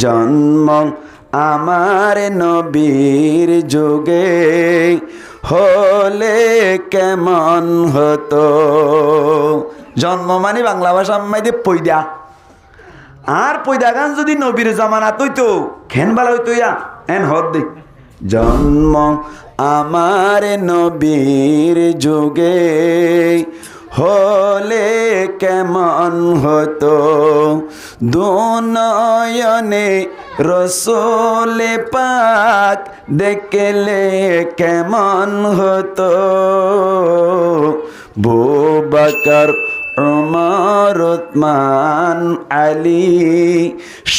জন্ম আমার নবীর যুগে হলে কেমন হতো। জন্ম মানে বাংলা ভাষা মাইদে পয়দা, আর পয়দা গান যদি নবীর জামানাত হইতো খেন ভালো হইতো ইয়া এন হদ দে। জন্ম আমার নবীর যুগে হলে কেমন হতো, দুনয়নে রসুল পাক দেখলে কেমন হতো। বুবকর উমর উসমান আলী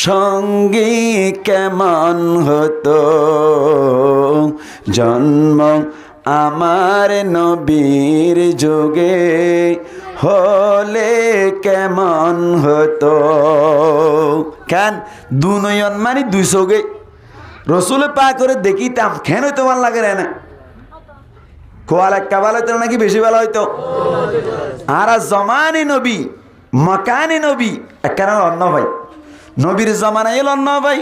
সঙ্গী কেমন হতো। জন্ম আমার নবীর যুগে হলে কেমন হতো। কেন দুনয়ন মানে দুই চোখে রসুল পা করে দেখিতাম, কেন হইতো ভাল লাগে না? কোয়াল একটা ভালো হইতো নাকি বেশি ভালো হইতো? আর জমানি নবী মকানি নবী একখানা অন্য ভাই, নবীর জমানায় অন্য ভাই,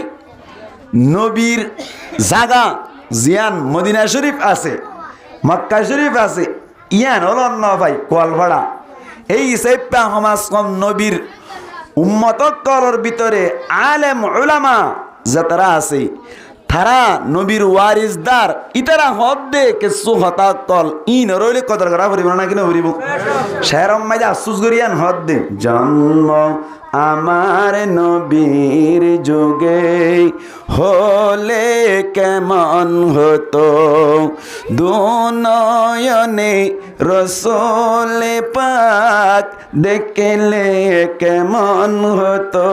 নবীর জাগা জিয়ান মদিনা শরীফ আছে, মক্কা শরীফ আছে, ইয়ান হল অন্য ভাই কোয়াল ভাড়া। এই সেপ্পা সমাজ কম নবীর উম্মত কলর ভিতরে আলেম উলামা যারা আছে তারা নবীর ওয়ারিসদার ইতারা হদ দে কিছু হতাক তল ই নরইলে কদর করা পড়িব না কিনা পড়িব শেরম মাইদা আফসুস করিয়ান হদ দে। জন্ম আমার নবীর যুগে হলে কেমন হতো, দুনয়নে রসুল পাক দেখলে কেমন হতো।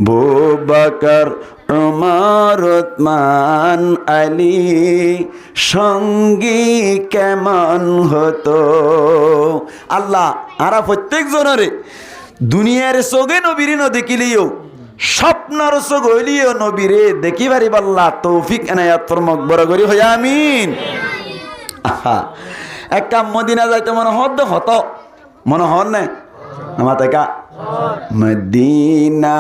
বুবকর উমর উসমান আলী সঙ্গী কেমন হতো। আল্লাহ আরা প্রত্যেক জনরে দুনিয়ার চোখে নবীরে নদেখিলেও স্বপ্নর চোখ হইলিও নবীরে দেখিবারি বল্লা তৌফিক এনায়াত ফরমাক বড় করি হই আমিন। একটা মদিনা যাইতে মনে হদ হত মনে হন না আমার দেখা মদিনা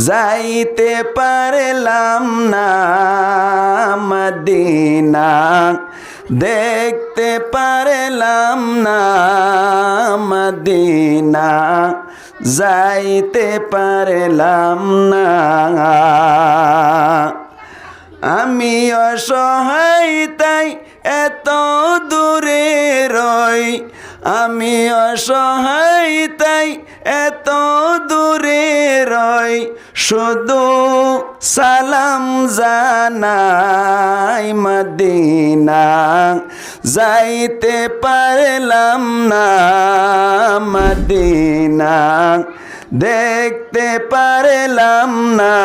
যাইতে পারলাম না, মদিনা দেখতে পারলাম না, মদিনা যাইতে পারলাম না। আমি অসহায় তাই এত দূরে রই, আমি অসহায় তাই এত দূরে রই, শুধু সালাম জানাই মদিনা যাইতে পারলাম না, মদিনা দেখতে পারলাম না,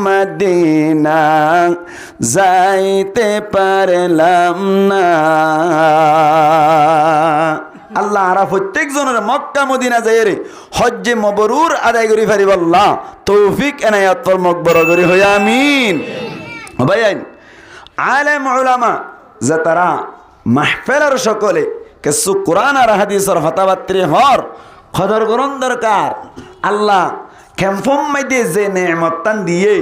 মদিনা যাইতে পারলাম না। আল্লাহ আরা প্রত্যেক জনের মক্কা মদিনা যাই রে হজ্জে মবরুর আদায় করি ফারিব আল্লাহ তৌফিক এনায়াত ফরমাক বড় করি হই আমিন। ভাই আইন আলেম উলামা যে তারা মাহফিলের সকলে কিছু কোরআন আর হাদিসের হতাবাত্রি হর খদর গ্রহণ দরকার। আল্লাহ খেমফম মাইদে যে নেমতান দিয়ে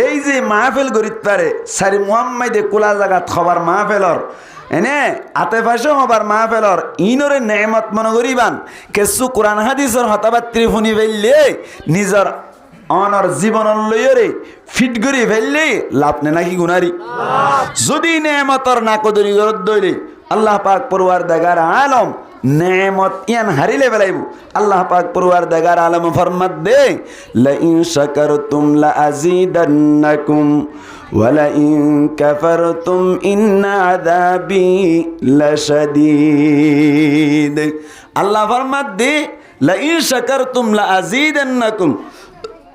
এই যে মাহফিল গরিত পারে সারি মুহাম্মাদে কোলা জাগাত খবর মাহফিলর এনে আতে ফাঁসে হবার মাহফিলর ইনরে নেমত মনে করিবান কিছু কোরআন হাদিসের হতাবাত্রি শুনি ফেললে নিজের অনর জীবন লইরে ফিট করি ফেললে লাভ নে নাকি গুনারি। যদি নেমতর না কদরি গরত দইলে আল্লাহ পাক পরওয়ারদিগার আলম নেমত ইয়ান হারিলে বেলাইব। আল্লাহ পাক পরওয়ারদিগার আলম ফরমাত দে লাইন শাকারতুম লাআযীদান্নাকুম ওয়া লাইন কাফারতুম ইন্না আযাবি লাশাদীদ। আল্লাহ ফরমাত দে লাইন শাকারতুম লাআযীদান্নাকুম,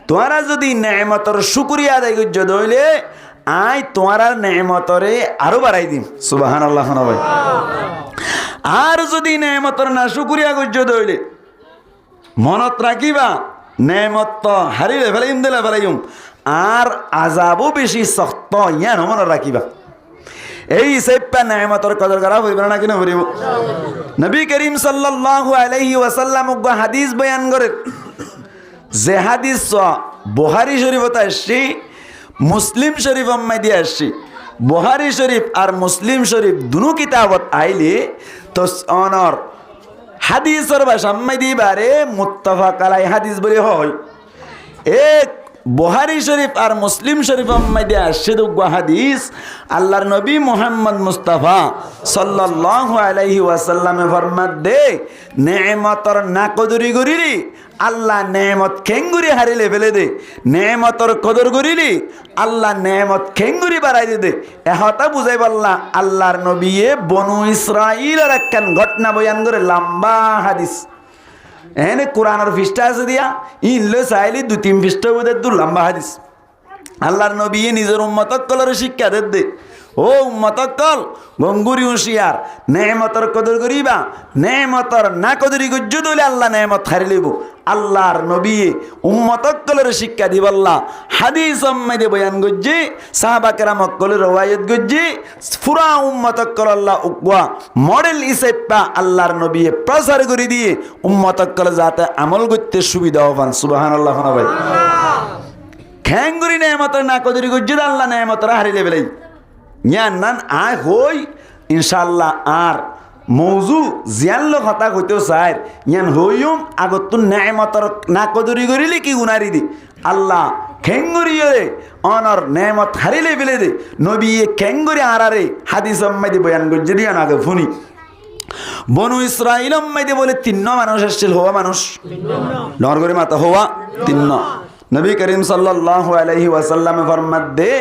তোমরা যদি নেমতর শুকরিয়া আদায় করছ দইলে আই তোমার নেমতরে আরো বাড়াই দিম। সুবহানাল্লাহ ভাই। আর যদি নেমতর না শুকরিয়া করছ দইলে মনত রাখিবা নেমত হারিলে ফেলাইম দিলে ফেলাইম আর আজাবও বেশি শক্ত ইয়ান মনে রাখিবা। এই সেপ্পা নেমতর কদর করা হইবে না কিনা হইব। নবী করিম সাল্লাল্লাহু আলাইহি ওয়াসাল্লাম হাদিস বয়ান করে যে হাদিস বুখারী শরীফত আসছি মুসলিম শরীফ আম্মাই দিয়ে আসছি বুখারী শরীফ আর মুসলিম শরীফ দুনো কিতাবত আইলে তো অনর হাদিসের ভাষা আম্মাই দিবারে মুত্তাফাক আলাই হাদিস বলে হয় এক বুখারী শরীফ আর মুসলিম শরীফ আম্মাই দিয়ে আসছে দুগা হাদিস আল্লাহর নবী মুহাম্মদ মুস্তাফা সাল্লাল্লাহু আলাইহি ওয়াসাল্লামে ফরমাত দে নেমতর না কদরি গরিলি আল্লাহ নেমত খেঙ্গুরি হারিলে ফেলে দে নেমতর কদর করিলি আল্লাহ নেমত খেঙ্গুরি বাড়াই দে এহতা বুঝাই বললা আল্লাহর নবীয়ে বনু ইসরাইলের একখান ঘটনা বয়ান করে লম্বা হাদিস এনে কোরআনের পৃষ্ঠা আছে দিয়া ইনলে চাইলে 2-3 পৃষ্ঠা বোধ লম্বা হাদিস আল্লাহর নবী নিজের উম্মতক কলরে শিক্ষা দে ও উম্মতক কল গঙ্গুরি হুঁশিয়ার নেমতর কদর করিবা নেমতর না কদরি গজ্জ দলে আল্লাহ নেমত হারি লইব আল্লাহর নবী উম্মতক কলরে শিক্ষা দিবাল্লাহ হাদিস আম্মাইদে বয়ান গজ্জি সাহাবা কেরামক কলে রওয়ায়াত গজ্জি পুরা উম্মতক কল আল্লাহ উকওয়া মডেল ইসেপা আল্লাহর নবী প্রচার করে দিয়ে উম্মতক কল যাতে আমল করতে সুবিধা হবান সুবহানাল্লাহ ভাই খেঙ্গুরি নেমতর না কদরি গজ্জ আল্লাহ নেমতর হারি লেবেলাই জ্ঞান নান আয় হই ইনশাল্লাহ আর মৌজু জিয়াল্লো কথা কইতেও চাই জ্ঞান হইম আগত তো নেমতর না কদরি করিলে কি গুনারি দি আল্লাহ খেঙ্গুরিয়ে অনর নেমত হারিলে ফেলে দে নবী খেঙ্গুরি আরারে হাদিস আম্মাইদি বয়ান করছে দিয়া না আগে শুনি বনু ইসরাইল আম্মাইদি বলে 3 মানুষ এসেছিল হওয়া মানুষ ডর করে মাতা হওয়া 3 নবী করিম সাল্লাল্লাহু আলাইহি ওয়াসাল্লামে ফরমাত দে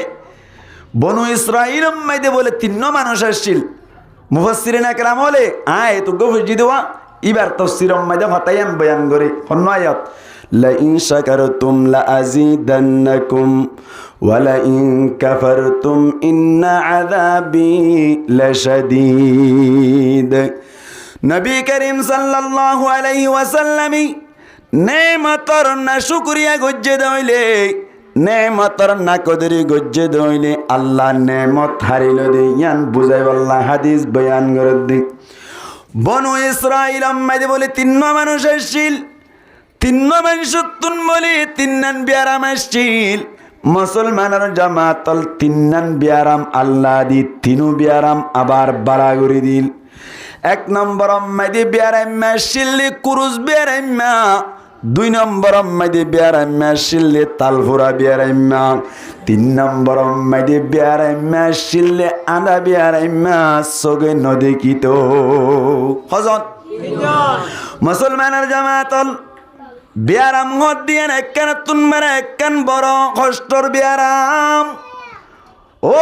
বনু ইসরাইল আম্মাইদে বলে 3 মানুষ আসছিল মুফাসসিরিন একরাম বলে আয় তো গফজি দেওয়া এবার তাফসীর আম্মাইদে হতায়াম বয়ান করে কোন আয়াত লা ইন শাকারতুম লা আযীদান্নাকুম ওয়া লা ইন কাফারতুম ইন্না আযাবি লাশাদীদ নবী করিম সাল্লাল্লাহু আলাইহি ওয়াসাল্লাম নেমতর না শুকরিয়া গজ্জে দইলে নেমতর না কদরি গজ্জে দইলে আল্লাহ নেমত হারিল দে ইয়ান বুঝাই আল্লাহ হাদিস বয়ান করে দে বনু ইসরাইল আম্মাইদে বলে 3 মানুষ আসছিল 3 মানুষ তুন বলে 3 বিয়ারাম আসছিল মুসলমানের জামাতল 3 বিয়ারাম আল্লাহ দি 3 বিয়ারাম আবার বাড়া করে দিল 1 নম্বর আম্মাইদে বিয়ারাম আসছিল কুরুজ বিয়ারাম 2 নম্বর আম্মাইদে বিয়ারাম আসছিল তালফুরা বিয়ারাম 3 নম্বর আম্মাইদে বিয়ারাম আসছিল আদা বিয়ারাম সগে নদী কিতো হযরত মুসলমানের জামাতল বিয়ারাম হদ দিয়েন একখান তুনমার একখান বড় কষ্টর বিয়ারাম ও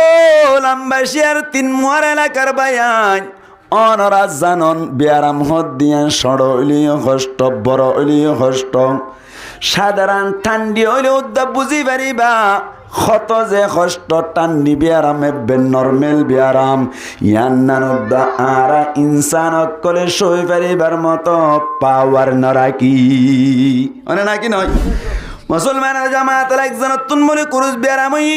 লাম্বাসিয়ার 3 মুয়ার এলাকার বায়ান অনরা জানন বিয়ারাম হদ দিয়েন সড় হইলিও কষ্ট বড় হইলিও কষ্ট সাধারণ ঠান্ডি হইলে উদ্দা বুঝি পারিবা কত যে কষ্ট টান্ডি বিয়ারামে নর্মেল বিয়ারাম ইয়ান্নান উদ্দা আরা ইনসান অকলে সই পারিবার মতো পাওয়ার নরাকি মানে নাকি নয় মুসলমানের জামাতের একজন তুনমনে কুরুজ বিয়ারামই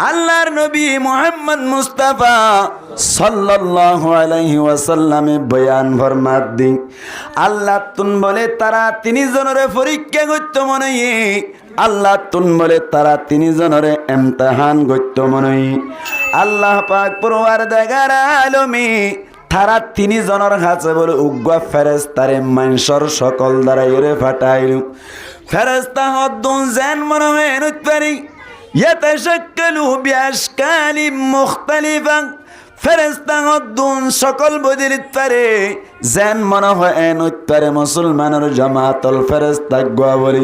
আল্লাহর নবী মুহাম্মদ মুস্তাফা সাল্লাল্লাহু আলাইহি ওয়াসাল্লামে বয়ান ফরমাত দি আল্লাহ তুন বলে তারা 3 জনরে পরীক্ষা করত মনে আল্লাহ তুন বলে তারা 3 জনরে ইমতিহান করত মনে আল্লাহ পাক পরওয়ারদিগার আলমী তারা 3 জনের কাছে বলে উগ্র ফেরেশতারে মানুষের সকল দ্বারাইরে ফাটাইল ফেরেশতা হদ্দুন জান মনে হয় নতপারি يتشكلوا بأشكال مختلفة ফেরেশতা হদ্দুন সকল বদিরিত পারে যেন মনে হয় এনুত পারে মুসলমানের জামাতল ফেরেশতা গোয়া বলি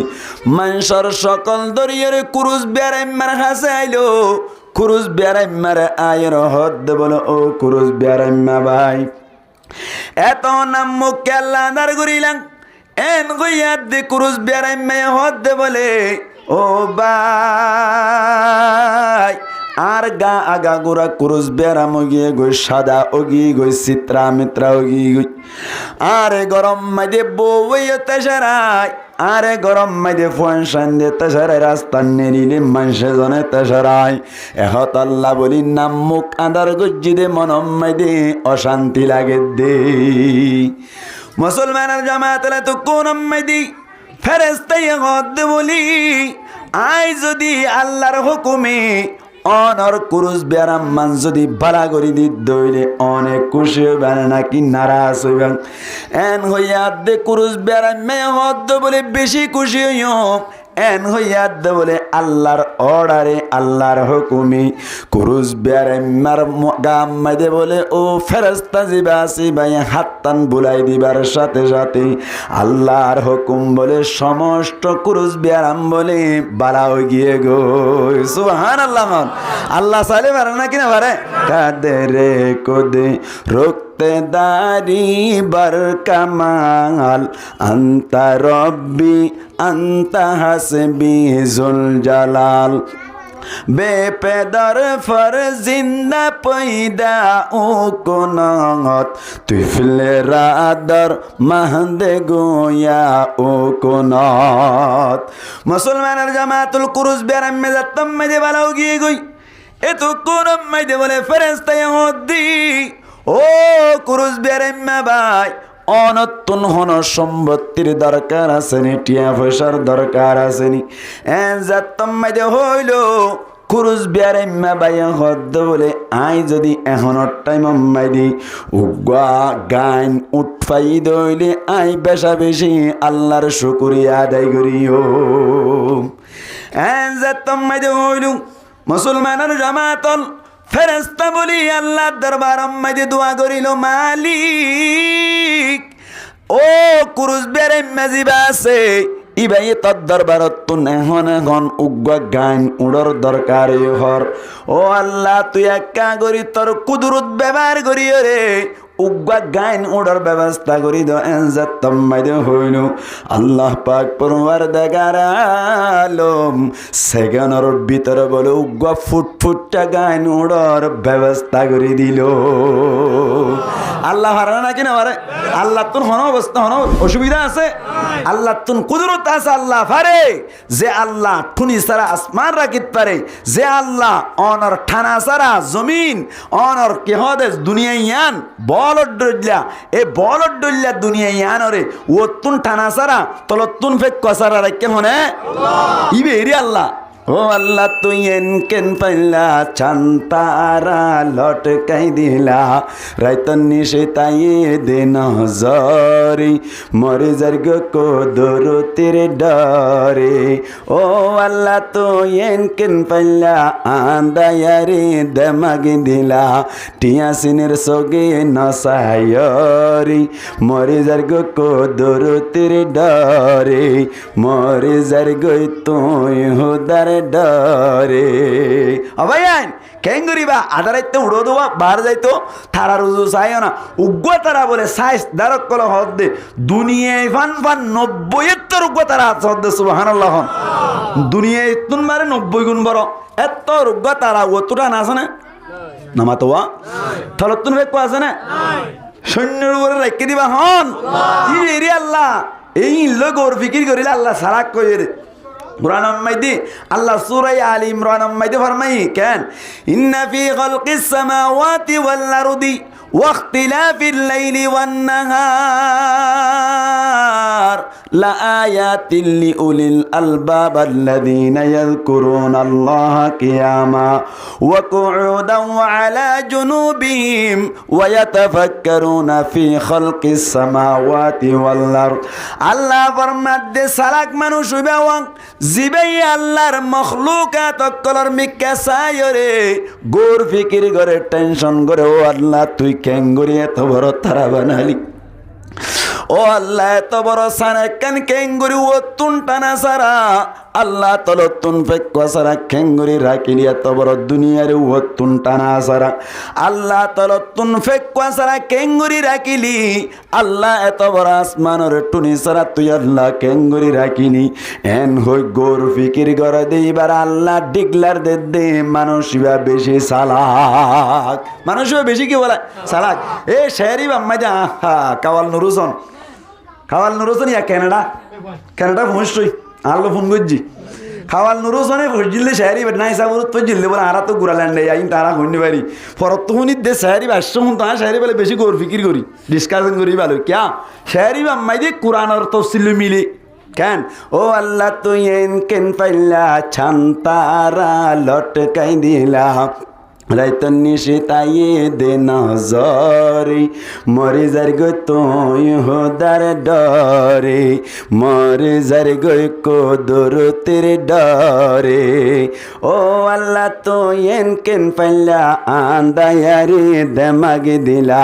মানুষের সকল দরিয়ারে কুরুজ বেড়াইমার হাসে আইলো কুরুজ বেড়াইমারে আয়ের হদ্দ বলো ও কুরুজ বেড়াইমা ভাই এত নাম মুখে আল্লাহ দাঁড় করিলাম এন গইয়াদ দি কুরুজ বেড়াইমা হদ্দ বলে ও ভাই আর গা আগা গোড়া কুরুজ বেড়াম গিয়ে গই সাদা ওগি গই চিত্রা মিত্রা ওগি গই আরে গরম মাইদে বউয়ে তেসারাই আরে গরম মাইদে ফোয়ান দে তেসারাই রাস্তা নেরিলে মানুষে জনে তেসারাই এহত আল্লাহ বলি নাম মুখ আদার গজ্জি দে মনম মাইদে অশান্তি লাগে দে মুসলমানের জামাতলে তো কোন মাইদি ফেরেশতায় হদ বলি আই যদি আল্লাহর হুকুমে অনর কুরুস বেরাম্মান যদি বালা করি দি দইলে অনেক খুশি হইবেন নাকি নারাজ হইবেন এন হইয়া দে কুরুস বেরাম্মে হদ বলে বেশি খুশি হইও এন হইয়া দে বলে আল্লাহর অর্ডারে আল্লাহর হুকুমে কুরুস বেরাম্মার গাম্মাদে বলে ও ফেরেশতা জিবাসি ভাই হাতটান বুলাই দিবার সাথে সাথে আল্লাহর হুকুম বলে সমস্ত কুরুস বেরাম বলে বালা হয়ে গিয়ে গো সুবহানাল্লাহ আল্লাহ সালে পারে না কিনা পারে কাদেরে কোদে রুখতে দারি বার কামাল আন্তা রব্বি আন্তা হাসবি জুল জালাল বেপেদার ফর জিন্দা পয়দা ও কোনত তুই ফিলে রাদার মাহদে গোয়া ও কোনত মুসলমানের জামাতুল কুরুস বেরাম মে যাতম মে বালাও গিয়ে গই এ তো কোন মে বলে ফেরেশতায় হদি ও কুরুস বেরাম মে ভাই অনতুন হন সম্পত্তির দরকার আছে নি টিয়া পয়সার দরকার আছে নি যাতম মে হইল কুরুস বেরাম্মা বাইয়া হদ বলে আই যদি এখনর টাইম মাইদি উগা গান উঠফাই দইলে আই বেশা বেশি আল্লাহর শুকরিয়া আদায় করিও যাতম মাইদে হইল মুসলমানের জামাতল ফেরেশতা বলি আল্লাহ দরবার মাইদে দোয়া করিল মালিক ও কুরুস বেরাম্মা জিবা আছে ইবাই তোর দরবারত তুন এখন এখন উগ্র গান উড়র দরকার হর ও আল্লাহ তুই একা করি তোর কুদরত ব্যবহার করি রে উগ্র গান উড়র ব্যবস্থা করি দাইদ হইল আল্লাহ পাক পরওয়ার দেখার আলম সেকেন্ডর ভিতরে বলে উগ্র ফুটফুটটা গান উড়র ব্যবস্থা করে দিল আল্লাহ হারা না কিনা পারে আল্লাহ তোর হন অবস্থা হন অসুবিধা আছে আল্লাহ তুন কুদরত আছে আল্লাহ পারে যে আল্লাহ ঠুনি সারা আসমান রাখিত পারে যে আল্লাহ অনর ঠানা সারা জমিন অনর কেহদে দুনিয়া ইয়ান বলদ ডল্লা এ বলদ ডল্লা দুনিয়া ইয়ান রে ও তুন ঠানা সারা তলতুন ফেক কসারা রাখেন হনে ইবে এরি আল্লাহ ও আল্লাহ তুই এনকেন পাইলা চান্তারা লটকাই দিলা রাইতন নিশে তাই দে নজরি মরে যার্গ কোদর তেরে ডরে ও আল্লাহ তুই এনকেন পাইলা আন্দায়ারে দেমাগে দিলা টিয়াসিনের সগে নসায়রি মরে যার্গ কোদর তেরে ডরে মরে যার্গ তুই হুদার ডরে অবায়ান কেঙ্গুরিবা আদারাইতে উড়ো দেওয়া বার যাইতো তারা রুজু চাইও না উগ্র তারা বলে সাইজ দারক কল হদ দে দুনিয়ায় ফান ফান 90 উগ্র তারা হদ দে সুবহানাল্লাহ দুনিয়ায় তুন মারে 90 গুণ বড় এত উগ্র তারা অতটা না আছে না নামাতোয়া তাহলে তুন বেক আছে না সৈন্যর উপরে রেখে দিবা হন ই এরি আল্লাহ এই লোক ওর ফিকির করিলে আল্লাহ সারাক কইরে কুরআন মাইদি আল্লাহ সূরা আলে ইমরান মাইদি ফরমাই কেন ইন্না ফি খালকিস সামাওয়াতি ওয়াল আরদি ওয়াখতিলাফিল লাইলি ওয়ান নাহার লাআয়াতিল লিউলিল আলবাব আল্লাযীনা ইয়াযকুরুনাল্লাহা কিয়ামা ওয়া কুউদান ওয়া আলা জুনুবিহিম ওয়া ইয়াতাফাক্কারুনা ফি খালকিস সামাওয়াতি ওয়াল আরদ আল্লাহ ফরমাদে সালাক মানুষ হইবা জিবাই আল্লাহর মখলুকাত অকলর মিক্কা সায়রে গোর ফিকির করে টেনশন করে ও আল্লাহ তুই কেঙ্গুরি এত বড় তারা বানালি ও আল্লাহ এত বড় সানে কেন কেঙ্গুরি ও তুন টানা সারা আল্লাহ তলো তুন ফেক সারা কেঙ্গুরি রাখিলি এত বড় দুনিয়ার ও তুন টানা সারা আল্লাহ তলো তুন ফেক সারা কেঙ্গুরি রাখিলি আল্লাহ এত বড় আসমানের টুনি সারা তুই আল্লাহ কেঙ্গুরি রাখিলি এন হই গোর ফিকির করে দেইবার আল্লাহ ডিক্লার দে মানুষ বেশি সালাক মানুষ বেশি কি বলে সালাক এ শেরি বাম্মা যা কাওয়াল নুরুসন ইয়া কানাডা পৌঁছই আল্লো ফোন করছি খাওয়াল নুরুসনে ভজিলে শেয়ারি নাই সাবুর তো জিল্লে বলে আরা তো গুড়াল্যান্ডে আইন তারা হইনি পারি ফরত তো শুনি দে শেয়ারি বাসছো শুন তা শেয়ারি বলে বেশি গোর ফিকির করি ডিসকাশন করি ভালো ক্যা শেয়ারি বাম্মাই দিয়ে কোরআনের তফসিল মিলে কেন ও আল্লাহ তুই এন কেন পাইলা ছান্তারা লটকাই দিলা রাইতন নিশি তাইয়ে দে নজরে মরে যার গো তুই হোদার ডরে মরে যার গো কদরতের ডরে ও আল্লাহ তুই এন কেন পাইলা আন্দায়ারে দেমাগে দিলা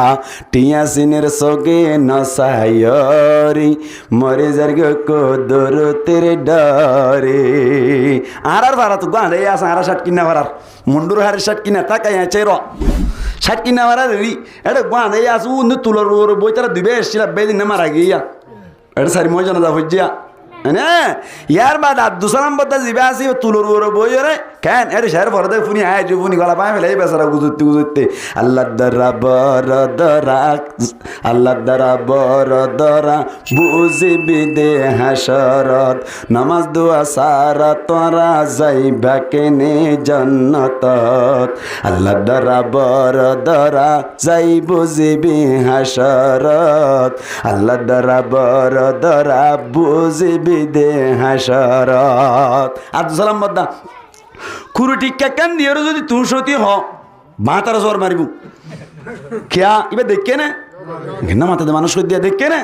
টিয়াসিনের সগে নসায়রি মরে যার গো কদরতের ডরে আর ভাড়া তো গাঁদে আসা আর শার্ট কিনা ভাড়ার মুন্ডুর হারের শার্ট কিনা তাকাই আছে শার্ট কিনা ভাড়া রেডি এটা গাঁদে আসু তুলোর বই তারা দিবে এসছিল বেদিন না মারা গিয়া এটা সারি মজা না হজ্জিয়া হ্যাঁ ইয়ার বাদ আর দুসরাম বদ্দা জিবে আসি তুলোর বই রে কেন এর শের ভরদে ফুনি আয় যে ফুনি গলা পায় ফেলে বেচারা গুজুরতে আল্লাহ দ্বারা বড় দরা আল্লাহ দ্বারা বড় দরা বুঝিবি দে হাসরত নামাজ দোয়া সারা তোরা যাইবা কেনে জন্নত আল্লাহ দ্বারা বড় দরা যাই বুঝিবি হাসরত আল্লাহ দ্বারা বড় দরা বুঝিবি দে হাসরত আব্দুল সালাম বদ্দা খুরু টিক্কা কেন দিয়ে যদি তুই সতী হ মা তারা জ্বর মারিব খেয়া এবার দেখে না ঘেন্না মাথাতে মানুষ করে দিয়ে দেখে না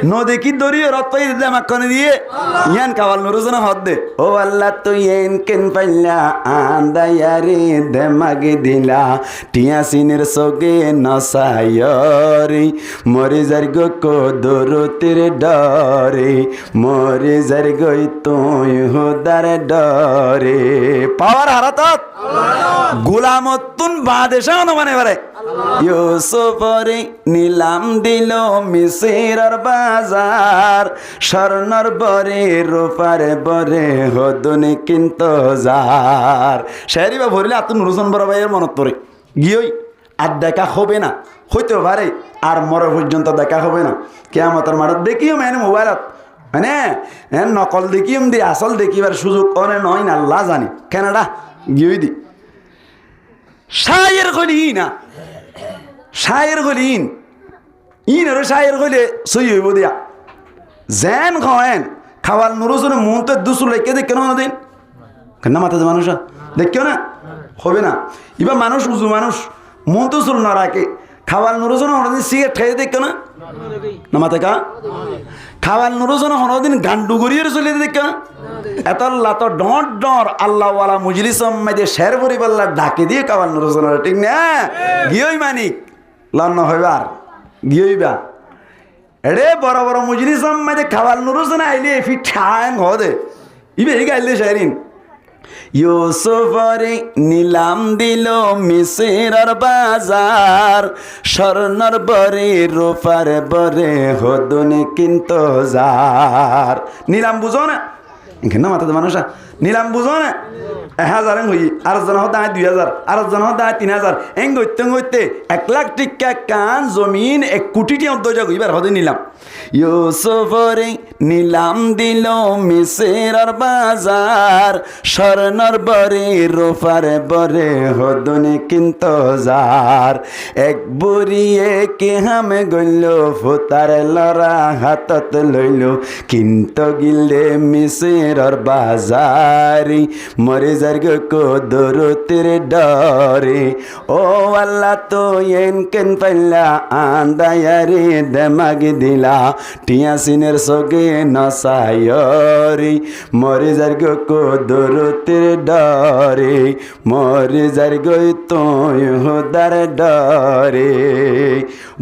ন দেখি দরিয়ে রথ পাই দিতে আমাক কনে দিয়ে ইয়ান কাওয়াল নুরুজনা হদ দে ও আল্লাহ তুই এন কেন পাইলা আন্দায়ারে দেমাগে দিলা টিয়াসিনের সগে নসায়রি মরে যার গো কদরতের ডরে মরে যার গই তুই হুদার ডরে পাওয়ার হারাতত গোলামতুন বাদেশা মানে বারে ইউসুফরে নিলাম দিল মিসিরের বাজার স্বর্ণর বরে রূপার বরে হদনে কিন্তু যার শেরি বা ভরিলে আত্ম নুরুজন বড় ভাইয়ের মনত পড়ে গিয়েই আর দেখা হবে না হইতে পারে আর মরে পর্যন্ত দেখা হবে না কিয়ামতের মাঠত দেখিও মানে মোবাইলত মানে নকল দেখিম দি আসল দেখিবার সুযোগ অনে নয় না আল্লাহ জানি কেনাডা গিয়েই দি শায়ের গলি না শায়ের গলিন ইন আর শায়ের গলে সই হইব দিয়া জেন খাওয়েন খাওয়াল নুরুজনে মনতে দুসু লেখে দেখে না দিন কেন মাথাতে মানুষ দেখিও না হবে না এবার মানুষ উজু মানুষ মন তো চুল না রাখে খাওয়াল নুরুজনে হরদিন সিগারেট খাইয়ে দেখো না না মাথা কা খাওয়াল নুরুজনে হরদিন গান্ডু গড়িয়ে চলে দেখো না এত লাত ডর ডর আল্লাহওয়ালা মুজলিস মাঝে শের ভরি পাল্লা ডাকে দিয়ে খাওয়াল নুরুজনের ঠিক না গিয়েই মানিক লন্ন হইবার গিয়েইবা এরে বড় বড় মুজলিস মাঝে খাওয়াল নুরুজন আইলে ফি ঠাং হদে ইবে গাইলে শাইরিন ইউসুফরে নিলাম দিল মিসিরের বাজার স্বর্ণর বরে রূপার বরে হদনে কিন্তু যার নিলাম বুঝো না এখানে মাথাতে মানুষ নিলাম বুঝো না 1000 হই আর জন হতে 2000 আর জন হতে 3000 এং গইতে 1 লাখ টিকা কান জমিন 1 কোটি টি অন্তর যা গইবার হতে নিলাম ইউসুফরে নিলাম দিল মিসিরের বাজার স্বর্ণর বরে রূপার বরে হদনে কিন্তু যার এক বুড়িয়ে কে হামে গইল ফুতার লড়া হাতত লইল কিন্তু গিলে মিসিরের বাজারি মরে যার গো কদরতের ডরে ও আল্লাহ তো এন কেন পাইলা আন্দায়ারে দেমাগে দিলা টিয়াসিনের সগে নসায়রি মরে যার গো কদরতের ডরে মরে যার গো তুই হুদার ডরে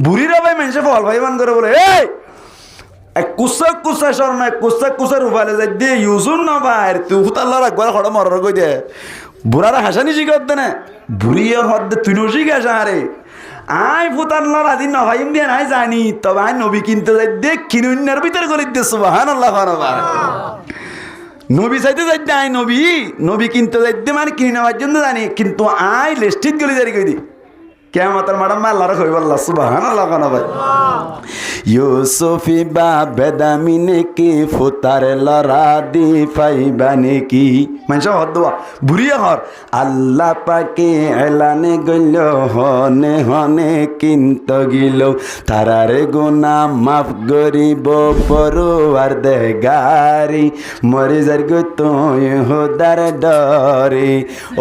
বুড়িরা ভাই মানুষে ফল ভাই মান করে বলে এই কুসা স্বর্ণ কুসা রুফালে যাই দিয়ে ইউজুন না ভাই তুই হুতাল্লার একবার হড় মরার কই দে বুড়ারা হাসানি শিখত দে না বুড়িয়ে হদ দে তুই শিখাস আরে আই ফুতাল্লার আদি নভাইম দিয়ে নাই জানি তবে আই নবী কিনতে যাই দেখ কিনুন্যার ভিতরে গলিত দে সুবহানাল্লাহ নবী চাইতে যাই আই নবী কিনতে যাই দে মানে কিনে নেওয়ার জন্য জানি কিন্তু আই লেস্টিত গলি জারি কই দি কিয়ামতের মাঠে আল্লাহর কইব আল্লাহ সুবহানাল্লাহ কোন ভাই ইউসুফি বা বেদামিনে কি ফুতার লরা দি পাইবানে কি মানুষ হদুয়া বুড়িয়া হর আল্লাহ পাকে এলানে গইল হনে হনে কিন্ত গিল তারারে গুনা মাফ গরিব পরোয়ার দে গারি মরি যার গো তুই হোদার ডরে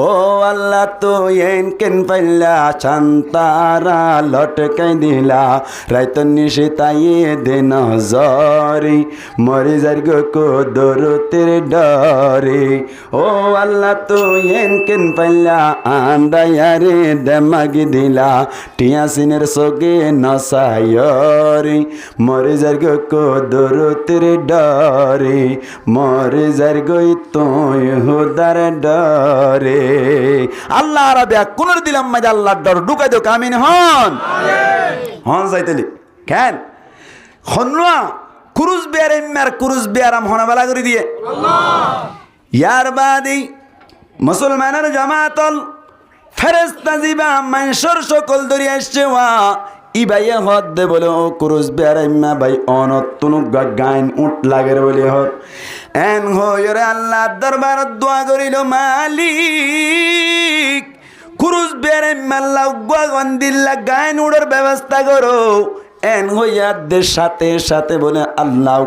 ও আল্লাহ তো এন কেন পাইলা চান্তারা লটকাই দিলা রাইত নিশে তাইয়ে দে নজরে মরি যার গো কদরতের ডরে ও আল্লাহ তো এন কেন পাইলা আন্দায়ারে দেমাগি দিলা টিয়া সিনের সোগে নসায়রে মরি যার গো কদরতের ডরে মরি যার গই তুই হুদার ডরে আল্লাহ রাবিয়া কোন দিলাম মাঝে আল্লাহর ডর ঢুকাই দো কামিন হন হন যাইতেলি কেন হনুয়া কুরুজ বেয়ার এম্মার কুরুজ বেয়ারাম হনাবেলা করে দিয়ে ইয়ার বাদি মুসলমানের জামাতল ফেরেশতা জিবা মানুষের সকল ধরে আসছে ওয়া ই ভাইয়া হদ দে বলে ও কুরুজ বেয়ার এম্মা ভাই অনতুন গাইন উঠ লাগের বলে হদ এন হইরে আল্লাহ দরবারত দোয়া করিল মালিক কুরুজ বেয়ার এম্মা আল্লাহ গন্দিল্লা গাইন উড়ার ব্যবস্থা করো এন হইয়াদের সাথে সাথে বলে আল্লাহ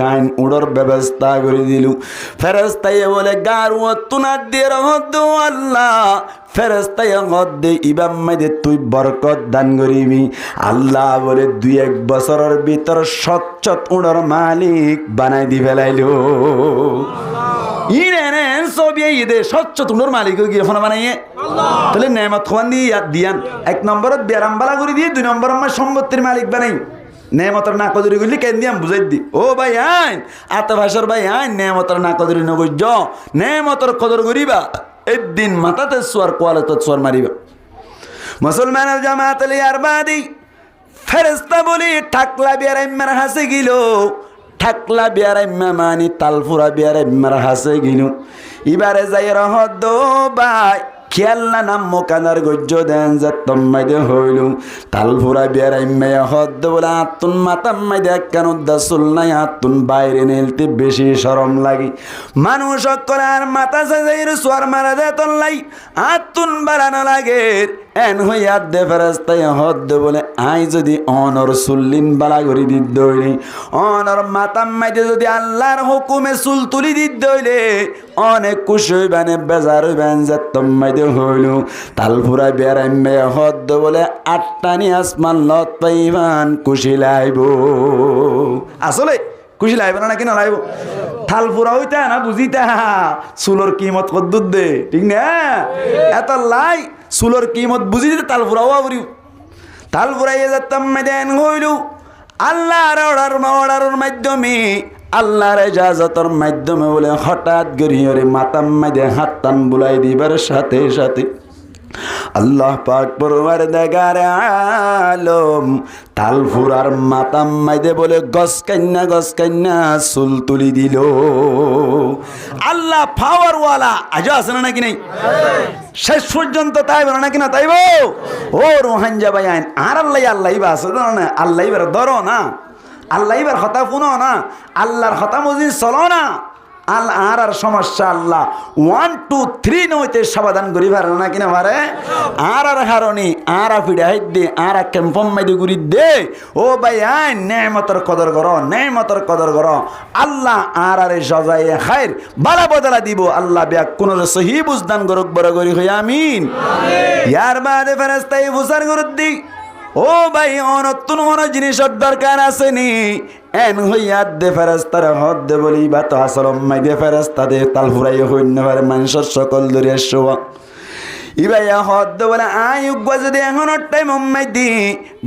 গাইন উড়োর ব্যবস্থা করে দিল ফেরেশতাই বলে গারু তুনার দিয়ে রহদ আল্লাহ ফেরেশতাই হদ দে ইবাম মাইদে তুই বরকত দান করিবি আল্লাহ বলে 2-1 বছরের ভিতর সচ্চত উড়োর মালিক বানাই দি ফেলাইল ইনে সবই ঈদে সচ্চত উড়োর মালিক গিয়ে ফোন বানাইয়ে তাহলে নেমত খান দিয়ে ইয়াদ দিয়ান 1 নম্বরত বেরামবালা করে দিয়ে 2 নম্বর আমার সম্পত্তির মালিক বানাই নেমতর না কদরি গুলি কেন দিয়াম বুঝাই দি ও ভাই আইন আত ভাষার ভাই আইন নেমতর না কদরি নবজ্জ নেমতর কদর করিবা একদিন মাথাতে সোয়ার কোয়ালতে সোয়ার মারিবা মুসলমানের জামাত লিয়ার বাদি ফেরেশতা বলি ঠাকলা বিয়ারাইম্মার হাসে গিল ঠাকলা বিয়ারাইম্মা মানি তালফুরা বিয়ারাইম্মার হাসে গিল এবারে যাই রহদ দো ভাই খেয়াল্লা নাম মোকানার গজ্য দেন যে তম্মাইদে হইল তালফুরা বিয়ারাইম্মা হদ বলে আত্তুন মাতাম্মাইদে কেন দাসুল নাই আত্তুন বাইরে নেলতে বেশি শরম লাগি মানুষ করার মাথা সাজাইর সোয়ার মারা দে তল্লাই আত্তুন বাড়ানো লাগে এন হইয়াদ দে ফেরেশতাই হদ বলে আই যদি অনর সুল্লিন বালা করি দিত দইলি অনর মাতাম্মাইদে যদি আল্লাহর হুকুমে চুল তুলি দিত দইলে অনেক খুশি হইবানে বেজার হইবেন যে তম্মাইদে হইল তালফুরা বেড়াইম্মে হদ বলে আটটানি আসমান লত পাইবান খুশি লাইব আসলে খুশি লাইব না নাকি না লাইব থালফুরা হইতা না বুঝিতা চুলোর কিমত কদ্দুর দে ঠিক না এত লাই চুলোর কিমত বুঝি দিতে তালফুরা হওয়া করিও তালফুরাইয়ে যেতাম মেদেন হইল আল্লাহর অর্ডারের মাধ্যমে আল্লাহর ইজাজতের মাধ্যমে বলে হঠাৎ গরিয়রে মাতাম মাইদে হাত টান বুলাই দিবার সাথে সাথে আল্লাহ পাক পরওয়ার দেগারে আলম তালফুরার মাতাম মাইদে বলে গস কান্না চুল তুলি দিল আল্লাহ পাওয়ারওয়ালা আজ আছে না নাকি নাই শেষ পর্যন্ত তাই বলো নাকি না তাইব ও রোহানজা ভাই আইন আর আল্লাহ ইবা আছে না আল্লাহ ইবার ধরো না আল্লাহ এবার হতা শুনো না আল্লাহর হতা মজিদ চলো না আর সমস্যা আল্লাহ 1 2 3 নইতে সমাধান করি পারে না কিনা পারে আর হারণি আর ফিডা হাইদ দে আর ক্যাম্পম মাইদি গুরি দে ও ভাই আই নেমতর কদর করো আল্লাহ আর সজাই খাইর বালা বদলা দিব আল্লাহ বিয়া কোন সহি বুঝদান করুক বড় করি হই আমিন ইয়ার বাদে ফেরেশতাই বুঝার করুক দি ও ভাই নতুন কোনো জিনিসের দরকার আছে নি এন হইয়াদ দে ফেরেশতারা হদ দে বলি বা তো আসলম মাই দে ফেরেশতা দে তালফুরাই হইন পারে মানুষের সকল দরিয়া শোয়া ইবাইয়া হদ দে বলে আয়ুগ যদি এখনোর টাইম মাই দি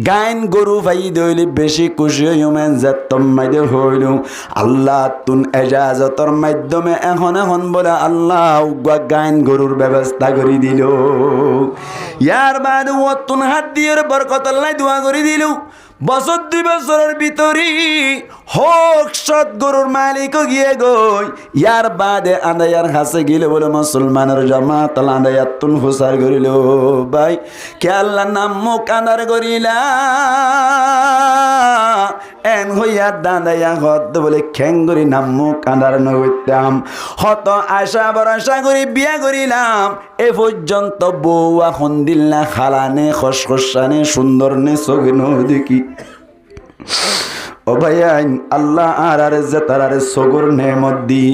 গাইন গরু ভাই দইলি বেশি খুশি হইমেন যে তম্মাই দে হইল আল্লাহ তুন এজাজতর মাধ্যমে এখন বলে আল্লাহ উগা গাইন গরুর ব্যবস্থা করে দিল ইয়ার বাদ ও তুন হাত দিয়ে বরকত আল্লাহ দোয়া করে দিল বছর 2 বছরের ভিতরে হোক সৎগুরুর মালিক গিয়ে গই ইয়ার বাদে আন্দায়ার হাসে গিলে বলে মুসলমানের জামাত আন্দায়াতুন হুসার করিল ভাই কে আল্লাহ নাম মুখ আন্দার করিলা এন হইয়া দাঁড়াইয়া হত বলে খেঙ্গুরি নাম মুখ আন্দার নইতাম হত আশা ভরসা করি বিয়া করিলাম এ পর্যন্ত বউ এখন দিল না খালানে খসখসানে সুন্দর নে সগিন দেখি ও ভাইয়াইন আল্লাহ আর যে তারারে সগুর নেমত দি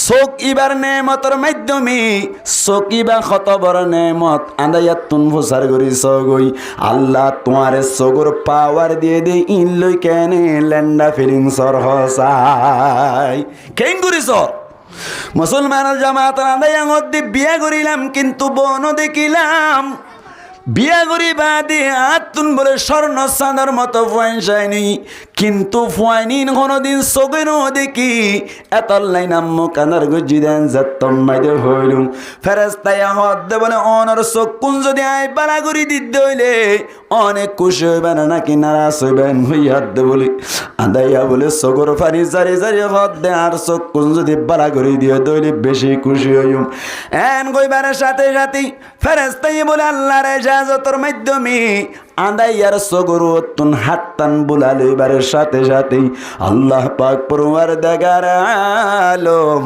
চোখ ইবার নেমতর মাধ্যমে চোখ ইবা কত বড় নেমত আন্দায়াতুন ফুসার করি চগই আল্লাহ তোমারে চগুর পাওয়ার দিয়ে দে ইন লই কেনে ল্যান্ডা ফিলিংসর হসাই কেন করিস মুসলমানের জামাত আন্দায়াঙত দি বিয়া করিলাম কিন্তু বন দেখিলাম বিয়া করি বাদে আতুন বলে স্বর্ণ চাঁদার মতো পয়সায়নি কিন্তু ফুয়াইনি কোনোদিন চোখেরও দেখি এতলাই নাম কানার গুজি দেন যাত্তম মাইদে হইলুম ফেরেস্তাই হদ বলে অনর চোখ কোন যদি আয় বালা করি দিতে হইলে অনেক খুশি হইবেন নাকি নারাজ হইবেন হইয়াদ বলে আদাইয়া বলে চোখর ফারি জারি জারি হদ দে আর চোখ কোন যদি বালা করি দিয়ে দইলে বেশি খুশি হইম এন কইবারের সাথে সাথে ফেরেস্তাই বলে আল্লাহর ইজাজতের মাধ্যমে আদাইয়ার চোখর তুন হাতটান বুলালে এবারের সাথে সাথে আল্লাহ পাক পরওয়ার দেগার আলম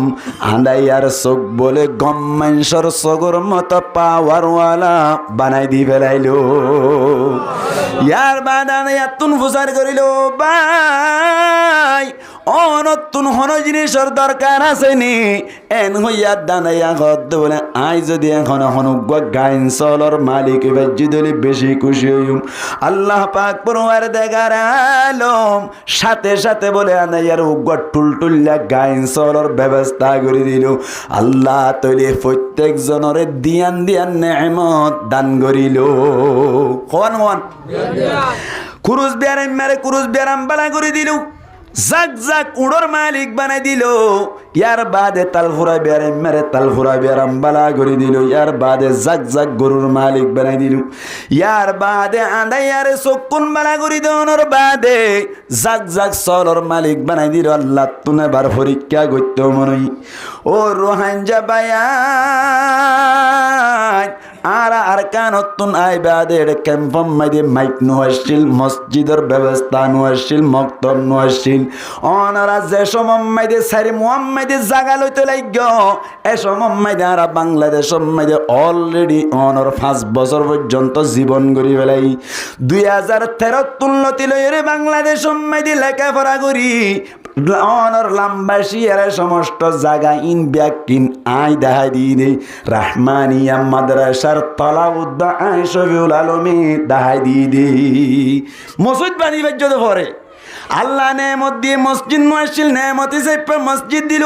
আদাইয়ার চোখ বলে গম মানুষের চোখর মতো পাওয়ারওয়ালা বানাই দি ফেলাইলো ইয়ার বাদানে এতুন ফুসার করিল ভাই অনতুন হন জিনিসের দরকার আছে নি এন হইয়া দানাইয়া হদ বলে আই যদি এখন হনুক গাইন চলর মালিক বেজিদলি বেশি খুশি হইম আল্লাহ পাক পরওয়ার দেগার আলম সাথে সাথে বলে আনাইয়ার উগ্র টুলটুল্লা গাইন চলর ব্যবস্থা করে দিল আল্লাহ তৈরি প্রত্যেক জনরে দিয়ান দিয়ান নেমত দান করিল হন হন কুরুজ বিয়ারাম মারে কুরুজ বিয়ারাম বালা করে দিল জাক জাক উড়োর মালিক বানাই দিল ইয়ার বাদে তালফুরা বেয়ারে মেরে তালফুরা বেয়ারাম বালা করে দিল ইয়ার বাদে জাক জাক গরুর মালিক বানাই দিল ইয়ার বাদে আন্দাইয়ারে চকুন বালা করে দেওয়ানোর বাদে জাক জাক চলর মালিক বানাই দিল আল্লাহ তুনে বার পরীক্ষা করতে মনই ও রোহাঞ্জা বায়া আর কানতুন আই বাদে ক্যাম্পম মাইদে মাইক নোয়াশিল মসজিদের ব্যবস্থা নোয়াশিল মক্তব নোয়াশিল অনারা যে সময় মাইদে সারি মুহাম্মাদে জাগা লইতে লাগ এ সময় মাইদে আর বাংলাদেশ মাইদে অলরেডি অনর 5 বছর পর্যন্ত জীবন করি ফেলাই 2013 তুলনতি লইরে বাংলাদেশ মাইদে লেখাপড়া করি অনর লাম্বাসী এর সমস্ত জায়গা ইন ব্যাকিন আই দেখাই দিয়ে দেই রাহমানিয়া মাদ্রাসার তলাউদ্দ আইশবিউল আলমী দেখাই দিয়ে দেই মসজিদ বানি বাজ্যতে পরে আল্লাহ নেমত দিয়ে মসজিদ নয়শিল নেমতি সেপ্পা মসজিদ দিল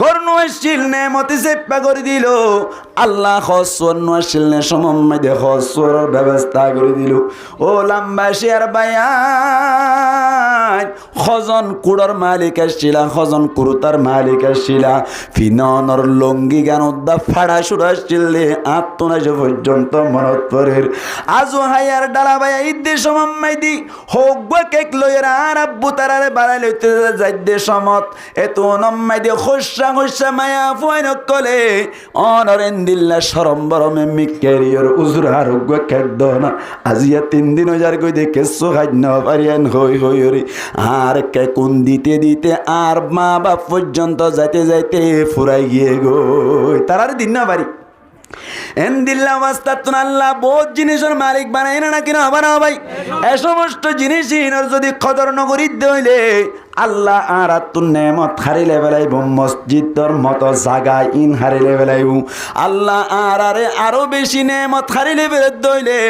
গর নয়শিল নেমতি সেপ্পা করে দিল আল্লাহ খসর নয়শিল নে সমম্মে দে খসর ব্যবস্থা করে দিল ও লাম্বাসী আর বায়ান খজন কুড়র মালিক আসছিলা খজন কুরুতার মালিক আসছিলা ফিননর লঙ্গি গান উদ্দা ফাড়া সুরা আসছিলে আত্মনাশ পর্যন্ত মনত পরের আজও হাইয়ার ডালা বায়া ঈদের সমম্মে দি হোক কেক লইয়ের আর আব্বু তারারে বাড়াই লইতে যাইতে সমত এত নম্মাই দিয়ে খসা খসা মায়া ফুয়াইন কলে অনরেন দিল্লা সরম বরমে মিকেরিয়র উজুর আরোগ্য খেদ না আজিয়া 3 দিন যার কই দেখে সোহাই ন পারিয়ান হই হই রে আর কে কোন দিতে দিতে আর মা বাপ পর্যন্ত যাইতে যাইতে ফুরাই গিয়ে গো তারার দিন না বাড়ি এন দিল্লা ওয়াস্তাতুন আল্লাহ বহুত জিনিসের মালিক বানাই না কিনা বানা ভাই এই সমস্ত জিনিস ইনর যদি কদর নগরী দইলে আল্লাহ আর তুন নেমত হারিলে বেলাইব মসজিদর মতো জায়গা ইন হারিলে বেলাইব আল্লাহ আর আরে আরো বেশি নেমত হারিলে বেলে দইলে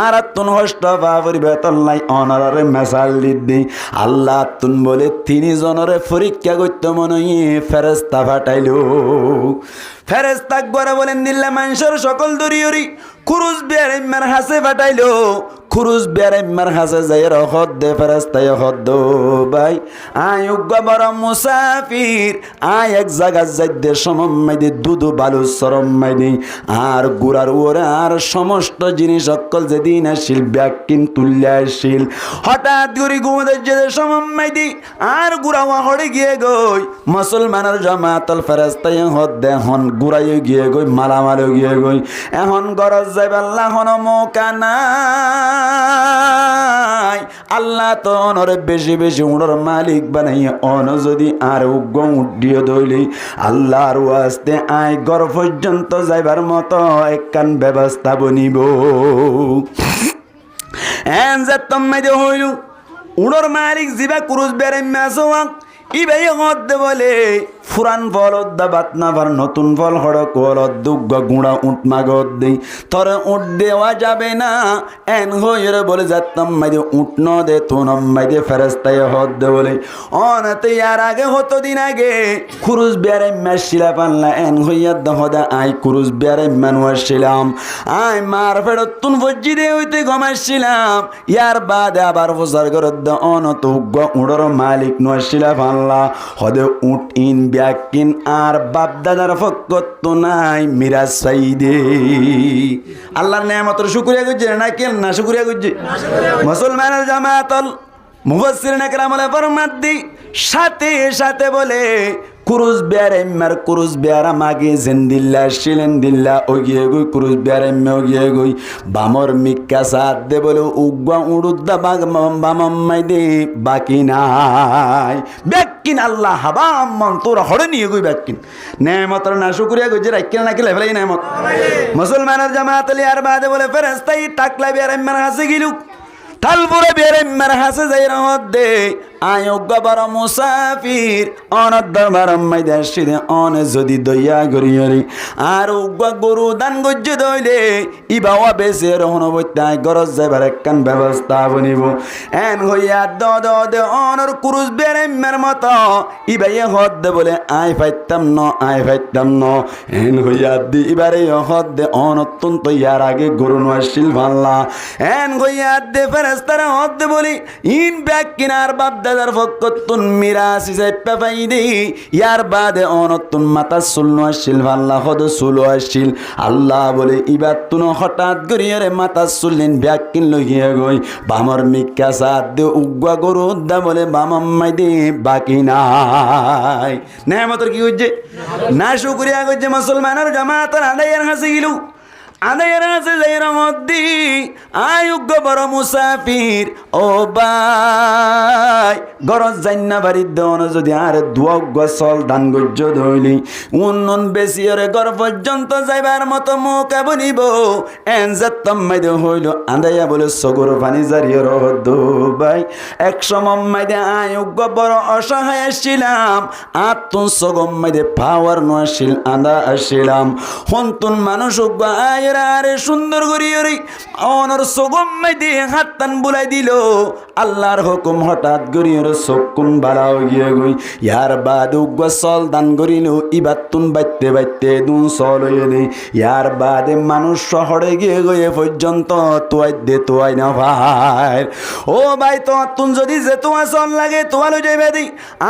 আর তুন হষ্ট বাবরিবে তল্লাই অনারে মেসাল দি আল্লাহ তুন বলে 3 জনরে পরীক্ষা করতে মনে ফেরেশতা পাঠাইলো ফেরেশতা গরে বলেন দিল্লা মানুষের সকল দরিয়রি কুরুজ বেরেমার হাসে পাঠাইলো খুরুজ বেরেম্মার হাসে যাই রহত দে ফেরেস্তায় হদ ভাই আয় উগ্গবর মুসাফির আয় এক জায়গা যাইতে সমম্মাই দি দুধু বালু সরম্মাই দি আর গুড়ার ওরে আর সমস্ত জিনিস অকল যেদিন আসিল ব্যাকিন তুল্লে আসিল হঠাৎ করে ঘুমোতে যেতে সমম্মাই দি আর গুড়া হড়ে গিয়ে গই মুসলমানের জামাতল ফেরেস্তায় হদ দে হন গুড়াইও গিয়ে গই মালামালও গিয়ে গই এখন গরজ যাইব আল্লাহ হন মৌকা নাই আল্লাহ তো অনরে বেশি বেশি উড়োর মালিক বানাই অন যদি আর উগ্র উড্ডিয়ে দইলি আল্লাহর ওয়াস্তে আয় গর পর্যন্ত যাইবার মতো একখান ব্যবস্থা বনিব এন যে তুমি যে হইল উড়োর মালিক জিবা কুরুজ বেড়ে মেসোয়াক ইবাই হদ্দে বলে ফুরান ফল অদ্দা বাত না পার নতুন ফল হড়ক দুগ্গ গুঁড়া উঠ মাগত দেই তোরে উঠ দেওয়া যাবে না এন হইরে বলে যাতাম মাইদে উঠ ন দে তুন মাইদে ফেরেস্তায় হদ্দে বলে অনতে ইয়ার আগে হতো দিন আগে খুরুজ বেড়ে মেশিলা পানলা এন হইয়া দহদা আই খুরুজ বেড়ে মানুয়াছিলাম আই মার ফেরত তুন ভজ্জি দে হইতে ঘমাইছিলাম ইয়ার বাদে আবার প্রচার করে অনত উগ্গ উড়োর মালিক নোয়াছিলা পানলা হদে উঠ ইন ব্যাকিন আর বাপ দাদার ফকত তো নাই মিরাজ সাইদে আল্লাহর নেয়ামতের শুকরিয়া করছে না কেন না শুকরিয়া করছে মুসলমানের জামাতল মুফাসসিরিন একরাম বলে ফরমাদ্দি সাথে সাথে বলে কুরুজ বেয়ারে মার কুরুজ বেয়ারা মাগে জিন্দিল্লা শিলেন দিল্লা ওগিয়ে গই কুরুজ বেয়ারে মে ওগিয়ে গই বামর মিক্কা সাথ দে বলে উগ্গা উড়ুদ্দা বাগ বামাম্মাই দে বাকি নাই ব্যাকিন আল্লাহ হাবা মন তোরা হড়ে নিয়ে গই ব্যাকিন নেয়ামতর না শুকরিয়া গই যে রাখিল না কিলে ফেলাই নেয়ামত মুসলমানের জামাত আলী আর বাদে বলে ফেরেশতাই টাকলা বেয়ারে মার হাসে গিলু তালপুরে বেয়ারে মার হাসে যাই রহত দে আয়োগ্যবার মুসাফির অনদ্দবার মাইদাসিদে অনে যদি দইয়া গরিয়রি আর উগ্গ গরু দান গজ্জ দইলে ইবাওয়া বেসে রহন বইতাই গরজ যাইবার একখান ব্যবস্থা বনিব এন হইয়া দে অনর কুরুজ বেরেমের মত ইবাইয়ে হদ দে বলে আই ফাইতাম ন এন হইয়া দি ইবারে হদ দে অন অত্যন্ত ইয়ার আগে গরু নয়াশিল ভাল্লা এন হইয়া দে ফেরেস্তারা হদ দে বলি ইন ব্যাক কিনার বাপ দাদার ফকতুন মিরাস হিসাবে পাই দে ইয়ার বাদে অনতুন মাতা সুলনো আসিল ভাল্লা হদ সুলো আসিল আল্লাহ বলে ইবার তুন হঠাৎ গরিয়রে মাতা সুললেন ব্যাকিন লইয়া গই বামর মিক্কা সাদ দে উগ্গা গরু দা বলে বামাম্মাই দে বাকি নাই নেয়ামতের কি হইছে না শুকরিয়া করছে মুসলমানের জামাতের আদায়ের হাসি গিলু আদায়ের হাসে যাইর মধ্যে আয়োগ্য বড় মুসাফির ও বাই গরজ জান্না বাড়ির দন যদি আর দুয়োগ্য চল দান গজ্য ধইলি উন্নন বেশি ওরে গর পর্যন্ত যাইবার মতো মৌকা বনিব এনজাত তম্মাইদে হইল আদাইয়া বলে সগর পানি জারিয়ে রহদ বাই এক সময় মাইদে আয়োগ্য বড় অসহায় আসছিলাম আত্মন সগম মাইদে পাওয়ার নয়াশিল আদা আসছিলাম হন্তুন মানুষ আয় আরে সুন্দর করিয়রি অনর সগম মাইদে হাত টান বুলাই দিল আল্লাহর হুকুম হঠাৎ গরিয়র চকুন বাড়াও গিয়ে গই ইয়ার বাদ উগ্র চল দান করিল ইবাতুন বাইতে বাইতে দুন চল হয়ে দেই ইয়ার বাদে মানুষ শহরে গিয়ে গিয়ে পর্যন্ত তোয়াই দে তোয়াই না ভাই ও ভাই তো তুন যদি যে তোমা চল লাগে তোয়ালো যাইবে দি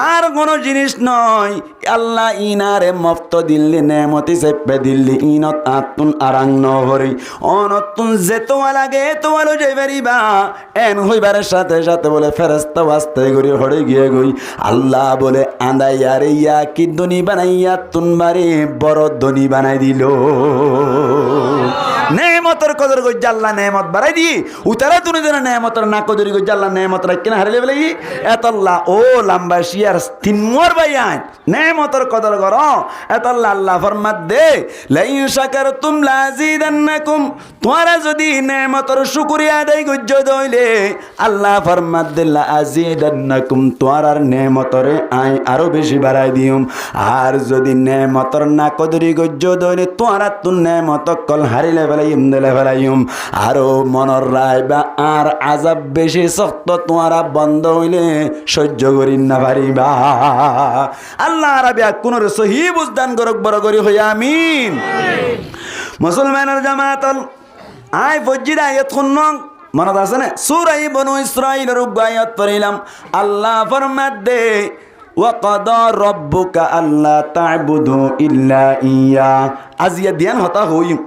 আর কোনো জিনিস নয় আল্লাহ ইনারে মফত দিল্লি নেমতি চেপে দিল্লি ইনত আতুন আরাং নহরি অনতুন যে তোমা লাগে তোয়ালো যাইবে রিবা এন হইবার সাথে সাথে বলে ফেরেশতা ওয়াস্তে গরি হড়ে গিয়ে গই আল্লাহ বলে আন্দাইয়ারে ইয়া কি দনি বানাইয়া তুনবারে বড় দনি বানাই দিল নেমতর কদর গই আল্লাহ নেমত বাড়াই দি উতারা তুনি দেনা নেমতর না কদরি গই আল্লাহ নেমত রাখনা হারিলে বলে এতল্লাহ ও লম্বা শিয়ার তিন মোর বাইয়ান নেমতর কদর কর এতল্লাহ আল্লাহ ফরমাত দে লাইন শাকারতুম লাযিদান্নাকুম তোরা যদি নেমতর শুকরিয়া আদায় গজ্জ দইলে আল্লাহ ফরমাত দে লাযিদান্নাকুম তোরার নেমতরে আই আরো বেশি বাড়াই দিউম আর যদি নেমতর না কদরি গজ্জ দইলে তোরা তুন নেমত কল হারিলে ফেলাইম দিলে ফেলাইম আরো মনর রাইবা আর আজাব বেশি শক্ত তোমরা বন্ধ হইলে সহ্য করি না পারিবা আল্লাহ রাবিয়া কোন সহি বুঝদান করক বড় করি হইয়া আমিন মুসলমানের জামাতল আই ফজ্জিরা এতক্ষণ মনত আছে না সূরা বনু ইসরাঈলের আয়াত পড়িলাম আল্লাহ ফরমাতে ওয়াকাদা রাব্বুকা আল্লা তা'বুদু ইল্লা ইয়া আজিয়া ধ্যান হতা হইম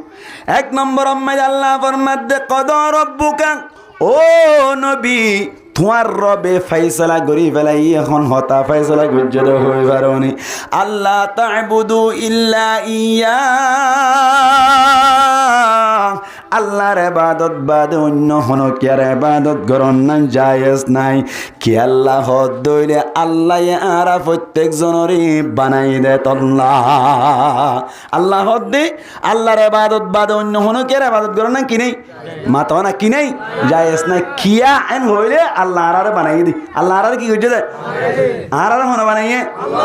এক নম্বর আম্মাই আল্লাহ ফরমাতে কদা রাব্বুকা ও নবী তোমার রবে ফয়সালা করি ফেলাই এখন হতা ফয়সালা গুজর হই পারোনি আল্লাহ তা'বুদু ইল্লা ইয়া আল্লাহর ইবাদত বাদে অন্য কোন কের ইবাদত করন না জায়েজ নাই কি আল্লাহ হদ দইলে আল্লাহ আর প্রত্যেক জনরে বানাই দে আল্লাহ আল্লাহ হদ দে আল্লাহর ইবাদত বাদে অন্য কোন কের ইবাদত করন না কি নেই মাতো না কি নেই জায়েজ নাই কিয়া আইন হইলে আল্লাহ আর বানাই দি আল্লাহ আর কি কইছে দে আর হন বানাইয়ে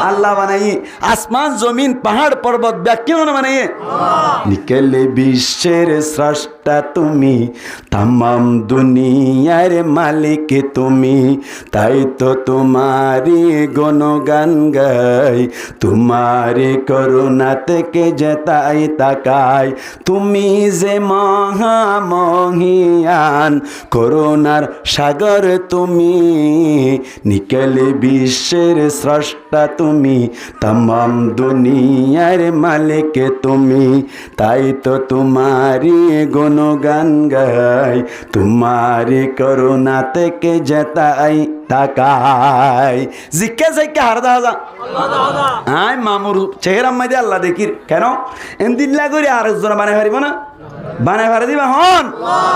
আল্লাহ বানাইয়ে আসমান জমিন পাহাড় পর্বত ব্যাকি হন বানাইয়ে নিকলে বিশ্বের স্রষ্টা তুমি तमाम দুনিয়ার মালিক তুমি তাই তো তোমারি গুণগান গাই তোমারি করুণা থেকে যেতাই তাকাই তুমি যে মহামহিয়ান করুণার সাগর তুমি নিকলে বিশ্বের স্রষ্টা তুমি तमाम দুনিয়ার মালিক তুমি তাই তো তোমারি গুণগান গাই তোমারি করুণা থেকে যেতাই তাকাই জিজ্ঞা জিজ্ঞা হার দাদা আয় মামুর চেহারা মাইদে আল্লাহ দেখির কেন এন্দিল্লা করে আরেকজন বানাই পারিব না বানাই পারে দিবা হন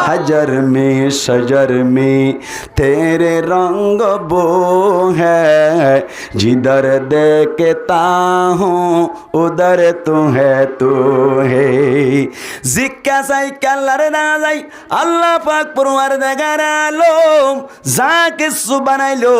হাজার মে সজর মে তেরে রঙ্গ বো হ্যায় जिधर देखता हूँ उधर तू है জিজ্ঞা চাই কাল্লারে না যাই আল্লাহ পাক পরওয়ার দেখার আলম যা কিছু বানাইলো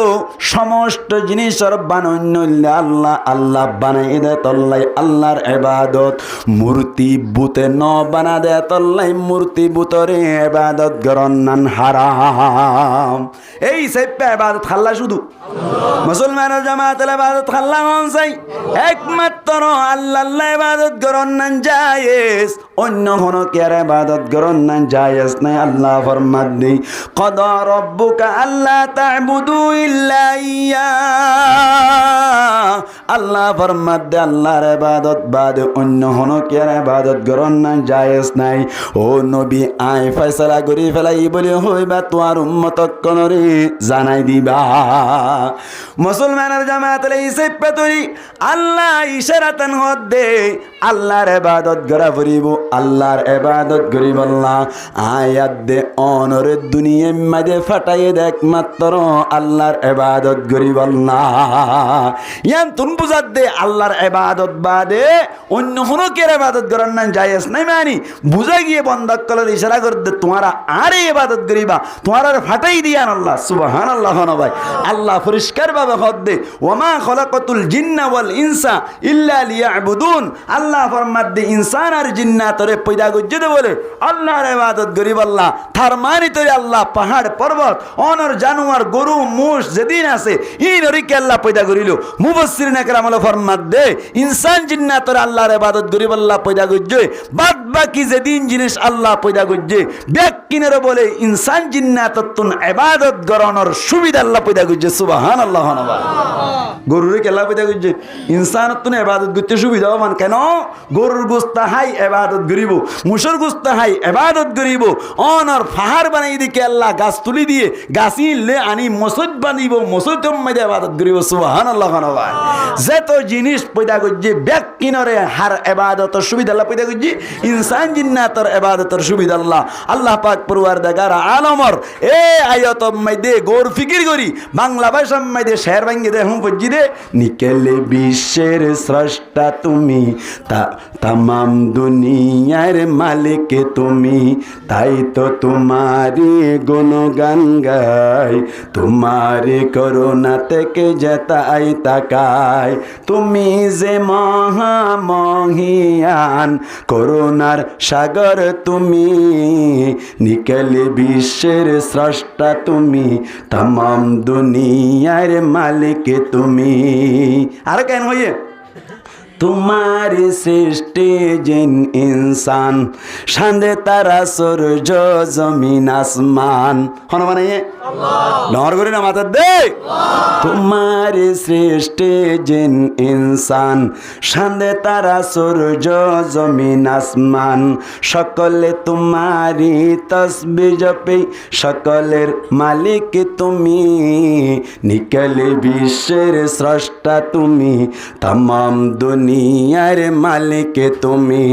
সমস্ত জিনিসের বানান্য আল্লাহ আল্লাহ বানাই দে তল্লাই আল্লাহর ইবাদত মূর্তি বুতে ন বানা দে তল্লাই মূর্তি বুতরে ইবাদত গরন্নান হারাম এই সেপে ইবাদত খাল্লা শুধু মুসলমানের জামাতের ইবাদত খাল্লা হন চাই একমাত্র আল্লাহ ইবাদত গরন্নান জায়েজ অন্য কোন কের ইবাদত গরন্নান জায়েজ নাই আল্লাহ ফরমান দেই কদা রাব্বুকা আল্লা তা'বুদু ইল্লা ইয়া আল্লাহ ফরমান দে আল্লাহর ইবাদত বাদে অন্য কোন কের ইবাদত গরন্নান জায়েজ নাই ও নবী আয় ফয়সালা করি ফেলাই বলি হইবা তোমার উম্মতক কোনরে জানাই দিবা মুসলমানের জামাতের হিসেব পেতরি আল্লাহ ইশারাতান হদ দে আল্লাহর ইবাদত করা করিব আল্লাহর ইবাদত করিব আল্লাহ আয়াত দে অনর দুনিয়ার মাঝে ফাটাইয়ে দেখ মাত্র আল্লাহর ইবাদত করিব আল্লাহ ইয়ান তুন বুঝাত দে আল্লাহর ইবাদত বাদে অন্য কোন কের ইবাদত করার না জায়েজ নাই মানি বুঝা গিয়ে বন্ধক কলার ইশারা করে দে তোমারা আরে ইবাদত করিবা তোমারা ফাটাই দিয়ান আল্লাহ সুবহানাল্লাহ ভাই আল্লাহ পরিষ্কার ভাবে হদ দে ওমা খলাকাতুল জিন্না ওয়াল ইনসা ইল্লা লিয়াবুদুন আল্লাহ ফরমাত দে ইনসান আর জিন্নাতরে পয়দা গজ্জে দে বলে আল্লাহর ইবাদত করিব আল্লাহ তার মানে তরে আল্লাহ পাহাড় পর্বত অনর জানোয়ার গরু মোষ যেদিন আছে এই নরিকে আল্লাহ পয়দা করিল মুফাসসিরিন একরাম ফরমাত দে ইনসান জিন্নাতরে আল্লাহর ইবাদত করিব আল্লাহ পয়দা গজ্জে বাদ বাকি যেদিন জিনিস আল্লাহ পয়দা গজ্জে ব্যাকিনের বলে ইনসান জিন্নাততুন ইবাদত গরনর সুবিধা আল্লাহ পয়দা গজ্জে সুবহানাল্লাহ গরুরে কেলা পয়দা গজ্জে ইনসানতুন ইবাদত করতে সুবিধা মান কেন গরুর গোশত হাই ইবাদত করিব মুসর গোশত হাই ইবাদত করিব অনর ফাহার বানাই দিকে আল্লাহ গাছ তুলি দিয়ে গাছিলে আনি মসজিদ বানিব মসজিদের মধ্যে ইবাদত করিব সুবহানাল্লাহ যত জিনিস পয়দা গজ্জে ব্যাকিনরে হার ইবাদতের সুবিধা আল্লাহ পয়দা গজ্জে ইনসান জিন্নাতের ইবাদতের সুবিধা আল্লাহ আল্লাহ পাক পরওয়ারদিগার আলমর এ আয়াত মধ্যে গৌর ফিকির করি বাংলা ভাষার মধ্যে শের ভাঙ্গি দে হুম পজি দে নিকেলে বিশ্বের স্রষ্টা তুমি तमाम দুনিয়ার মালিক তুমি তাই তো তোমারি গুণগান গাই তোমারি করুণা থেকে যেতাই তাকাই তুমি যে মহামহিয়ান করুণার সাগর তুমি নিকলে বিশ্বের স্রষ্টা তুমি तमाम দুনিয়ার মালিক তুমি আর কেন হইয়ে তোমারি সৃষ্টি জিন ইনসান সান্দে তারা সূর্য জমিন আসমান হন মানে নহর করি না মাথা দে তোমারি সৃষ্টি জিন ইনসান সান্দে তারা সূর্য জমিন আসমান সকলে তোমারি তসবিহ জপে সকলের মালিক তুমি নিকল বিশ্বের স্রষ্টা তুমি तमाम দুনিয়ার মালিক তুমি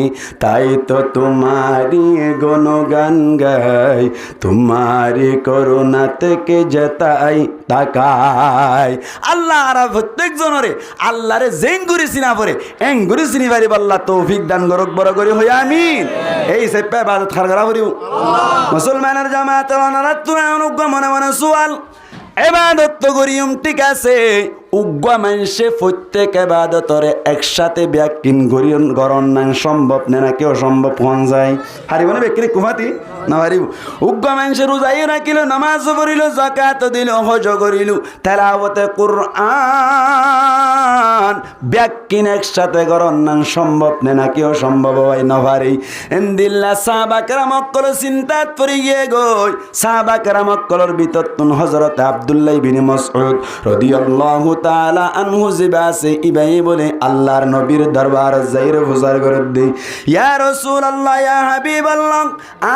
তাই তো তোমারি গুণগান গাই তোমারি করুণা থেকে যেতাই তাকাই আল্লাহ আর প্রত্যেক জনরে আল্লাহরে জেঙ্গুরি সিনা পরে এঙ্গুরি সিনি পারি আল্লাহ তৌফিক দান করক বড় করে হই আমিন এই সে পে ইবাদত খার করা করিও মুসলমানের জামাত ওনারা তুনা অনুগ্রহ মনে মনে সুয়াল ইবাদত তো করিম ঠিক আছে উগ্র মানুষে প্রত্যেক ইবাদতরে একসাথে ব্যাকিন গরিয়ন গরণ না সম্ভব না কেউ সম্ভব হন যায় হারিব না বেকরি কুমাতি না হারিব উগ্র মানুষে রোজাই রাখিল নামাজ পড়িল যাকাত দিল হজ করিল তেলাওয়াতে কুরআন ব্যাকিন একসাথে গরণ না সম্ভব না কেউ সম্ভব হয় না পারি ইনদিল্লা সাহাবা کرام কল চিন্তাত পড়ি গিয়ে গই সাহাবা کرام কলর ভিতর তুন হযরত আব্দুল্লাহ ইবনে মাসউদ রাদিয়াল্লাহু তাআলা আনহু জিবাসে ইবাই বলে আল্লাহর নবীর দরবার যাইরে ফুজার করে দেই ইয়া রাসূলুল্লাহ ইয়া হাবিবাল্লাহ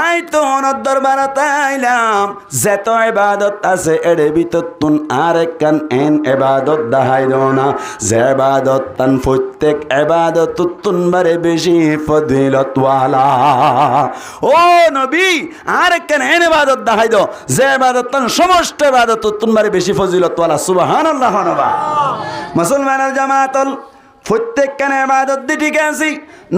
আই তো ওনার দরবার তাইলাম যত ইবাদত আছে এর ভিতর তুন আরেকখান এন ইবাদত দাহাই দাও না যে ইবাদত তান প্রত্যেক ইবাদত তুন বারে বেশি ফজিলত ওয়ালা ও নবী আরেকখান এন ইবাদত দাহাই দাও যে ইবাদত তান সমস্ত ইবাদত তুন বারে বেশি ফজিলত ওয়ালা সুবহানাল্লাহ ওয়া মুসলমানের জামাতল প্রত্যেক কানে ইবাদত দি ঠিক আছে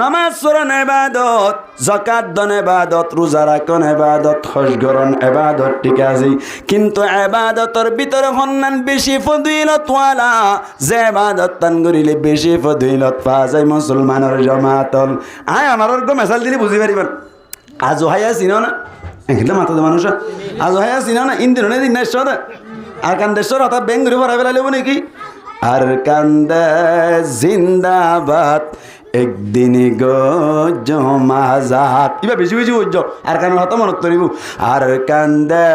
নামাজ পড়ন ইবাদত যাকাত দান ইবাদত রোজা রাখন ইবাদত হজ করন ইবাদত ঠিক আছে কিন্তু ইবাদতের ভিতরে হন্নান বেশি ফজিলত ওয়ালা যে ইবাদত তান করিলে বেশি ফজিলত পাওয়া যায় মুসলমানের জামাতল আয় আমারর গো মেসাল দিলি বুঝি পারিবেন আজও হায়া চিনো না এখানে মাথা দে মানুষ আজও হায়া চিনো না ইন্দিরনে দিন না সদা আর কান্দেশ্বর অর্থাৎ বেঙ্গুরি ভরা ফেলা লেব নাকি আর কান্দে জিন্দাবাদ একদিন গো জমাজাত ইবা বেশি বেশি বুঝছ আর কান হতো মনত করিব আর কান্দে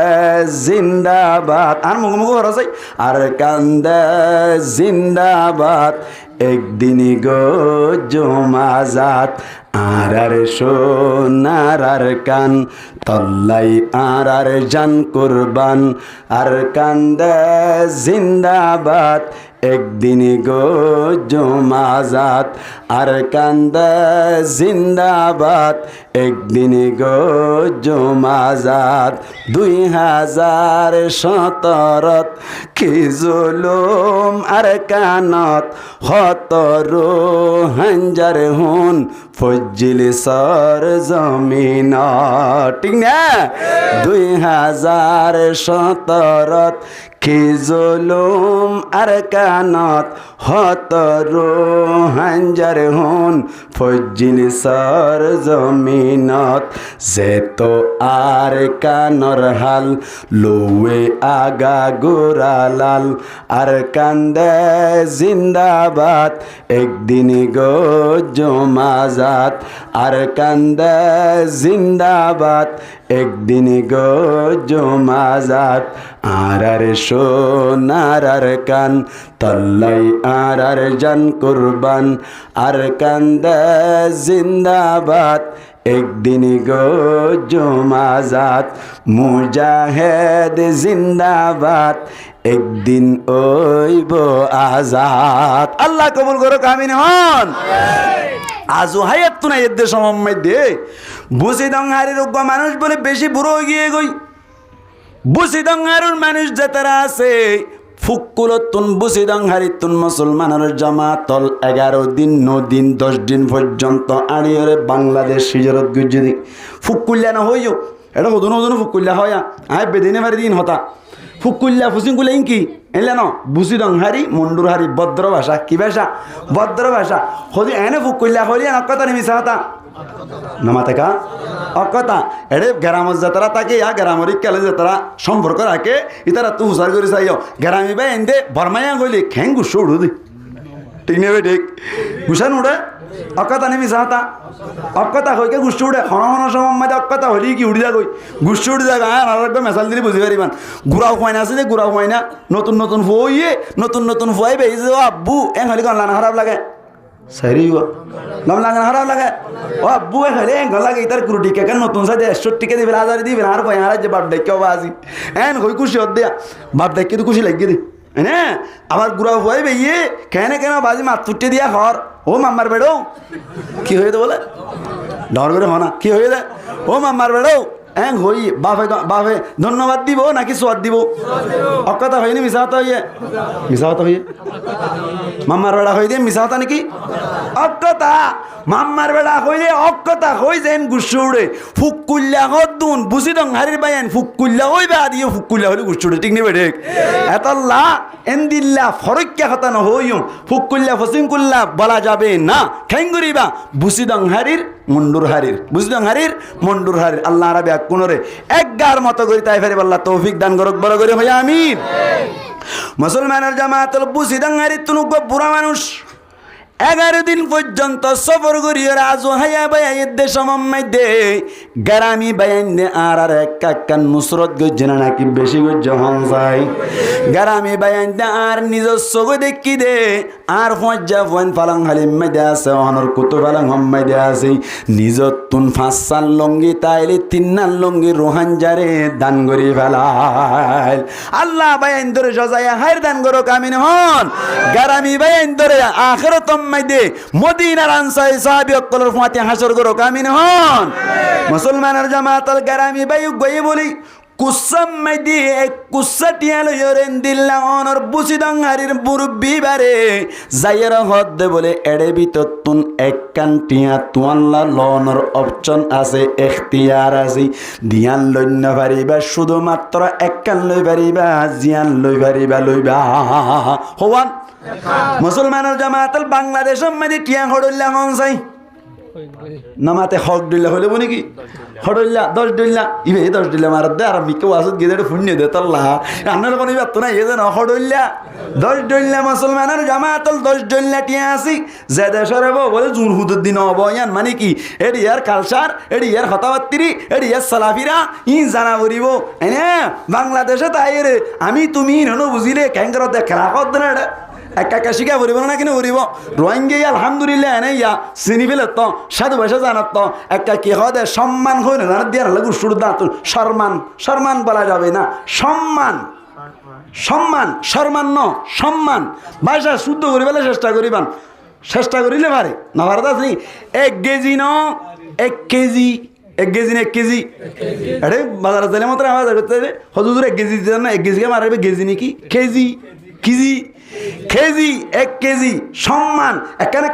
জিন্দাবাদ আর মুখ মুখ ভরা চাই আর কান্দে জিন্দাবাদ একদিন গো জমাজাত আর সোনার আর কান তল্লাই আর জান কুরবান আর কান্দে জিন্দাবাদ একদিন গো জমাজাত আর কান্দে জিন্দাবাদ একদিন গো জমাজাত 2017 কি জুলুম আর কানত হতরো হাঞ্জার হুন ফজিল সর জমিন ঠিক না 2017 কি জুলুম আর কানত হতরো হাঞ্জার হুন ফজিল সর জমিনত যেতো আর কানর হাল লোয়ে আগা গোরালাল আর কান্দে জিন্দাবাদ একদিন গো জমাজাত আর কান্দে জিন্দাবাদ একদিন গো জমাজাত আর সোনার আর কান তল্লাই আর জান কুরবান আর কান্দে জিন্দাবাদ একদিন গো জমাজাত মুজাহিদ জিন্দাবাদ একদিন ওইব আজাদ আল্লাহ কবুল করো আমিন হন আজও হায়াত তো না এদের সময় দিয়ে বুঝি দংহারির উগ্র মানুষ বলে বেশি বুড়ো গিয়ে গই বুঝি দংহারুর মানুষ যে তারা আছে ফুকুলতুন বুসিদং হারিতুন মুসলমানের জামাতল 11 দিন 9 দিন 10 দিন পর্যন্ত আড়িয়রে বাংলাদেশ হিজরত গুজরি ফুকুল্লা না হইও এটা হদুন হদুন ফুকুল্লা হয়া আই বেদিনে মারি দিন হতা ফুকুল্লা ফুসিংকুলা ইনকি এলে ন বুসিদং হারি মুন্ডুর হারি ভদ্র ভাষা কি ভাষা ভদ্র ভাষা হদি এনে ফুকুল্লা হলি না কথা নিমিসা হতা নামাতেকা অকতা এড়ে গ্রামত যাতারা তাকে ইয়া গ্রামরিক কেলে যাতারা সম্পর্ক রাখে ইতারা তু হুসার করে চাইও গ্রামী বাই এন্দে বর্মাইয়া গইলে খেঙ্গু সৌড়ু দি ঠিক নেবে ঠিক গুছান উড়ে অকতা নেমি চাহতা অকতা হইকে গুষ্টি উড়ে হন সময় মাঝে অকতা হলি কি উড়ি যাগই গুষ্টি উড়ি যাগ হ্যাঁ আর একবার মেশাল দিলে বুঝি পারিবান গুড়াও হয় না আছে যে গুড়াও হয় না নতুন নতুন ফুয়ে নতুন ফুয়াই বেরিয়েছে ও আব্বু এং হলি গন লানা খারাপ লাগে সারি গম লাগে না খারাপ লাগে ও আব্বু এ হলে এং লাগে ইতার কুরুটি কেন নতুন সাথে 61 দিবে 1000 দিবে আর কয় আর যে বাপ দেখেও বাজি এন হই খুশি হদ দিয়া বাপ দেখে তো খুশি লাগিয়ে দে হ্যাঁ আবার গুড়া ফুয়াই বেরিয়ে কেন বাজি মাত ফুটে দিয়া ঘর ও মাম্মার বেড়ো কি হয়ে বলে ডর করে হনা কি হয়ে যায় ও মাম্মার বেড়ো এং হই বাপে ধন্যবাদ দিব নাকি সোয়াদ দিব অকথা হয়নি মিশাওতা হইয়ে মাম্মার বেড়া হয়ে দিয়ে মিশাওতা নাকি অকথা মাম্মার বেড়া হইলে অকথা হই যেন গুসু উড়ে ফুক কুল্লা হদ্দুন বুঝি দং হারির বাইন ফুক কুল্লা হই বা দিয়ে ফুক কুল্লা হলে গুসু উড়ে ঠিক নেবে ঠিক এতল্লা এন্দিল্লা ফরক্যা কথা ন হইম ফুক কুল্লা ফসিম কুল্লা বলা যাবে না ঠেঙ্গুরিবা বুঝি দং হারির মন্ডুর হারির বুঝি দং হারির মন্ডুর হারির আল্লাহ রাবে কোনরে একগার মতো করি তাই ফেরি আল্লাহ তৌফিক দান করুক বড় করে হই আমিন মুসলমানের জামাতুল বুঝি দং হারির তুনুক বুড়া মানুষ 11 দিন পর্যন্ত সফর করিয়ে রাজু হাইয়া বায়াইয়ের দেশ মধ্যে গ্রামী বায়ান দে আর এক নুসরত গজ্জে নাকি বেশি গজ্জ হন যায় গ্রামী বায়ান দে আর নিজস্ব গো দেখি দে আর ফজ্জা ফোন ফালাং হালিম মধ্যে আছে অনর কুতু ফালাং হম মধ্যে আছে নিজত তুন 5 লঙ্গি তাইলে 3 লঙ্গি রোহান জারে দান করি ফেলাল আল্লাহ বায়ান ধরে সজায়া হাইর দান করো কামিন হন গ্রামী বায়ান ধরে আখিরাত মাইদে মদিনার আনসার সাহাবী অকলর ফাতে হাসর করো কামিন হন মুসলমানের জামাতাল গ্রামী বায়ু গই বলি কুসাম মাইদে এক কুসাটিয়াল ইরেন দিল্লা অনর বুসিদং হারির মুরব্বি বারে জায়রা হদ দে বলে এড়ে বিততুন এক কান্টিয়া তুয়াল্লা লনর অপশন আছে ইখতিয়ার আছে দিয়ান লইনা পারিবা শুধুমাত্র এক কান লই পারিবা জিয়ান লই পারিবা লইবা হওয়ান মুসলমানের জামাতাল বাংলাদেশের মধ্যে টিয়া হড়ল্লা হন চাই নামাতে হক দিল্লা হলে বলি কি হড়ল্লা 10 দিল্লা ইবে 10 দিল্লা মার দে আর মিকে ওয়াসত গিয়ে ফুন্নি দে তাল্লা আন্নার কোন বাত না এই যে না হড়ল্লা 10 দিল্লা মুসলমানের জামাতাল 10 দিল্লা টিয়া আসি যে দেশরে বলে জুন হুদুদ দিন অবয়ান মানে কি এডি ইয়ার কালচার এডি ইয়ার হতাবাত্তিরি এডি ইয়ার সালাফিরা ই জানা করিব এনে বাংলাদেশে তাই রে আমি তুমি ননো বুঝিলে ক্যাঙ্গার দে খেলা কর না একা শিখা পড়িব না কিনে পড়িব রোহিঙ্গা আলহামদুলিল্লাহ এনে ইয়া চিনি ফেলে তো সাধু ভাষা জানাত তো একা কি হয় সম্মান হয় না জানা দিয়ে লাগু সুরদা তো সম্মান বলা যাবে না সম্মান সম্মান ভাষা শুদ্ধ করিবেলে চেষ্টা করিলে পারে না ভারত আছে 1 কেজি ন 1 কেজি 1 কেজি না 1 কেজি আরে বাজারে তেলে মাত্র আওয়াজ করতে হজুর 1 কেজি দিতে না 1 কেজিকে মারবে কেজি নাকি কেজি 1 কেজি সম্মান এখানে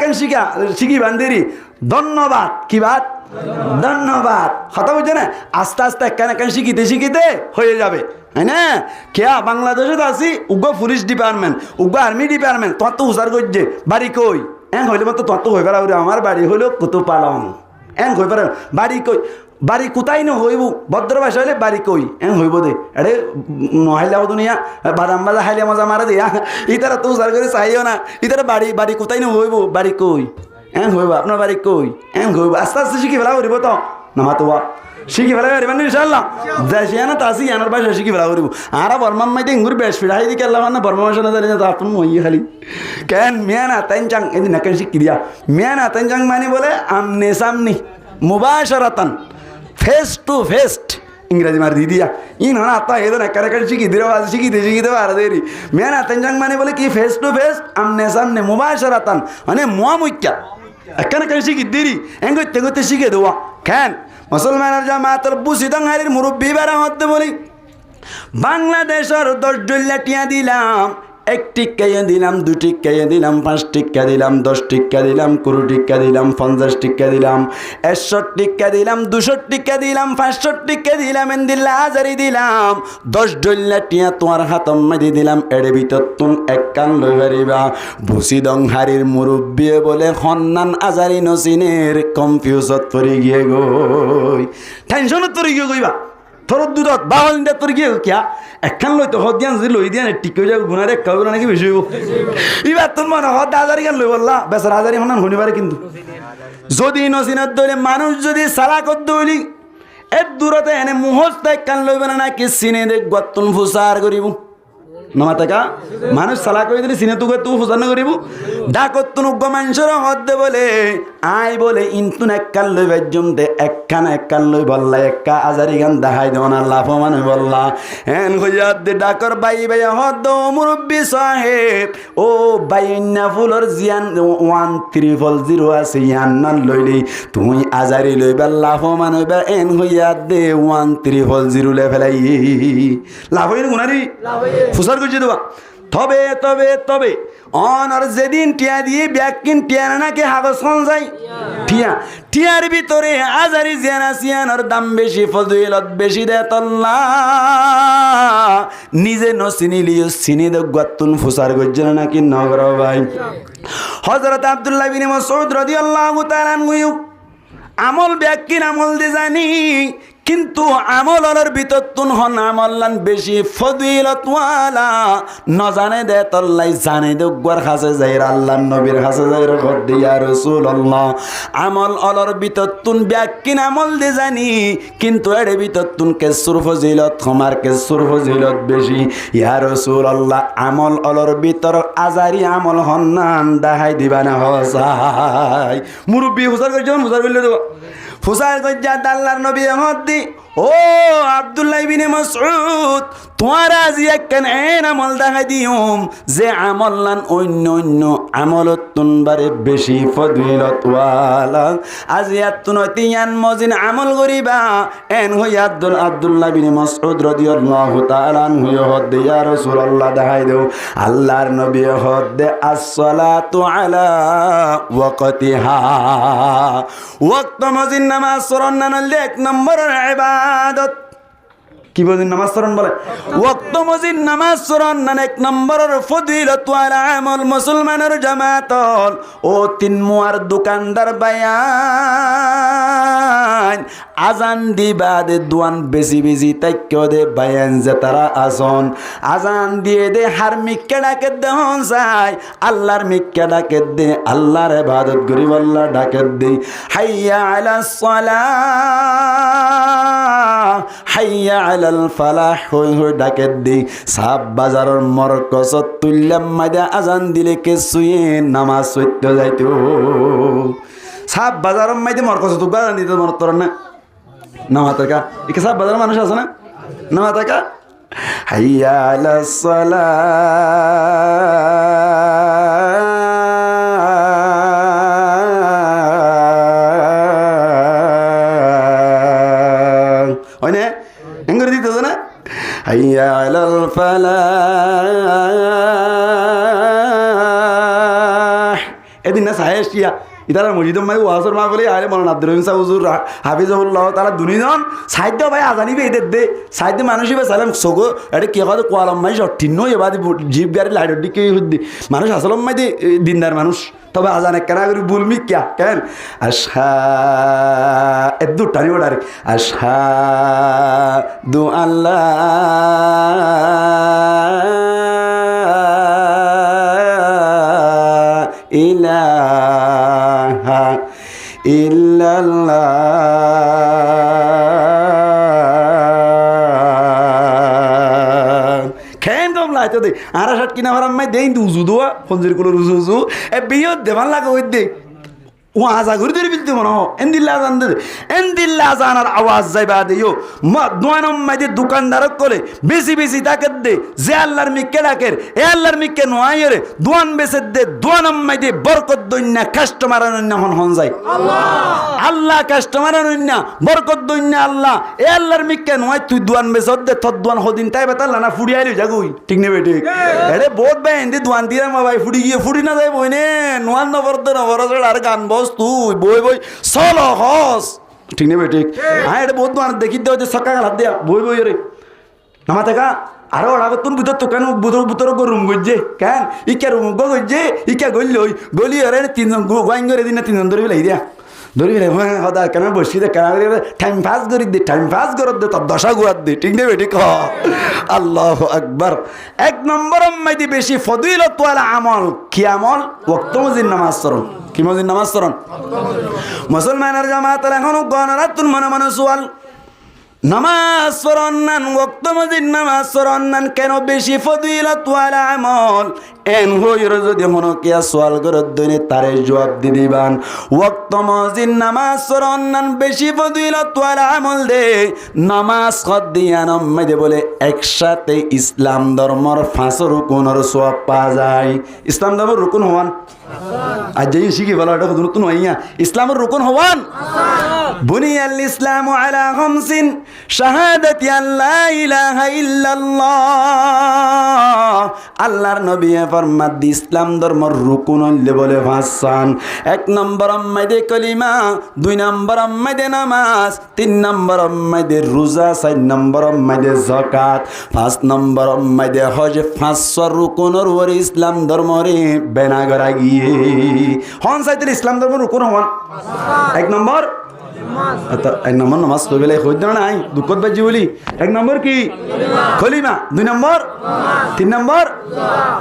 শিখি বান্দিরি ধন্যবাদ কি বাদ ধন্যবাদ কথা বুঝছে না আস্তে আস্তে এখানে শিখিতে হয়ে যাবে হ্যাঁ না কেয়া বাংলাদেশে তো আছি উগ্র পুলিশ ডিপার্টমেন্ট উগ্র আর্মি ডিপার্টমেন্ট তোমার তো উচার করছে বাড়ি কই হইলে মতো তোমার তো হয়ে পারা আমার বাড়ি হইলো কত পালং হয়ে পারা বাড়ি কই বাড়ি কোথায় না হইব ভদ্র ভাষা হইলে বাড়ি কই হইব দে আরে মহিলা দুনিয়া বাদাম বাজা হাইলে মজা মারা দিয়া ইতারা তো উজার করে চাইও না ইতারা বাড়ি কোথায় না হইব বাড়ি কই হইব আপনার বাড়ি কই হইব আস্তে আস্তে শিখি ফেলা করিব তো নামা তো শিখি ফেলা করিবেন ইনশাল্লাহ দেশিয়া না তাসি আনার ভাষা শিখি ফেলা করিব আর বর্মান মাইতে ইঙ্গুর বেশ ফিরাই দিকে আল্লাহ মানে বর্মা ভাষা না জানি না আপন মই খালি কেন মেয়ানা তাইন চাং এদিন কেন শিখি দিয়া মেয়ানা তাইন চাং মানে বলে আমনে সামনি মুবাশারাতান ফেস টু ফেস ইংরেজি মার দি দিয়া না আত্মা এদো না কারে শিখিতে আর দেরি মেন আতঞ্জাং মানে বলে কি ফেস টু ফেস আমনে সামনে মুবাশারাতান মানে মুআমুক্কা এখানে শিখি দেরি এঙ্গতে শিখে দেওয়া কেন মুসলমানের জামাতের বুসিদং হারির মুরব্বি বারা হতে বলি বাংলাদেশের 10 ডল্লা টিয়া দিলাম 1 টিক্কা দিলাম 2 টিক্কা দিলাম 5 টিক্কা দিলাম 10 টিক্কা দিলাম 20 টিক্কা দিলাম 50 টিক্কা দিলাম 100 টিক্কা দিলাম 200 টিক্কা দিলাম 500 টিক্কা দিলাম এন্দিল্লা হাজারি দিলাম 10 ডল্লা টিয়া তোমার হাতম মাঝে দিলাম এড়ে ভিতর তুম এক কান লই পারিবা বুসিদং হারির মুরব্বি বলে হন্নান আজারি নসিনের কনফিউজত পড়ে গিয়ে গই টেনশনত পড়ে গিয়ে গইবা তোর দুধত বাবা দিন তোর গিয়ে কিয়া একখান লই তো হদ দিয়ান যদি লই দিয়ান ঠিক হয়ে যাবে গুনারে খাবে নাকি বেশি হইব এবার তোর মনে হদ হাজারি গান লই বললা বেচার হাজারি হন হনি পারে কিন্তু যদি নসিনত দইলে মানুষ যদি সালাকত দইলি এর দূরতে এনে মুহস্ত একখান লইবে না নাকি সিনে দেখ গত্তুন ফুসার করিব নমা টাকা মানুষ সালা করে দিলে সিনে তুকে তু ফুসার না করিব ডাকতুন উগ্র মানুষের হদ্দে বলে আই বলে ইন্তুন একখান লইবার জমতে একখান লই বললা একা আজারি গান দেখাই দেব না লাভ মানে বললা এন হইয়াদে ডাকর বাই বাই হদ্দ মুরব্বী সাহেব ও বাইন্যা ফুলর জিয়ান 1300 আছে ইয়ান নান লইলি তুই আজারি লইবার লাভ মানে হইবা এন হইয়াদে 1300 লে ফেলাই লাভ হইল গুনারি ফুসার করছে দেবা তবে তবে তবে অনর যেদিন টিয়া দিয়ে ব্যাকিন টিয়া নাকি হাগসন যায় টিয়ার ভিতরে আজারি জিয়ানা সিয়ানোর দাম বেশি ফজিলত বেশি দে তল্লা নিজে নসিনিলিও সিনি দে গত্তুন ফুসার গজ্জন নাকি নগর ভাই হযরত আব্দুল্লাহ বিন মাসউদ রাদিয়াল্লাহু তাআলা আনহু আমল ব্যাকিন আমল দে জানি কিন্তু আমল অলর ভিতর তুন হন আমল্লান বেশি ফজিলত ওয়ালা ন জানে দে তল্লাই জানে দে গর কাছে যাইর আল্লাহর নবীর কাছে যাইর গদ ইয়া রাসূলুল্লাহ আমল অলর ভিতর তুন ব্যাকিন আমল দে জানি কিন্তু এর ভিতর তুন কেসুর ফজিলত খমার কেসুর ফজিলত বেশি ইয়া রাসূলুল্লাহ আমল অলর ভিতর আজারি আমল হন নান দেখাই দিবা না হসাই মুরব্বি হুসার কই জন হুসার বললে দেব ফুসার গজ্জা আল্লাহর নবী হদ্দি ও আব্দুল্লাহ ইবনে মাসউদ তোমার আজি একখান এন আমল দেখাই দিউম যে আমলান অন্য অন্য আমলত তুনবারে বেশি ফজিলত ওয়ালা আজি আতুন তিয়ান মজিন আমল করিবা এন হই আব্দুল্লাহ ইবনে মাসউদ রাদিয়াল্লাহু তাআলা আনহু হদ্দি ইয়া রাসূলুল্লাহ দেখাই দেও আল্লাহর নবী হদ্দে আসসালাতু আলা ওয়াক্তিহা ওয়াক্ত মজিন নামাজ পড়ন না এক নম্বরের ইবাদত কি বলেন নামাজ পড়ন বলে ওয়াক্ত মজিন নামাজ পড়ন না এক নম্বরের ফজিলত ওয়ালা আমল মুসলমানের জামাতল ও তিন মুয়ার দোকানদার বায়ান আজান দিবা দে দুয়ান বেশি বেশি তাইক্য দে বায়ান যে তারা আসন আজান দিয়ে দে হার মিক্কা ডাকে দে হন চাই আল্লাহর মিক্কা ডাকে দে আল্লাহর ইবাদত করিব আল্লাহ ডাকে দে হাইয়া আলাস সালাহ হাইয়া আলাল ফালাহ হই হই ডাকে দে সাব বাজারের মরকজত তুল্লাম মাদা আজান দিলে কে শুয়ে নামাজ সত্য যাইতো সাব বাজারের মাইতে মরকজত গান দিতে মন তোর না নামাতাকা একে সব বাজার মানুষ আছে না নামাতাকা হাইয়া আলাস সালাহ ওই না এঙ্গরে দিতে না হাইয়া আলাল ফালাহ এদিন না সাহেশিয়া ইতারা মসজিদের মাই ওয়াজর মা বলে আরে মৌলানা আব্দুর রহিম সাহেব হুজুর হাফিজাহুল্লাহ তাআলা দুনিজন সাহিত্য ভাই আজানি বে দে সাহিত্য মানুষই বে সালাম সগো এটা কি কথা কোয়ালাম মাই সঠিন নয় এবারে জিপ গাড়ি লাইট দিকে হদ্দি মানুষ আসলম মাই দিনদার মানুষ তবে আজান একখানা করে বলবি ক্যা কেন আশা এদু টানি ওড়ারে আশা দু আল্লাহ ইলাহা ইল্লাল্লাহ খেন কম লাইতে দে আর শার্ট কিনা ভাড়া মাই দেই উজু দোয়া ফঞ্জির কোলো উজু এ বিয়ত দেভান লাগা ওই দে ও আজা ঘুরে ধরে বিলতে মনে হয় এন্দিল্লা জানার আওয়াজ যাইবা দিও দোয়ানম মাইদে দোকানদার করে বেশি বেশি তাকে দে যে আল্লাহর মিক্কে ডাকের এ আল্লাহর মিক্কে নোয়াইরে দোয়ান বেসে দে দোয়ানম মাইদে বরকত দইন্না কাস্টমার আনন্না হন যায় আল্লাহ কাস্টমার আনন্না বরকত দইন্না আল্লাহ এ আল্লাহর মিক্কে নোয়াই তুই দোয়ান বেসে দে তোর দোয়ান হদিন তাই বেতাল না ফুড়ি আইলি যাগুই ঠিক নেবে ঠিক আরে বহুত ভাই এন্দি দোয়ান দিয়ে মা ভাই ফুড়ি গিয়ে ফুড়ি না যায় বইনে নোয়ান নবরদ নবরদ আর গান তুই বই বই চলো হস ঠিক নেবে ঠিক হ্যাঁ এটা বহুত মানুষ দেখি দেওয়া যে সকাল হাত দেয়া বই বই রে নামা থাকা আরো ওড়াগতুন ভিতর তো কেন বুতর বুতর রুম গজ্জে কেন ইকা রুম গজ্জে ইকা গলি ওই গলি আরে তিনজন গোয়াইন করে দিন না তিনজন ধরে লাই দিয়া ধরি ফেলে হ্যাঁ হদা কেন বসি দে কেন টাইম পাস করি দে টাইম পাস করত দে তোর দশা গুয়ার দে ঠিক নেই বেটি ক আল্লাহু আকবার। এক নম্বর মাইদি বেশি ফদিলত ওয়ালা আমল কি আমল? ওয়াক্ত মজিদ নামাজ পড়ুন। কি মজিদ নামাজ পড়ুন? মুসলমানের জামাতের এখন গণরাতুন মনে মনে সোয়াল নামাজ পড়ান ওয়াক্ত মজিদ নামাজ পড়ান কেন বেশি ফদিলত ওয়ালা আমল? এন হইর যদি মনো কিয়া সোয়াল করে দইনে তারে জবাব দি দিবান ওয়াক্ত মজিদ নামাজ পড়ান বেশি ফদিলত ওয়ালা আমল দে নামাজ কদ দিয়া নম্মে বলে একসাথে ইসলাম ধর্মর 5 রুকুনের সওয়াব পাওয়া যায়। ইসলাম ধর্মের রুকুন হওয়ান আজ যাই শিখি বলা এটা নতুন হইয়া ইসলামের রুকুন হওয়ান বুনিয়াল ইসলামু আলা খামসিন শাহাদাতি আল্লা ইলাহা ইল্লাল্লাহ। আল্লাহর নবী ফরমাত দি ইসলাম ধর্মের রুকুন হইলে বলে 5 এক নম্বর আম্মাইদে কলিমা, 2 নম্বর আম্মাইদে নামাজ, 3 নম্বর আম্মাইদে রোজা, 4 নম্বর আম্মাইদে যাকাত, 5 নম্বর আম্মাইদে হজ। 5 রুকুনের ওরে ইসলাম ধর্মরে বেনা করা গিয়ে হন সাইতে ইসলাম ধর্মের রুকুন হন 1 নম্বর এক নম্বর নামাজ কইলে হইদ না নাই দুঃখত বাজি বলি 1 নম্বর কি কলিমা, 2 নম্বর 3 নম্বর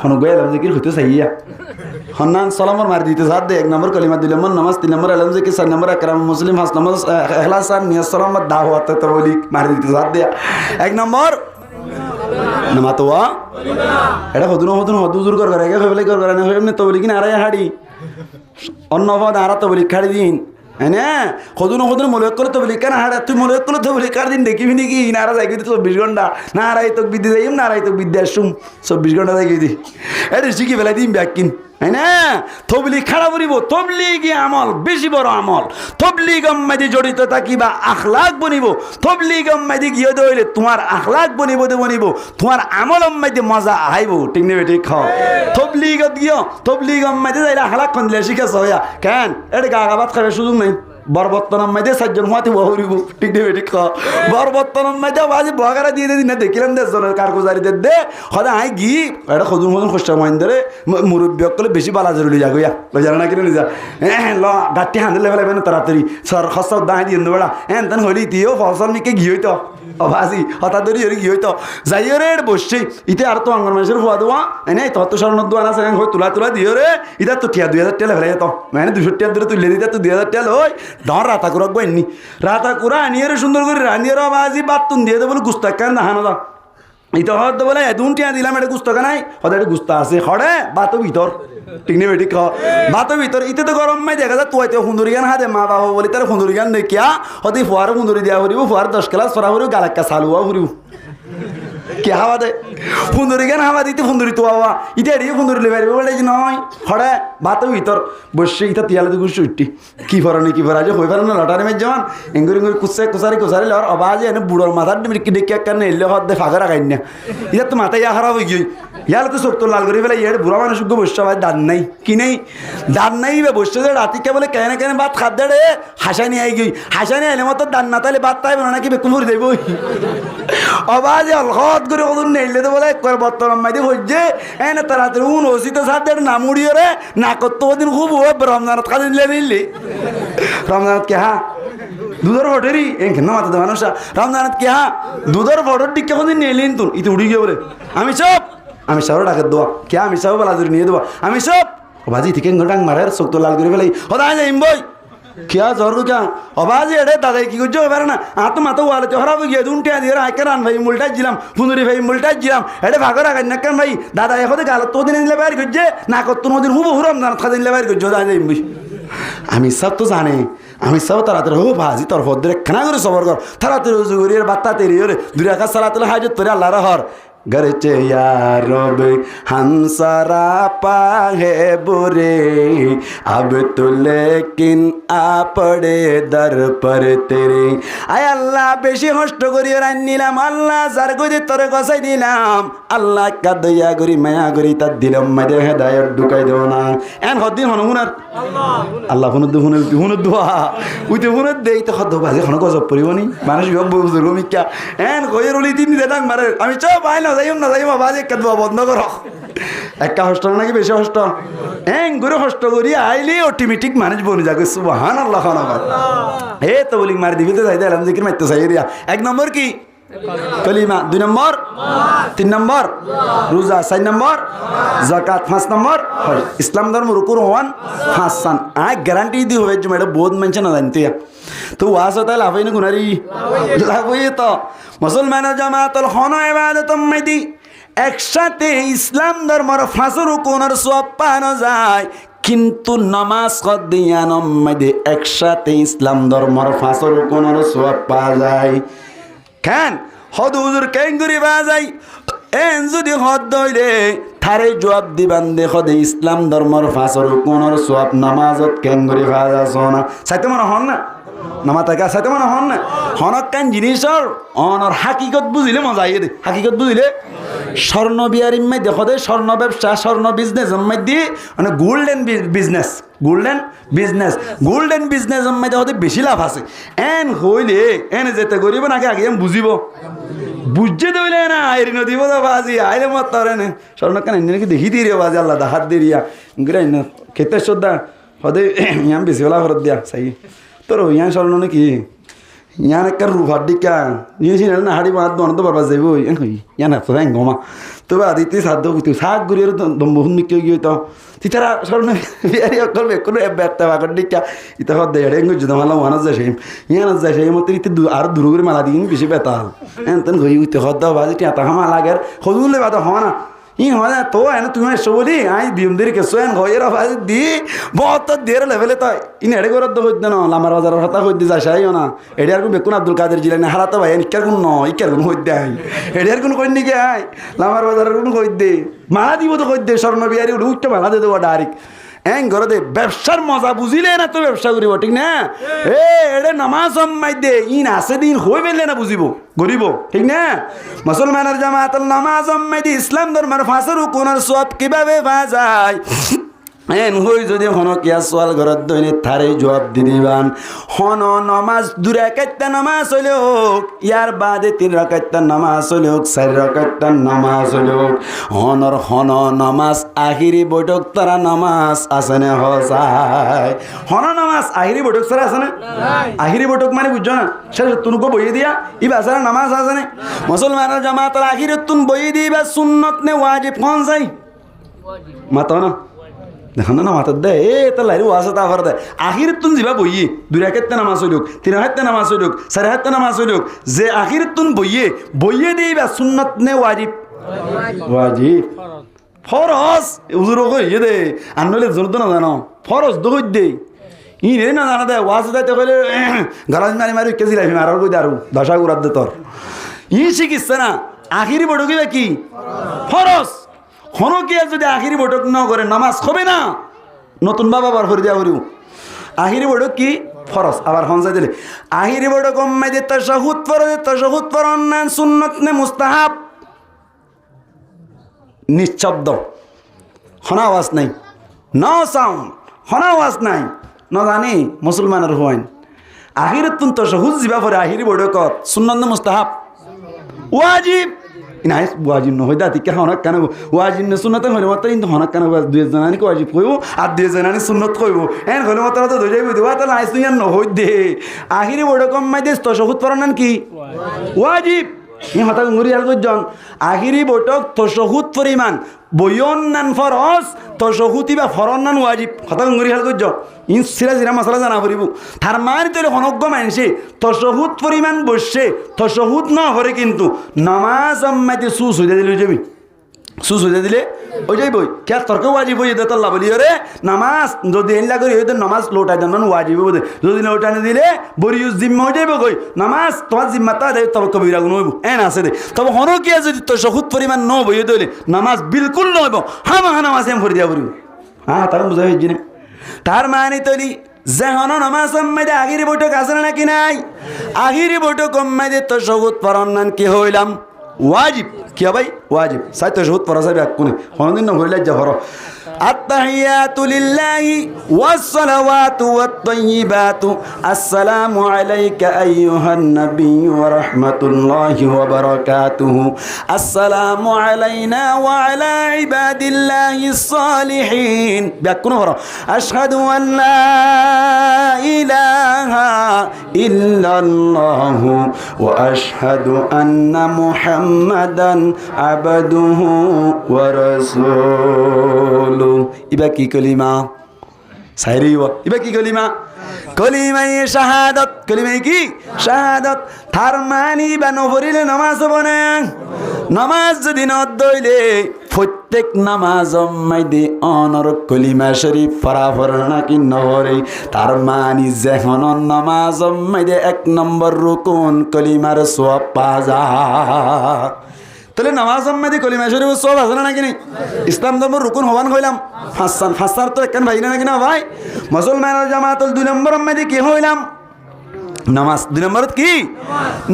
হন গয়াল জিকির হইতে চাইয়া হন্নান সালামর মার দিতে সাথ দে 1 নম্বর কলিমা, 2 নম্বর নামাজ, 3 নম্বর আলম জিকির, 4 নম্বর আকরাম মুসলিম, 5 নম্বর ইখলাস আর নিয়াত সালামত দাওয়াত তো বলি মার দিতে সাথ দে 1 নম্বর নামাজ তো এটা হদুন হদুজুর কর করে হইলে কর করে না হইমনে তো বলি কি না আড়াই হাড়ি অন্য পদ আড়া তো বলি খাড়ি দিন হ্যাঁ হদুন মূল্য করলে তো বলি কেন হাড়া তুই মূল্য করলে তো বলি কার দিন দেখিবি নাকি নারা যাই 24 ঘন্টা না আড়াই তো বিদ্যে যাইম না আড়াই তো বিদ্যা আসুম 24 ঘন্টা যাই দি এটা শিখি ফেলাই দিম ব্যাকিন হ্যাঁ না তবলিগ খাড়া বলিব তবলিগি আমল বেশি বড় আমল। তবলিগ আম্মাদি জড়িত থাকিবা আখলাক বনিব, তবলিগ আম্মাদি গিয়ে দইলে তোমার আখলাক বনিব তোমার আমল আম্মাদি মজা আইব ঠিক নেবে ঠিক খাও তবলিগত গিয়ে তবলিগ আম্মাদি যাইলে আখলাক কোন দিলে শিখেছ হইয়া কেন এটা গাগাবাত খাবে সুযোগ নাই বরবর্তন মাইদে 4 জন হাতে বহরিব ঠিক নেবে ঠিক খাও বরবর্তন মাইদে বাজি বগারা দিয়ে দিন না দেখিলাম 10 জনের কারগুজারি দে হদা আই গি এটা খদুন খোস্টা মাইন্দরে মুরব্বী অকলে বেশি বালা জরুরি যাগয়া লই জানা না কিনে নিজা ল গাটি হান্দলে ফেলে বেন তাড়াতাড়ি সর খসা দাই দিন বেড়া এন হলি তিও ফসল মিকে গি হইতো অবাজি হতা ধরি হরি গি হইতো যাইও রে বসছি ইতে আর তো আঙ্গন মানুষের হওয়া দেওয়া এনে তো স্বর্ণ দোয়া না হই তুলা দিও রে ইতা তো টিয়া 2000 টাকা ফেলে তো মানে 200 টাকা ধরে তুলে দিতে তো 2000 টাকা হই ধর রাতা কুরাক বইনি রাতা কুরা আনিয়ে সুন্দর করে রানিয়ে বাজি বাতুন দিয়ে দেবো গুস্তা কেন দেখানো দা ইতো হয়তো বলে এদুন টিয়া দিলাম এটা গুস্তকা নাই হয়তো এটা গুস্তা আছে হরে বাতো ভিতর ঠিক নেই বেটি খাওয়া বাতো ভিতর ইতে তো গরম মাই দেখা যায় তুই তো সুন্দরী গান হাতে মা বাবা বলি তার সুন্দরী গান দেখিয়া হয়তো ফুয়ারও সুন্দরী দিয়া ফুরিব ফুয়ার 10 ক্লাস সরা ফুরিব গালাক্কা চালুয়া ফুরিব কি হাওয়া দে সুন্দরী গান হাওয়া দিতে সুন্দরী তো হাওয়া ইটা এড়িয়ে সুন্দরী লেবে বলে যে নয় হরে বাতো ভিতর বসে ইটা তিয়ালে দুগুর সুইটি কি ফরানি কি ফরা যে হয়ে ফেরানো লটারি মেয়ে যেমন এঙ্গুরি কুসারি লর অবাজে এনে বুড়োর মাথার ডেকে কারণে এলে হত দে ফাঁকা রাখাই না ইটা তো মাথায় খারাপ হয়ে গিয়ে ইয়ালে তো চোখ তো লাল করে ফেলে ইয়ে বুড়া মানুষ বসে ভাই দান নাই কি নেই দান নাই বসে যে রাতিকে বলে কেন কেন ভাত খাদ দে রে হাসা নিয়ে আই গই হাসা নিয়ে আইলে মতো দান না তাহলে ভাত তাই নাকি বেকুল ভরে দেব অবাজে অলহত করে কদুন নেইলে তো বলে বর্তমান মাইদি হচ্ছে এনে তাড়াতাড়ি উন ওসি তো সাথে নাম উড়িয়ে রে না করতো ওদিন খুব রমজানত কাজে নিলে নিলি রমজানত কে হ্যাঁ দুধর ফটোরি এখানে মাথা দেওয়া মানুষ রমজানত কে হ্যাঁ দুধর ফটোর দিকে কোনদিন নিলেন তুন ইতো উড়ি গিয়ে বলে আমি সব ডাকে দেওয়া কে আমি সব বেলা ধরে নিয়ে দেবো আমি সব বাজি থেকে ডাং মারে চোখ তো লাল করে ফেলাই হদায় যাইম বই क्या जोर को क्या आवाज एड़े दादा की कुछ बेर ना आत मातो वाले तो हरा गया दुंटे दिए आकरान भाई मुल्टा जिलाम फुंदुरी भाई मुल्टा जिलाम एड़े भागर आगे नक्कन भाई दादा ये खुद गाल तो दिन ले बाहर गुज्जे ना को तुम दिन हुब हुरम ना खा दिन ले बाहर गुज्जो दादा इम्बी आमी सब तो जाने आमी सब तारातर हो भाजी तोर फदरे खना करे सबर कर तारातर जुगुरी बात्ता तेरी रे दुनिया का सलातुल हाजत तोरे अल्लाह रहर गरचे यारोब हंसरा पाहे बुरे अब तो लेकिन आ पड़े दर पर तेरे आय अल्लाह बेशी हष्ट करी रान्निलाम अल्लाह जार गदि तोरे गसाई दिलाम अल्लाह का दया करी माया करी ता दिलम मदे हेदायत ढुकाई देओ ना एन हद्दिन हन हुनार अल्लाह हुन दुआ उते हुन देई तो हद्द बाजे हन गजब परिबनी मानुष बियोग बुजुर्ग मिक्का एन गयरुली दिन देदां मारे आमी चप आइला যাইম বাবা যে একটা দোয়া বন্ধ করো একটা হষ্ট নাকি বেশি হষ্ট করে হষ্ট করি আইলে অটোমেটিক মানুষ বনে যাবে সুবহানাল্লাহ এ তো বলি মারি দিবি তো যাই দিলাম জিকির মারতে চাই দিয়া 1 নম্বর কি কলিমা 2 নম্বর 3 নম্বর রোজা 4 নম্বর যাকাত 5 নম্বর ইসলাম ধর্ম রুকুন হওয়ান 5 সান গ্যারান্টি দি হবে যে এটা বহুত মানুষ না জানতে তো ওয়াজ হতা লাভ হইনি গুনারি লাভ হই তো মুসলমানের জামাতুল হন ইবাদত মাইদি একসাথে ইসলাম ধর্মের 5 রুকুনের সওয়াব পাওয়া যায় কিন্তু নামাজ কদিয়ান মাইদি একসাথে ইসলাম ধর্মের 5 রুকুনের সওয়াব পাওয়া যায় কেন হদ হুজুর কেন করি বাজাই এন যদি হদ দইলে থারে জবাব দিবান দেখো দে ইসলাম ধর্মের 5 রুকুনের সওয়াব নামাজত কেন করি বাজা সোনা সাইতে মনে হন না নামাজ তাকা সাইতে মনে হন না হনক কেন জিনিসর অনর হাকিকত বুঝিলে মজা আইয়ে দে হাকিকত বুঝিলে স্বর্ণ বিয়ারিম মে দেখো দে স্বর্ণ ব্যবসা স্বর্ণ বিজনেস মধ্যে মানে গোল্ডেন বিজনেস মধ্যে দেখো বেশি লাভ আছে এন হইলে এন যেতে করিব নাকি আগে বুঝিব বুঝে দইলে না এরি নদীব তো বাজি আইলে মত তরে না স্বর্ণ কেন নাকি দেখি দিয়ে রে বাজি আল্লাহ হাত দিয়ে গিরা না খেতে শ্রদ্ধা হদে ইয়াম বেশি ওলা ঘরত দিয়া চাই তোর ইয়ান স্বর্ণ নাকি ইয়ান একটা রুফার দিকা নিয়েছি না হাড়ি মাত দন্ত বারবার যাইব ইয়ান হই ইয়ান এত হ্যাঁ গমা তবে আদিত্য সাধ্য করতে শাক ঘুরিয়ে দম্বহুন মিকে গিয়ে তো তিতারা স্বর্ণ বিয়ারি অকল বেকুন ব্যক্ত বাকর দিকা ইতা হদ দেড়ে গুজ দমালা ওয়ানাজ যায় ইয়ান যায় সেই মত ইতি আর দূর করে মালা দিন বেশি বেতাল এনতন হই উতে হদ বাজি টিয়া হামা লাগের হজুলে বাদ হনা ই হয় না তো এনে তুমি এসো বলি আই দিমদের কেসো এন ঘয়ের বাজি দি বহুত দেড় লেভেলে তো ইন এড়ে করে তো হইতে না লামার বাজারের কথা হইতে যায় সাইও না এডিয়ার কোন বেকুন আব্দুল কাদের জিলানি হারাতে ভাই ইকার কোন ন ইকার কোন হইতে আই এডিয়ার কোন কই নিকে আই লামার বাজারের কোন হইতে মালা দিব তো হইতে স্বর্ণ বিয়ারি উঠতে মালা দে দেবো ডাইরেক্ট এং ঘরে দে ব্যবসার মজা বুঝিলে না তো ব্যবসা করিব ঠিক না এড়ে নামাজ সম্মাই দে ইন আছে দিন হই বেলে না বুঝিব গরিব ঠিক না মুসলমানের জামাতের নামাজ সম্মাই দি ইসলাম ধর্মের 5 রুকুনের সওয়াব কিভাবে পাওয়া যায় এন হই যদি হন কিয়া সোয়াল ঘরত দইনে থারে জবাব দি দিবান হন নামাজ 2 রাকাত নামাজ হইলে হোক ইয়ার বাদে 3 রাকাত নামাজ হইলে হোক 4 রাকাত নামাজ হইলে হোক হন নামাজ আখিরি বৈঠক তারা নামাজ আছে না হসায় হন নামাজ আখিরি বৈঠক সারা আছে না আখিরি বৈঠক মানে বুঝছো না সে তুনকো বইয়ে দিয়া ই বাসারা নামাজ আছে না মুসলমানের জামাতের আখিরত তুন বইয়ে দিবা সুন্নত নে ওয়াজিব কোন যাই মাতো না দেখো না মাথার দে এ তো লাইরি ওয়াসে তা ভর দে আখির তুন যাবা বইয়ে 2 রাকাত নামাজ হইলুক 3 রাকাত নামাজ হইলুক 4 রাকাত নামাজ হইলুক যে আখির তুন বইয়ে দিবা সুন্নত নে ওয়াজিব ফরজ হুজুর কই দে আনলে জোর না জানো ফরজ দই দে ই রে না জানা দে ওয়াজ দাইতে কইলে গারাজ মারি কেজি লাইফ মারার কই দারু দশা গুরাত দে তোর ই শিখিস না আখিরি বড়কি কি ফরজ হনকিয়া যদি আখিরি বৈঠক ন করে নামাজ হবে না নতুন বাবা বার করে দেওয়া করিব আখিরি বৈঠক কি ফরজ আবার হনজা দিলে আখিরি বৈঠক কম্মাই দে তাশাহুদ পড়ন না সুন্নত নে মুস্তাহাব নিঃশব্দ হনা আওয়াজ নাই নো সাউন্ড হনা আওয়াজ নাই ন জানি মুসলমানের হইন আখিরি তুন তাশাহুদ জিবা পরে আখিরি বৈঠকত সুন্নত নে মুস্তাহাব ওয়াজিব নাই ওয়াজিব ন হইদা তিকে হনক কানে ওয়াজিব ন সুন্নত হইলে মত ইন হনক কানে দুই জনানি কো ওয়াজিব কইবো আর দুই জনানি সুন্নত কইবো এন হইলে মত তো দুই যাইবো দুয়া তা নাইস তুই ন হই দে আখিরি বড় কম মাই দেস তাশাহুদ পড়ান কি ওয়াজিব ই হতা গুরি আল গজন আখিরি বৈঠক তাশাহুদ পরিমাণ বয়ন নান ফরজ তাশাহুদি বা ফরন নান ওয়াজিব হতা গুরি আল গজন ইন সিরা মাসালা জানা পড়িব তার মানে তো হনজ্ঞ মানছে তাশাহুদ পরিমাণ বসে তাশাহুদ না হরে কিন্তু নামাজ আম্মাইতে সুস হইতে দিলে যাবি সুস হইতে দিলে ওই যাইবই কে তর্ক ওয়াজিব হইতে দেত আল্লাহ বলি রে নামাজ যদি এনলা করি হইতে নামাজ লোটাই দেন ওয়াজিব বলে যদি লোটানে দিলে বরিউস জিম্মা হয়ে যাইব কই নামাজ তোমার জিম্মাতা দেয় তবে কবিরা গুণ হইব এন আছে দে তবে হনকিয়া যদি তাশাহুদ পরিমাণ ন বইয়ে দিলে নামাজ বিলকুল ন হইব হামা নামাজ এম করে দিয়া পড়িব হ্যাঁ তার বুঝা হইছে না তার মানে তলি যেহন নামাজ আম্মাইদে আখিরি বৈঠক আছে নাকি নাই আখিরি বৈঠক আম্মাইদে তাশাহুদ পড়ান কি হইলাম ওয়াজিব কি ভাই ওয়াজিব সাই তাশাহুদ পড়া যাবে কোনে কোনদিন না হইলে যা হরো আত-তাহিয়াতু লিল্লাহি ওয়াস-সালাওয়াতু ওয়াত-তাইয়্যিবাতু আসসালামু আলাইকা আইয়ুহান নাবিয়্যু ওয়া রাহমাতুল্লাহি ওয়া বারাকাতুহু আসসালামু আলাইনা ওয়া আলা ইবাদিল্লাহিস সালিহিন ব্যাকুন হরো আশহাদু আন লা ইলাহা ইল্লাল্লাহু ওয়া আশহাদু আন্না মুহাম্মাদান আবদুহু ওয়া রাসূলুহু ইবা কি কলিমা সাইরি ইবা কি কলিমা কলিমায়ে শাহাদাত কলিমায়ে কি শাহাদাত তার মানে বা নফরিলে নামাজ বনে নামাজ যদি নদইলে প্রত্যেক নামাজ মাইদে অনর কলিমা শরীফ ফরাফর নাকি নহরে তার মানে যেহন নামাজ মাইদে 1 নম্বর রুকুন কলিমার সওয়াব পাজা তাহলে নামাজ মাইদে কলিমা শরীফ সওয়াব আছে না নাকি ইসলাম ধর্মের রুকুন হওয়ান কইলাম হাসান তো একখান ভাই না নাকি না ভাই মুসলমানের জামাতুল 2 নম্বর মাইদে কি হইলাম নামাজ 2 নম্বরত কি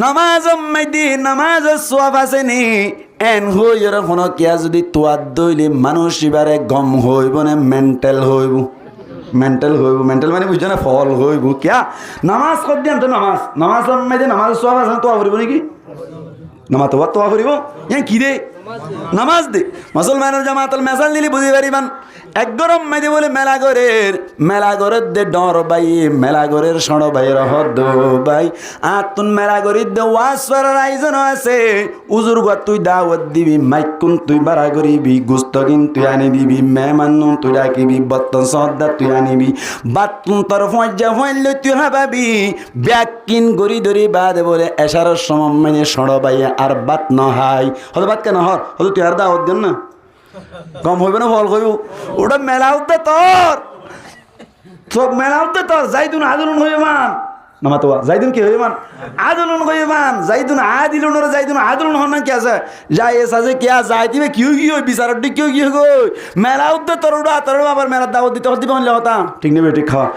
নামাজ মাইদে নামাজের সওয়াব আছে নি এন হইর কোন কিয়া যদি তোয়াদ দইলে মানুষ ইবারে গম হইব না মেন্টাল হইব মেন্টাল মানে বুঝছো না ফল হইব কিয়া নামাজ কর দেন তো নামাজ মাইদে নামাজ সওয়াব আছে তো করিব নাকি নামাজ তো করিব ইয়ান কি দে নামাজ দে মুসলমানের জামাতুল মেসাল দিলি বুঝি পারিবান এক গরম মাইদে বলে মেলা ঘরের দে ডর বাই মেলা ঘরের সড় বাই রহদ বাই আতুন মেলা ঘরের দে ওয়াসফার আয়োজন আছে উজুর গা তুই দাওয়াত দিবি মাইকুন তুই বাড়া করিবি গুস্তকিন তুই আনি দিবি মেহমান তুই ডাকিবি বত্তন সদ্দা তুই আনিবি বাতুন তোর ফজা হইলে তুই হাবাবি ব্যাকিন গরি ধরি বাদে বলে এশার সময় মানে সড় বাই আর বাত নহাই হয়তো বাত কেন হর হয়তো তুই আর দাওয়াত দেন না কম হইবে না ফল হইব ওটা মেলা উঠতে তোর সব মেলা উঠতে তোর যাইতুন আদরুন হইবে মান নামা তো যাইতুন কি হইবে মান আদরুন হইবে মান যাইতুন আদিলুন ওরা যাইতুন আদরুন হন না কি আছে যাই এসে কি যাই দিবে কি হই বিচারত কি হই মেলা উঠতে তোর ওটা তোর আবার মেলা দাওয়াত দিতে হতে বললে হতা ঠিক নেবে ঠিক খাওয়া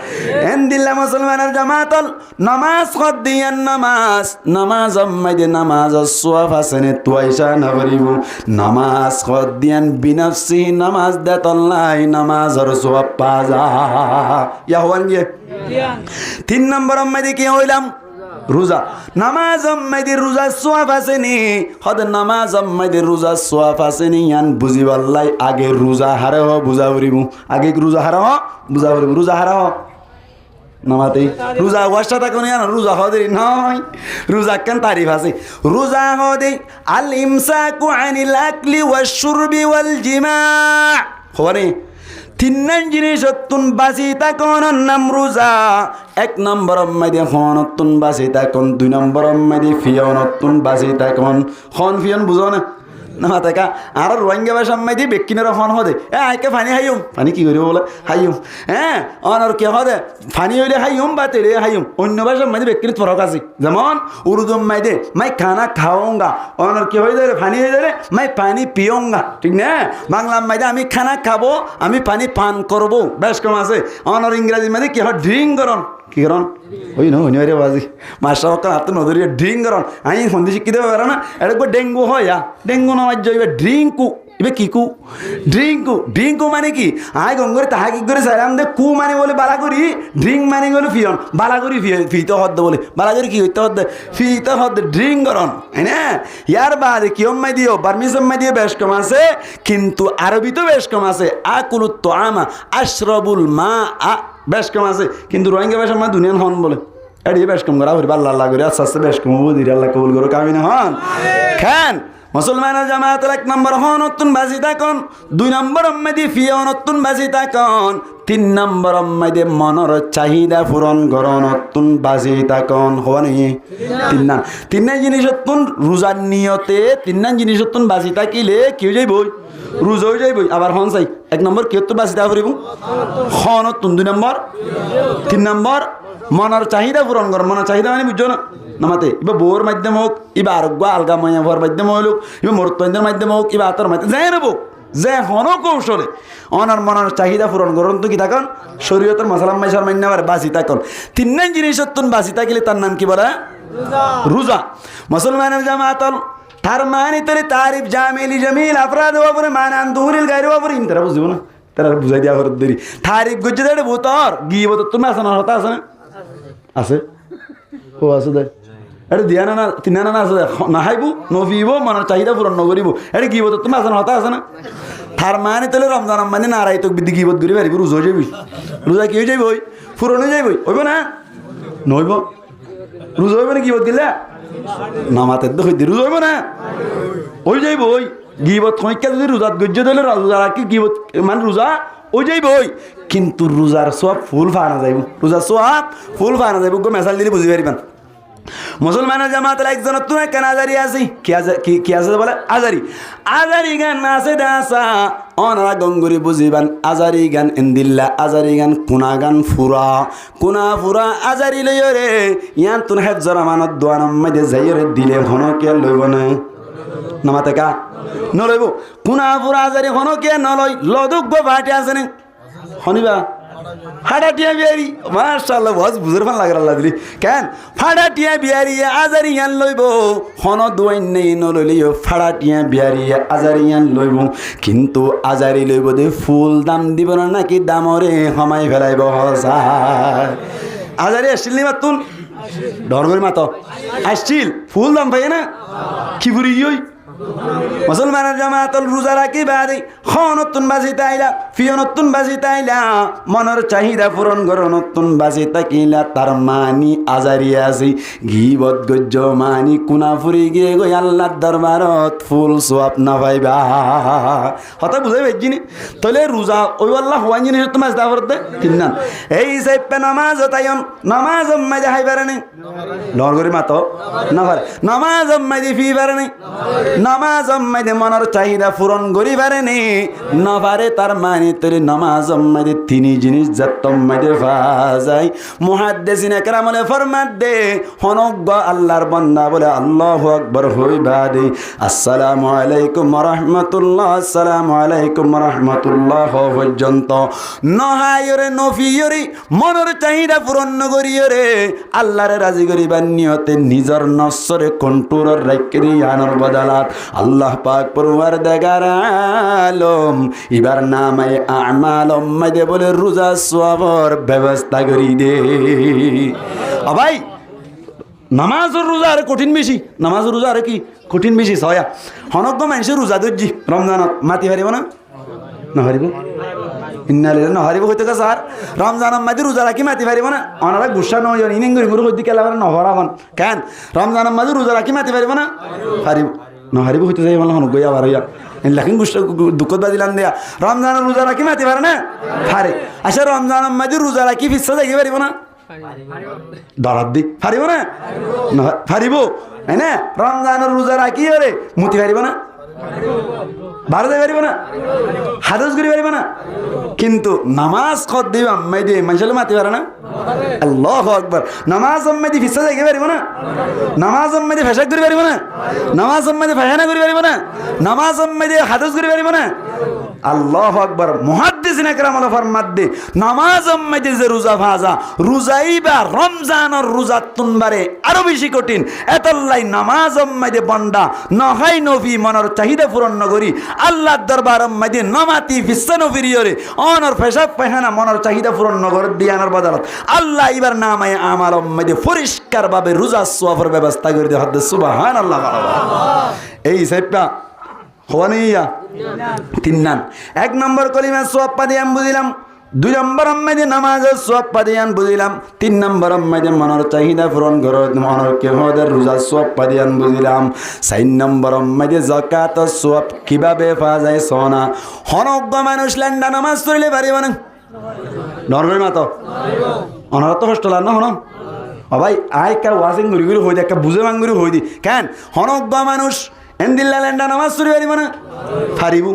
এন দিল্লা মুসলমানের জামাতল নামাজ কদ দিয়ান নামাজ মাইদে নামাজ সওয়াব আছে নে তুইসা না করিব নামাজ কদ দিয়ান বিনাফসি নামাজ দেতল্লাই নামাজর সওয়াব পাজা ইয়া হওয়ান গিয়ে 3 নম্বর মাইদে কি হইলাম রোজা নামাজ মাইদে রোজা সওয়াব আছে নি হদ নামাজ মাইদে রোজা সওয়াব আছে নি ইয়ান বুঝিবাল্লাই আগে রোজা হারে হ বুঝা করিব আগে রোজা হারা হ বুঝা করিব রোজা হারা হ নামাতে রোজা ওয়াশটা কোন ইয়ান রোজা হদে নয় রোজা কেন তারিফ আছে রোজা হদে আল ইমসাকু আনিল আকলি ওয়াশ শুরবি ওয়াল জিমা হরে 3 জিনিস তুন বাসি তাকন নাম রোজা 1 নম্বর মাইদে হনতুন বাসি তাকন 2 নম্বর মাইদে ফিয়নতুন বাসি তাকন হন ফিয়ন বুঝো না না তাকা আর রোহিঙ্গা ভাষা মাইদে বেকিনের হন হদে আইকে পানি হাইম পানি কি করিব বলে হাইম অনর কি হদে পানি হইলে হাইম বা তেরে হাইম অন্য ভাষা মাইদে বেকিনের ফরক আছে যেমন উর্দু মাইদে মাই খানা খাওঙ্গা অনর কি হই যায় পানি হই যায় মাই পানি পিয়ঙ্গা ঠিক না বাংলা মাইদে আমি খানা খাবো আমি পানি পান করব বেশ কম আছে অনর ইংরেজি মাইদে কি হয় ড্রিঙ্ক করন কি করন ওই রে বাজি মাস্টার হাত নজরিয়ে ড্রিঙ্ক করন আমি সন্ধি শিক্ষিত পারে না এটা ডেঙ্গু হয় ডেঙ্গু নামাজ যাইবে ড্রিঙ্কু এবার কি কু ড্রিঙ্কু মানে কি আয় গঙ্গরে তাহা কি করে সাইলাম দে কু মানে বলে বালাগুড়ি ড্রিঙ্ক মানে বলে ফিয়ন বালাগুড়ি ফিতে হদ্দ বলে বালাগুড়ি কি হইতে হদ্দ ফিতে হদ্দ ড্রিঙ্ক করন না ইয়ার বাদে কিয়ম মাই দিও বার্মিসম মাই দিয়ে বেশ কম আছে কিন্তু আরবিতেও বেশ কম আছে আকুলুত তো আমা আশরবুল মা বেশ কম আছে কিন্তু রোহিঙ্গা ভাষা মা দুনিয়ান হন বলে এটি বেশ কম করা হইবে আল্লাহ করে আস্তে আস্তে বেশ কম বুঝি আল্লাহ কবুল করো কামিনা হন খান মুসলমানের জামাতের 1 নম্বর হনতুন বাজি তাকন 2 নম্বর মেদি ফিয়নতুন বাজি তাকন 3 নম্বর মেদি মনর চাহিদা পূরণ করনতুন বাজি তাকন হওয়ানি 3 জিনিসতুন রোজার নিয়তে 3 জিনিসতুন বাজি তাকিলে কি যাইব রোজা হয়ে যাইব আবার হন চাই 1 নম্বর কিয়তুন বাজি তা করিব হনতুন 2 নম্বর 3 নম্বর মনের চাহিদা পূরণ কর মনের চাহিদা মানে বুঝছো না নামাতে ইবা বউর মাধ্যম হোক ইবা আরোগ্য আলগা মাইয়া ভর মাধ্যম হইল ইবা মরুত্বের মাধ্যম হোক ইবা আতর মাধ্যম যাই নেব যে হন কৌশলে অনার মনের চাহিদা পূরণ করুন তো কি থাকুন শরীয়তের মশালাম মাইসার মান্য আবার বাঁচি থাকুন 3 জিনিস বাঁচি থাকিলে তার নাম কি বলে রোজা মুসলমানের জামাতল তার মানে তোরে তারিফ জামিলি জামিল আফরাদ ওপরে মানান দুহুরিল গায়র ওপরে ইনতারা বুঝিব না তারা বুঝাই দিয়া করত দেরি তারিফ গজ্জে দেড় ভূতর গিবত তুমি আছে না হতা আছে না আছে ও আছে দে এটা দিয়া না তিনা না আছে না হাইবু নফিব মনের চাহিদা পূরণ নকরিব এটা গিবত তুমি আছে না হতা আছে না তার মানে তোলে রমজান মানে নারাই তোক বিধি গিবত করি পারিব রোজা যাবি রোজা কি হয়ে যাবই ফুরনো যাবই হইব না নইব রোজা হইব না গিবত গিলা নামাতে তো হইতে রোজা হইব না ওই যাইব ওই গিবত খৈকা যদি রোজাত গজ্জ দিলে রোজা রাখি গিবত মানে রোজা ওই যাইব ওই কিন্তু রোজার সব ফুল ফানা যাইব রোজার সব ফুল ফানা যাইব গো মেসাল দিলে বুঝি পারিবেন মুসলমানের জামাতের একজন তুমি কেন আজারি আছি কি আছে বলে আজারি গান আছে দাসা অনারা গঙ্গুরি বুঝিবান আজারি গান ইন্দিল্লা আজারি গান কুনা ফুরা আজারি লই রে ইয়ান তুন হেফ জরামানত দোয়ান মধ্যে যাই রে দিলে ঘন কে লইব না নামাতে কা নলইব কুনা ফুরা আজারি ঘন কে নলই লদুক গো ভাটে আছে নে হনিবা ফাটাটিয়া বিয়ারি মাশাআল্লাহ বহুত বুজুর ফান লাগরা আল্লাহ দিলি কেন ফাটাটিয়া বিয়ারি আজারি ইয়ান লইব হন দুয়াইন নেই নলইলিও ফাটাটিয়া বিয়ারি আজারি ইয়ান লইব কিন্তু আজারি লইব দে ফুল দাম দিব না নাকি দামরে হমাই ফেলাইব হসায় আজারি আসছিল নি মাতুন ডর করে মাতো আসছিল ফুল দাম পাই না কি বুড়ি গই মুসলমানের জামাতল রোজা রাখি বাদে নতুন বাজি তাইলা ফিও নতুন বাজি তাইলা মনের চাহিদা পূরণ করো নতুন বাজি তাকিলা তার মানি আজারি আছে গিবত গজ্জ মানি কুনা ফুরি গিয়ে গই আল্লাহর দরবারত ফুল সোয়াব না পাইবা হতা বুঝাই বেজিনি তলে রোজা ওই আল্লাহ হওয়ান জিনিস তোমার দাবরতে কিন্নান এই সাইপে নামাজ তাইন নামাজ মাঝে হাই পারেনি লর করে মাতো না পারে নামাজ মাঝে ফি পারেনি নামাজ মাঝে মনের চাহিদা পূরণ করি পারেনি না পারে তার মানে তোর নামাজ মাঝে তিনি জিনিস যত মাঝে ফাজাই মুহাদ্দিসিন একরাম বলে ফরমাত দে হনজ্ঞ আল্লাহর বান্দা বলে আল্লাহু আকবার হইবা দে আসসালামু আলাইকুম ওয়া রাহমাতুল্লাহ আসসালামু আলাইকুম ওয়া রাহমাতুল্লাহ পর্যন্ত নহায়রে নফিয়রি মনের চাহিদা পূরণ করিয়রে আল্লাহরে রাজি করিবার নিয়তে নিজের নফসরে কন্ট্রোল রাখি আনার বদলাত আল্লাহ পাক পরওয়ারদিগার আলম এবার নামে আমাল উম্মতে বলে রোজা সওয়াবের ব্যবস্থা করি দে ভাই নামাজ আর রোজা আর কঠিন বেশি নামাজ রোজা আর কি কঠিন বেশি ছয়া হনজ্ঞ মানুষের রোজা দর্জি রমজানত মাতি পারিব না না হারিব ইন্নালে না হারিব হইতে কা স্যার রমজান মাঝে রোজা রাখি মাতি পারিব না অনারা গুসা নয় ইনিং গরি গুরু হইতে কেলা নহরাবন কেন রমজান মাঝে রোজা রাখি মাতি পারিব না পারিব না হারিব হইতে যাই মানে হনজ্ঞ আবার হইয়া লাখিন গুসা দুঃখত বাদিলাম দেয়া রমজান রোজা রাখি মাতি পারে না পারে আচ্ছা রমজান মাঝে রোজা রাখি ফিসা যাই পারিব না দরাদ দি পারিব না পারিব তাই না রমজানের রোজা রাখি রে মুতি পারিব না বারোতে পারিব না হাদস করি পারিব না কিন্তু নামাজ কত দিব আম্মাই দিয়ে মানুষের মাতি পারে না আল্লাহু আকবার নামাজ আম্মাই দিয়ে ফিসা যাইতে পারিব না নামাজ আম্মাই দিয়ে ফেসাক করি পারিব না নামাজ আম্মাই দিয়ে ফায়না করি পারিব না নামাজ আম্মাই দিয়ে হাদস করি পারিব না আল্লাহু আকবার মুহাদ্দিসিন একরাম আল্লাহ ফরমাত দে নামাজ আম্মাই দিয়ে যে রোজা ভাজা রোজাই বা রমজানের রোজা তুনবারে আরো বেশি কঠিন এতলাই নামাজ আম্মাই দিয়ে বন্ডা নহাই নবী মনের চাহিদা পূরণ করি আল্লাহর দরবার আম্মাই দিয়ে নমাতি ফিসা নফিরিয়রে অনর ফেসাব ফায়না মনের চাহিদা পূরণ করে দিয়ানোর বদলত আল্লাহ এবার নামায় আমার আম্মাই দিয়ে পরিষ্কার ভাবে রোজা সওয়াবের ব্যবস্থা করে দিয়ে হদ্দে সুবহানাল্লাহ এই সাইপটা হওয়ানিয়া তিন নান এক নম্বর কলিমা সওয়াব পাদিয়াম বুঝিলাম দুই নম্বর আম্মাইদে নামাজের সওয়াব পাদিয়ান বুঝিলাম তিন নম্বর আম্মাইদে মনের চাহিদা পূরণ করো মনের কেহদের রোজা সওয়াব পাদিয়ান বুঝিলাম চার নম্বর আম্মাইদে যাকাতের সওয়াব কিভাবে পাওয়া যায় সোনা হনজ্ঞ মানুষ লেন্ডা নামাজ পড়লে পারিব না নরমের মাতো অনারা তো হোস্টেল আর না হন ভাই আয় কা ওয়াজিং গুরি গুরি হই দি একটা বুঝে মাঙ্গুরি হই দি কেন হনজ্ঞ মানুষ এন্দিল্লা লেন্ডা নামাজ পড়ি পারিব না পারিব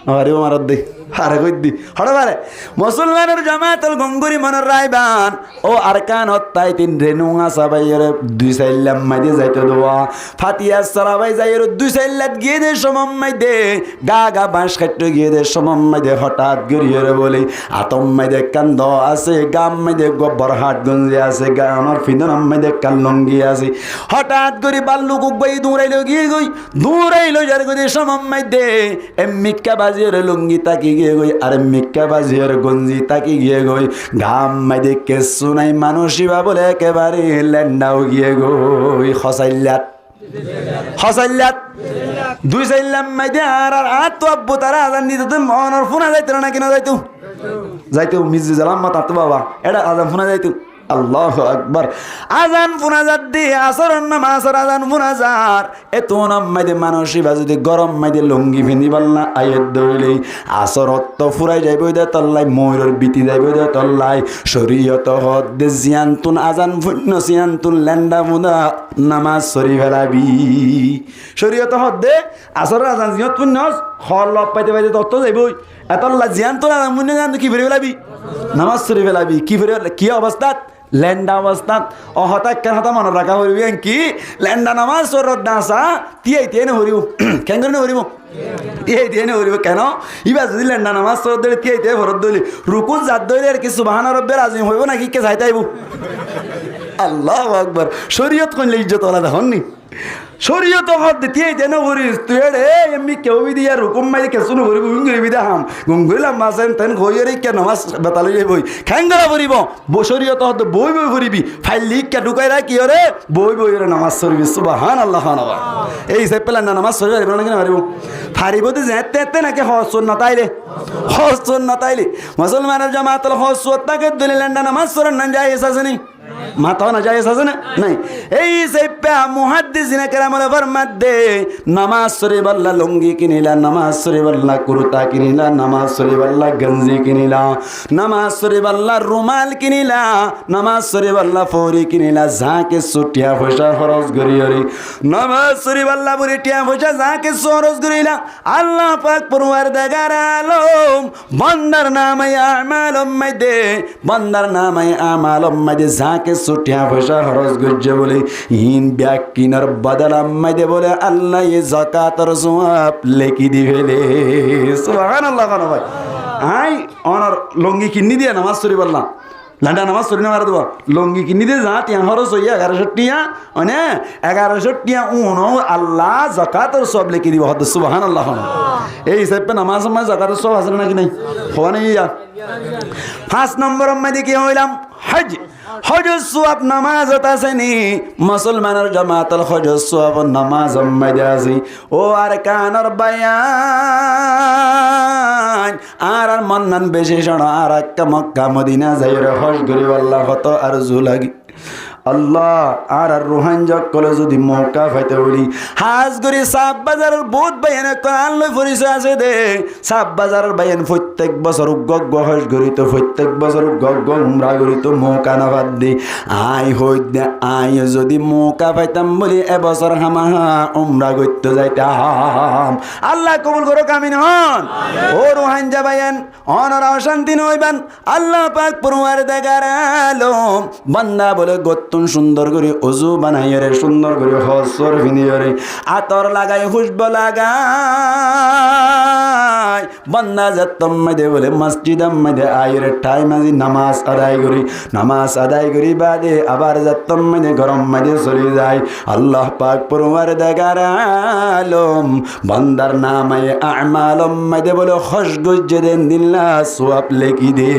পারিব মারদ দে আরে কইদি হড় পারে মুসলমানের জামাতুল গঙ্গুরি মনের রাইবান ও আরকান হত্যায় তিন রেনুঙা সাবাইয়ের দুই সাইল্লাম মাইদে যাইতে দোয়া ফাতিয়া সালাবাই যাইয়ের দুই সাইল্লাত গিয়ে দে সমম মাইদে গা গা বাঁশ কাটতে গিয়ে দে সমম মাইদে হঠাৎ গড়িয়ে বলে আতম মাইদে কান্দ আছে গাম মাইদে গব্বর হাট গঞ্জে আছে গা আমার ফিদন মাইদে কান লঙ্গি আছে হঠাৎ করে বাল্লু কুকবাই দৌড়াইলো গিয়ে গই দৌড়াইলো যার গদি সমম মাইদে মিক্কা বাজিয়ের লুঙ্গি তাকি গিয়ে গই আর মিক্কা বাজিয়ের গঞ্জি তাকি গিয়ে গই ঘাম মাইদে কেসু নাই মানুষিবা বলে একেবারে ল্যান্ডাও গিয়ে গই হসাইল্লাত দুই সাইল্লাম মাইদে আর তো আব্বু তারা আজান দিত তো মনের ফোনা যাইতো না কিনা যাইতো মিজি জালাম মা তাতো বাবা এটা আজান ফোনা যাইতো আল্লাহু আকবার আজান ফুনাজাত দি আসর নামাজের আজান ফুনাজার এত নামাইদে মানসিবা যদি গরম মাইদে লুঙ্গি পিন্ধি পারলা আয়ের দইলে আসর অত্ত ফুরাই যাইব দে তল্লাই ময়ূরের বিতি যাইব দে তল্লাই শরীয়ত হদ্দে জিয়ান্তুন আজান ফুন্ন জিয়ান্তুন ল্যান্ডা মুদা নামাজ সরি ফেলাবি শরীয়ত হদ্দে আসর আজান জিয়ত ফুন্ন হল পাইতে পাইতে তত্ত যাইবই এতল্লা জিয়ান্তুন আজান ফুন্ন জান কি ফেরে ফেলাবি নামাজ সরি ফেলাবি কি ফেরে কি অবস্থাত ল্যান্ডা অবস্থাত অহতাক কেন হতা মনে রাখা হইবি কি ল্যান্ডা নামাজ সরত দাসা তিয়াই তিয়াই হরিব কেন করে হরিব তিয়াই তিয়াই হরিব কেন ইবা যদি ল্যান্ডা নামাজ সরত দিলে তিয়াই তিয়াই ভরত দইলি রুকুন জাত দইলে আর কি সুবহানা রব্বিল আযীম হইব নাকি কে যাইতে আইব আল্লাহু আকবার শরীয়ত কোন ইজ্জত ওলা দেখনি শরীয়ত হদ তিয়াই তিয়াই হরিস তুই রে এমনি কেউ বি দিয়া রুকুম মাই কে শুনো হরিব গুঙ্গুরি বিদা হাম গুঙ্গুরিলাম মাসেন তেন গইরে কে নামাজ বেতালি যাইবই খাঙ্গরা ভরিব শরীয়ত হদ বই বই ভরিবি ফাইল লিখ কে ঢুকাই রাখি রে বই বই রে নামাজ সরবি সুবহানাল্লাহ খানাবা এই সে পেলা নামাজ সরবি পারিব না কিনা পারিব ফারিব তো যেতে যেতে নাকি হজ সুন্নাত আইলে হজ সুন্নাত আইলে মুসলমানের জামাতুল হজ সুন্নাতকে দলিলেন না নামাজ সরন না জায়েজ আছে নি মাথাও না জায়েজ আছে না নাই এই সে মুহাদ্দিসিনে কেরামে ফরমাতে নামাজ শরীফ আল্লাহ লুঙ্গি কিনিলা নামাজ শরীফ আল্লাহ কুরতা কিনিলা নামাজ শরীফ আল্লাহ গঞ্জি কিনিলা নামাজ শরীফ আল্লাহ রুমাল কিনিলা নামাজ শরীফ আল্লাহ ফৌরি কিনিলা যাকে ছুটিয়া পয়সা খরচ করিয়রি নামাজ শরীফ আল্লাহ বুড়ি টিয়া পয়সা যাকে খরচ করিলা আল্লাহ পাক পরওয়ারদিগার আলম বান্দার নামে আমালম মাইদে বান্দার নামে আমালম মাইদে যাকে ছুটিয়া পয়সা খরচ করছে বলে ইন ব্যাকিনার বদলাম মাইদে বলে আল্লাহ এ যাকাতের সওয়াব লেখি দি ফেলে সুবহানাল্লাহ কানো ভাই আই অনর লঙ্গি কিনি দিয়া নামাজ শরীফ আল্লাহ লান্ডা নামাজ শরীফ না মার দেব লঙ্গি কিনি দিয়ে যা টিয়া খরচ হইয়া 1100 টিয়া মানে 1100 টিয়া উন আল্লাহ যাকাতের সওয়াব লেখি দিব হদ সুবহানাল্লাহ কানো এই হিসাবে নামাজ সময় যাকাতের সওয়াব আছে নাকি নাই হওয়া নাই ইয়া 5 নম্বর মাইদে কি হইলাম হজ হজের সওয়াব নামাজত আসেনি মুসলমানের জামাতুল হজের সওয়াব নামাজ মাইদে আছে ও আর কানর বায়ান আর মন্নান বিশেষণ আর মক্কা মদিনা যাইরে হজ করি আল্লাহ কত আরজু লাগি আল্লাহ আর রোহান কলে যদি মৌকা পাইতে বলি হাজ করি সাব বাজারের বহুত বাইন কোরআন লই পরিচয় আছে দে সাব বাজারের বাইন প্রত্যেক বছর গগ হজ করি তো প্রত্যেক বছর গগ উমরা করি তো মৌকা না বাদ দি আই হই দে আই যদি মৌকা পাইতাম বলি এবছর হামা উমরা করতে যাইতাম আল্লাহ কবুল করো কামিন হন ও রোহান বাইন অনরা অশান্তি নইবেন আল্লাহ পাক পরওয়ারদিগার আলম বান্দা বলে গত সুন্দর করে ওযু বানাইয়া রে সুন্দর করে হজর ভিনিয়া রে আতর লাগাই খুশবু লাগাই বান্দা যাতম মধ্যে বলে মসজিদম মধ্যে আইর টাইম আজি নামাজ আদায় করি বাদে আবার যাতম মধ্যে গরম মধ্যে চলে যায় আল্লাহ পাক পরওয়ারদিগার আলম বান্দার নামে আমালম মধ্যে বলে খুশগুজ দেন দিল্লাহ সওয়াব লেখি দে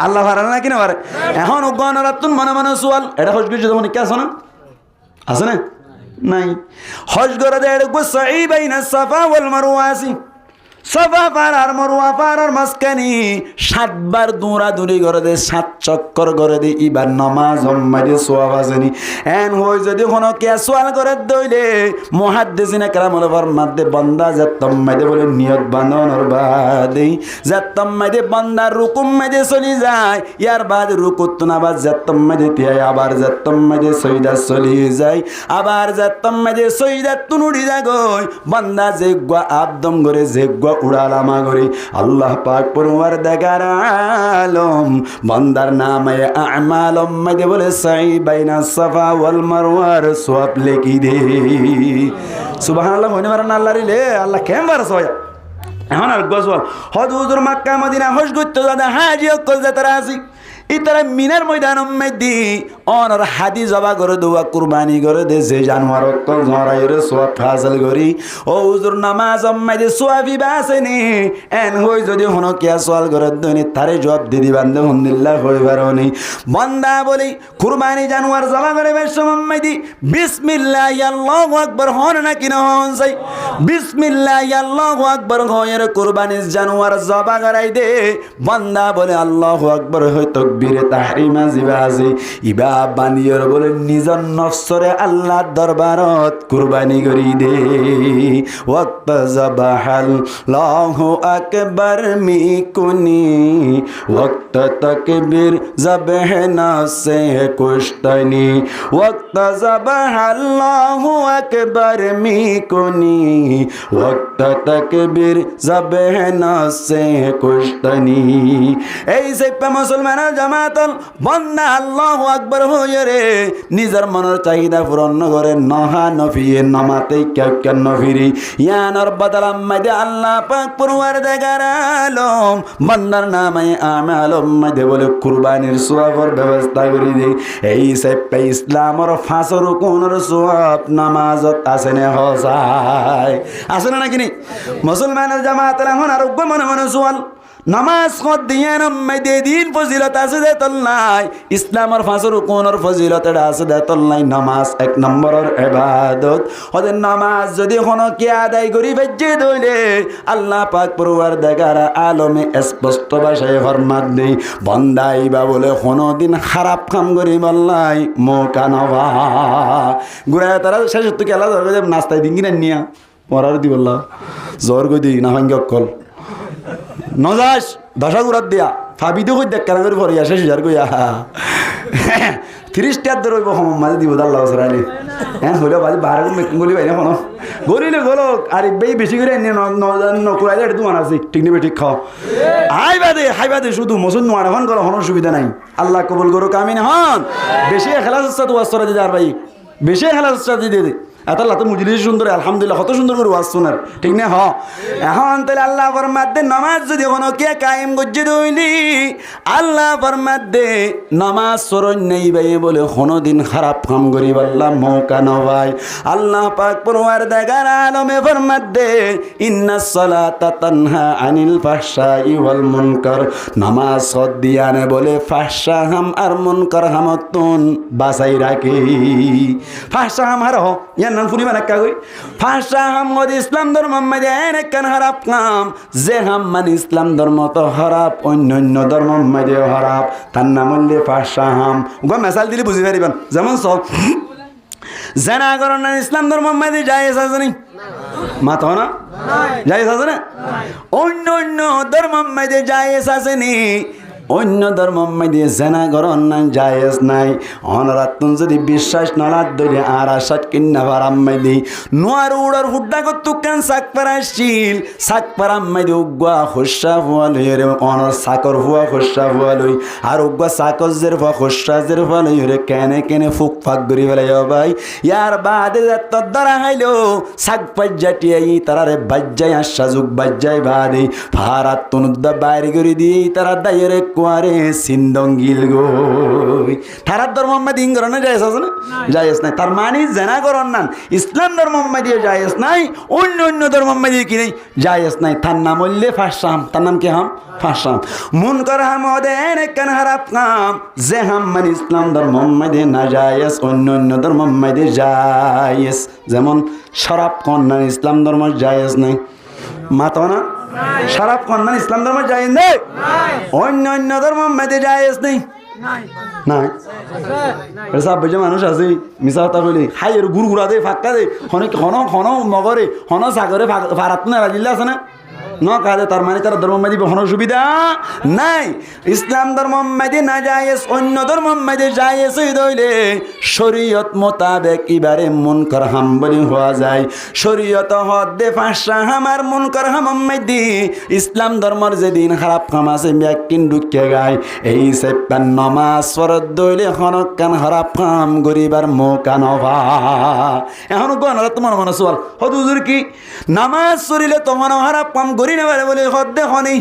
আল্লাহ হারান না কিনা পারে এখন গণরাতুন মনে মনে সোয়াল এটা হজ করছে তোমার কে আছে না আছে না নাই হজ করে দেয় সাই বাইনা সাফা ওয়াল মারওয়া আছে সাফা পার মারওয়া পার মাঝখানে 7 বার দৌড়াদৌড়ি করে দে 7 চক্কর করে দে ইবার নামাজ মাইদে সওয়াব আসেনি এন হই যদি কোনো কে সোয়াল করে দইলে মুহাদ্দিসিনে কেরামে ফরমাতে বান্দা যাতম মাইদে বলে নিয়ত বানানোর বাদে যাতম মাইদে বান্দা রুকুম মাইদে চলি যায় ইয়ার বাদ রুকুত না বাদ যাতম মাইদে তিয়াই আবার যাতম মাইদে সজদা চলি যায় আবার যাতম মাইদে সজদা তুনুড়ি যায় গই বান্দা যেগা আবদম করে যেগা উড়ালামা করি আল্লাহ পাক পরওয়ারদিগার আলম বান্দার নামে আমালম মধ্যে বলে সাই বাইনা সাফা ওয়াল মারওয়ার সওয়াব লিখি দে সুবহানাল্লাহ হইনে মারান আল্লাহ রে আল্লাহ কেমবার সয়া এখন আর গজল হদ হুজুর মক্কা মদিনা হজ করতে দাদা হাজি অকল যাতারা আসি ইতারা মিনার ময়দান মেদি অনর হাদি জবা করে দোয়া কুরবানি করে দে যে জানোয়ার অকল জরাইরে সওয়াব হাসিল করি ও হুজুর নামাজ মেদি সওয়াবি বাসেনি এন হই যদি হনো কিয়া সওয়াল করে দনি তারে জবাব দি দিবান দে আলহামদুলিল্লাহ হই বারনি বান্দা বলি কুরবানি জানোয়ার জবা করে বেশম মেদি বিসমিল্লাহ আল্লাহু আকবার হন না কিনা হন সাই বিসমিল্লাহ আল্লাহু আকবার হয়ের কুরবানি জানোয়ার জবা করাই দে বান্দা বলে আল্লাহু আকবার হই তাকবীরে তাহরিমা জিবাজি ইবা বানিয়র বলে নিজর নফসরে আল্লাহ দরবারত কুরবানি করি দে ওয়াক্ত জবাহাল লাহু আকবার মিকুনি ওয়াক্ত তাকবীর জবহ নাসে কুশতনি ওয়াক্ত জবাহাল লাহু আকবার মিকুনি ওয়াক্ত তাকবীর জবহ নাসে কুশতনি এই যে মুসলমান জামাতল বন্দা আল্লাহু আকবার হয়ে রে নিজের মনের চাহিদা পূরণ করে নহা নফিয়ে নামাতে কেন নফিরি ইয়ানর বদলাম মাদে আল্লাহ পাক পরওয়ারদিগার আলম বন্দার নামে আমালম মাদে বলে কুরবানির সওয়াবের ব্যবস্থা করে দে এই সেপে ইসলামর ফাঁসর কোনর সওয়াব নামাজত আছে না হসায় আছে না নাকি মুসলমানের জামাতল এখন আর মনে মনে সওয়াল নামাজ কত দিয়ান মেদে দিন ফজিলত আছে দে তল্লাই ইসলামের ফাঁসর কোনর ফজিলত আছে দে তল্লাই নামাজ এক নম্বরের ইবাদত ওদের নামাজ যদি হনো কি আদায় করি বেজে দইলে আল্লাহ পাক পরওয়ারদিগার আলমে স্পষ্ট ভাষায় ফরমান দেই বান্দাই বা বলে হনো দিন খারাপ কাম করি বললাই মৌকা নবা গুড়ায় তারা শেষ তো কেলা ধরবে যে নাস্তায় দিন কিনা নিয়া পড়ার দি বললা জ্বর গই দি না ভাঙ্গক কল নজাস দশা গুড়াত দিয়া ফাবিতে কই দেখ কেন করে পড়িয়া শেষ হাজার কইয়া 30 টাকা ধরব মাঝে দিব আল্লাহ সরালি হ্যাঁ হইলো বাজি বাহার মেকিং গলি ভাই না কোনো গলিলে গলো আর বেই বেশি করে নকুরাইলে এটা তোমার আছে ঠিক নেবে ঠিক খাও হাই বাদে শুধু মসুদ নোয়ার হন করো কোনো সুবিধা নাই আল্লাহ কবুল করো কামিন হন বেশি খেলা চেষ্টা তো ওয়াজ করা দিতে আর ভাই বেশি খেলা চেষ্টা দিয়ে দে এত আল্লাহ তো মুজলিস সুন্দর আলহামদুলিল্লাহ কত সুন্দর করে ওয়াজ শোনার ঠিক না হ এখন তাহলে আল্লাহ ফরমাদে নামাজ যদি কোনো কে কায়েম গজ্জে দইলি আল্লাহ ফরমাদে নামাজ সরণ নেই ভাই বলে কোনো দিন খারাপ কাম করি বললাম মৌকা নয় আল্লাহ পাক পরওয়ারদিগার আলমে ফরমাদে ইন্নাস সালাতা তানহা আনিল ফাহশাই ওয়াল মুনকার নামাজ সদ দিয়ানে বলে ফাহশা হাম আর মুনকার হামতুন বাসাই রাখি ফাহশা হাম হার হ নাম ফুরি মানে কাগই ফাঁসা হামদ ইসলাম ধর্ম মাঝে এনেকান হারাপ কাম যে হাম মানে ইসলাম ধর্ম তো হারাপ অন্য ধর্ম মাঝে হারাপ তার নাম হলে ফাঁসা হাম গো মেসাল দিলে বুঝি পারিবেন যেমন সব জেনা করার না ইসলাম ধর্ম মাঝে জায়েজ আছে নি মাথা না জায়েজ আছে না অন্য ধর্ম মাঝে জায়েজ আছে নি অন্য ধর্ম মাঝে জেনা করন না জায়েজ নাই অনরাতুন যদি বিশ্বাস নালাদ ধরে আর আশাত কিন্না পারাম মাইদি নোয়ার উড়ার হুড্ডা কত কান সাক পারাশিল সাক পারাম মাইদি উগ্গা খুশা হুয়া লই রে অনর সাকর হুয়া খুশা হুয়া লই আর উগ্গা সাকর জের হুয়া খুশা জের হুয়া লই রে কেনে ফুক ফাক গরি ফেলাই ভাই ইয়ার বাদে যত দ্বারা হাইলো সাক পাজ্জাটিয়াই তারারে বাজ্জাই আশাজুক বাজ্জাই বাদে ফারাত তুনুদ্দা বাইরে গরি দি তারা দাইরে কুয়ারে সিন্দঙ্গিল গই তারার ধর্ম মাঝে ইংরনে জায়েজ আছে না জায়েজ নাই তার মানে জেনা করন না ইসলাম ধর্ম মাঝে জায়েজ নাই অন্য ধর্ম মাঝে কি নাই জায়েজ নাই তার নাম হইলে ফাহশাম তার নাম কি হাম ফাহশাম মুনকার হাম ওদের কেন হারাপ কাম যে হাম মানে ইসলাম ধর্ম মাঝে না জায়েজ অন্য ধর্ম মাঝে জায়েজ যেমন শরাব কন্যা ইসলাম ধর্ম জায়েজ নাই মাতো না শরাব কন্যা ইসলাম ধর্ম জায়েজ নেই অন্য ধর্ম মাঝে জায়েজ নেই নাই সব বেজে মানুষ আছে মিশা কথা বলি হাই এর গুড় গুড়া দে ফাঁকা দে হন নগরে হন সাগরে ফারাত না রাজিল্লা আছে না ন কাজে তার মানে তারা ধর্ম মাঝে কোনো সুবিধা নাই। ইসলাম ধর্ম মাঝে না জায়েজ, অন্য ধর্ম মাঝে জায়েজ হইলে শরীয়ত মোতাবেক এবারে মুনকার হাম বলি হওয়া যায়। শরীয়ত হদে ফাঁসা হামার মুনকার হাম মাইদি ইসলাম ধর্মর যেদিন খারাপ কাম আছে ব্যাকিন ঢুকে গায় এই সেপ্তান নমাজ ফরদ দইলে হনক কান খারাপ কাম গরিবার মোকান অভা এখন গণ তোমার মনে চল হদ হুজুর কি নামাজ চলিলে তোমার খারাপ কাম গরি নেবারে বলে হদ দেখনি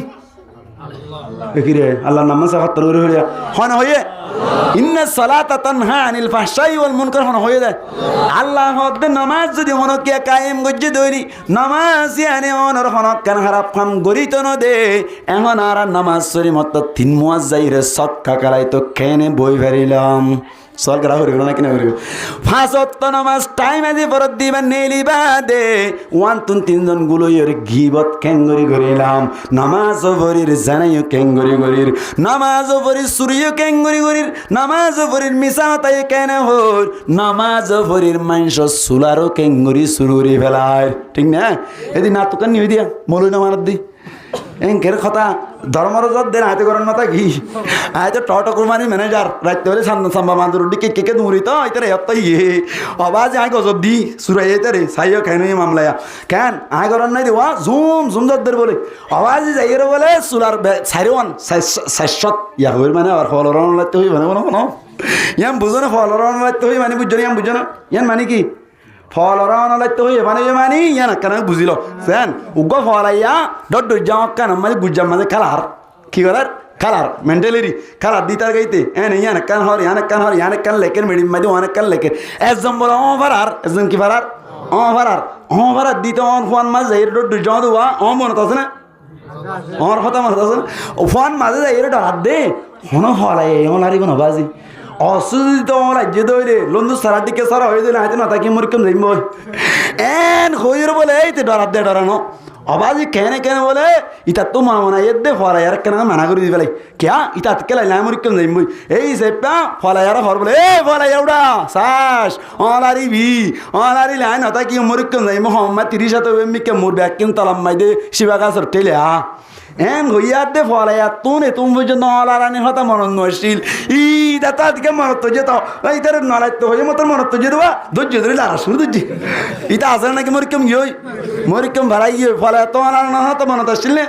কিরে আল্লাহ নামাজ হাত করে হইয়া হন হইয়ে ইন্না সালাতা তানহা আনিল ফাহশাই ওয়াল মুনকার হন হয়ে যায়। আল্লাহ হদ নামাজ যদি হনকে কায়েম গজ্জে দইরি নামাজ ইয়ানে অনর হনক কান খারাপ কাম গরি তো ন দে এখন আর নামাজ চলি মত তিন মুয়াজ্জাইরে সক্কা কালাই তো কেনে বই ফেরিলাম সরকার হরিব না কিনা হরিব পাঁচ ওয়াক্ত নামাজ টাইম আজি পরত দিবা নেলিবা দে ওয়ান তুন তিনজন গুলো এর গিবত কেঙ্গরি করিলাম নামাজ ভরির জানাইও কেঙ্গরি গরির নামাজ ভরির সুরিও কেঙ্গরি গরির নামাজ ভরির মিশা তাই কেন হর নামাজ ভরির মাংস সুলারও কেঙ্গরি সুরুরি ফেলায় ঠিক না এদি না তোকান নিয়ে দিয়া মলুই না মানত দি এর কথা ধর্মর জব দেন হাতে করেন মাথা ঘি আয়তো টট কুরবানি ম্যানেজার রাখতে হলে সাম্বা মান্দুর কে কে দৌড়ি তো এটারে এত ইয়ে আবাজ আয় গজব দি সুরাই এটারে সাইও কেন মামলায়া কেন আয় করেন নাই দেওয়া ঝুম ঝুম জদের বলে আওয়াজ যাইরে বলে সুলার সাইরওয়ান সাইশত ইয়া হইর মানে আর ফলরন লাগতে হই মানে কোনো ইয়াম বুঝো না ফলরন লাগতে হই মানে বুঝো না ইয়াম বুঝো না ইয়ান মানে কি ফলরন লাগতে হই মানে মানে ইয়ান কেন বুঝিল সেন উগ্র ফলাইয়া ডট যাও কেন মানে গুজাম মানে কালার কি করার কালার মেন্টালিটি কালার দিতার গাইতে এন ইয়ান কান হর ইয়ান কান লেকের মেডিম মাদি অনেক কান লেকের একজন বলে ফারার একজন কি ফারার ফারার দিতে অন ফোন মাঝে যাই ডট যাও দেওয়া মনত আছে না আমার কথা মনত আছে না ফোন মাঝে যাই হাত দে হন ফলাই লারিব না বাজি অসুস্থ রাজ্য দৌড়ে লন্দু সারা দিকে সারা হয়ে দিলে হাতে না তাকে মুরকম যাইব এন হইর বলে এই তো ডরার দে ডরানো অবাজি কেনে কেনে বলে ইটা তো মামনা এর দে ফলাইয়ার কেন মানা করে দিবে ক্যা ইটা কেলাই না মুরকম যাইব এই সেপা ফলাইয়ার হর বলে এ ফলাইয়া উড়া শ্বাস অলারি ভি অলারি লাইন হতা কি মুরকম যাইব হম্মা 30 হাতে মিকে মুর ব্যাগ কিন তালাম মাইদে শিবা গাছর টেলে এন হইয়ার দে ফলাইয়া তুনে তুমি পর্যন্ত অলারানি হতা মনন নশীল ই দাতা দিকে মনত যেত ইতার নলাইত হয়ে মত মনত যে দেওয়া ধৈর্য ধরে লারা শুরু ধৈর্য ইটা আসলে নাকি মরিকম ইয়ে মরিকম ভাড়াই গিয়ে ফলাইয়া তো অলারানি হতা মনত আসছিল না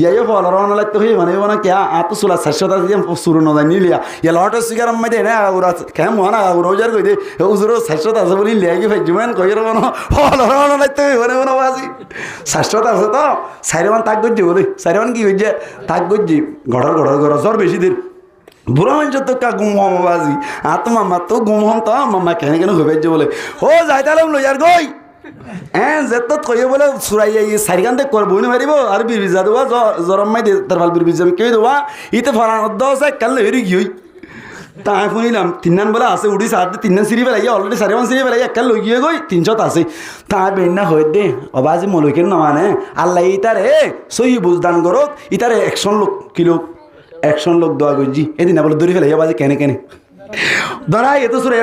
ইয়াই ফলরন লাগতে হই মানে না কে আত সুলা সাতশোটা দিয়ে শুরু নয় নিলিয়া ইয়া লট সিগার মাইদে না আগুরা কেন মহানা আগুরোজার কই দে উজুরো সাতশোটা আছে বলি লেগে ভাই জুমান কই রবন ফলরন লাগতে হই মানে মনে বাজি সাতশোটা আছে তো সাইরমান তাক গজ্জি বলে সাইরমান কি হইছে তাক গজ্জি গড়র জ্বর বেশি দিন বুড়া মানুষ তো কা গুম হম বাজি আত মামা তো গুম হম তো মামা কেন কেন হয়ে বলে ও যাইতালাম লইয়ার গই যেত কয়ে বলে চুরাইয়া চারিখানতে করবো নি মারিব আর বিরবিজা দেওয়া জরম মাই তার ভাল বিরবিজা কে দেওয়া ইতে ফলান আছে কাল হেরি কি হই তা শুনিলাম তিনজন বলে আছে উড়ি সার তিনজন সিঁড়ি পেলাই অলরেডি 4 সিঁড়ি পেলাই একাল লই গিয়ে গই 300 আছে তা বেন্না হয়ে দে অবাজি মলকের নমানে আল্লাহ ইতারে সহি বুঝদান করক ইতারে 100 লোক দোয়া গজি এদিন বলে দৌড়ি ফেলাই অবাজি কেনে কেনে ধরাই এত সুরে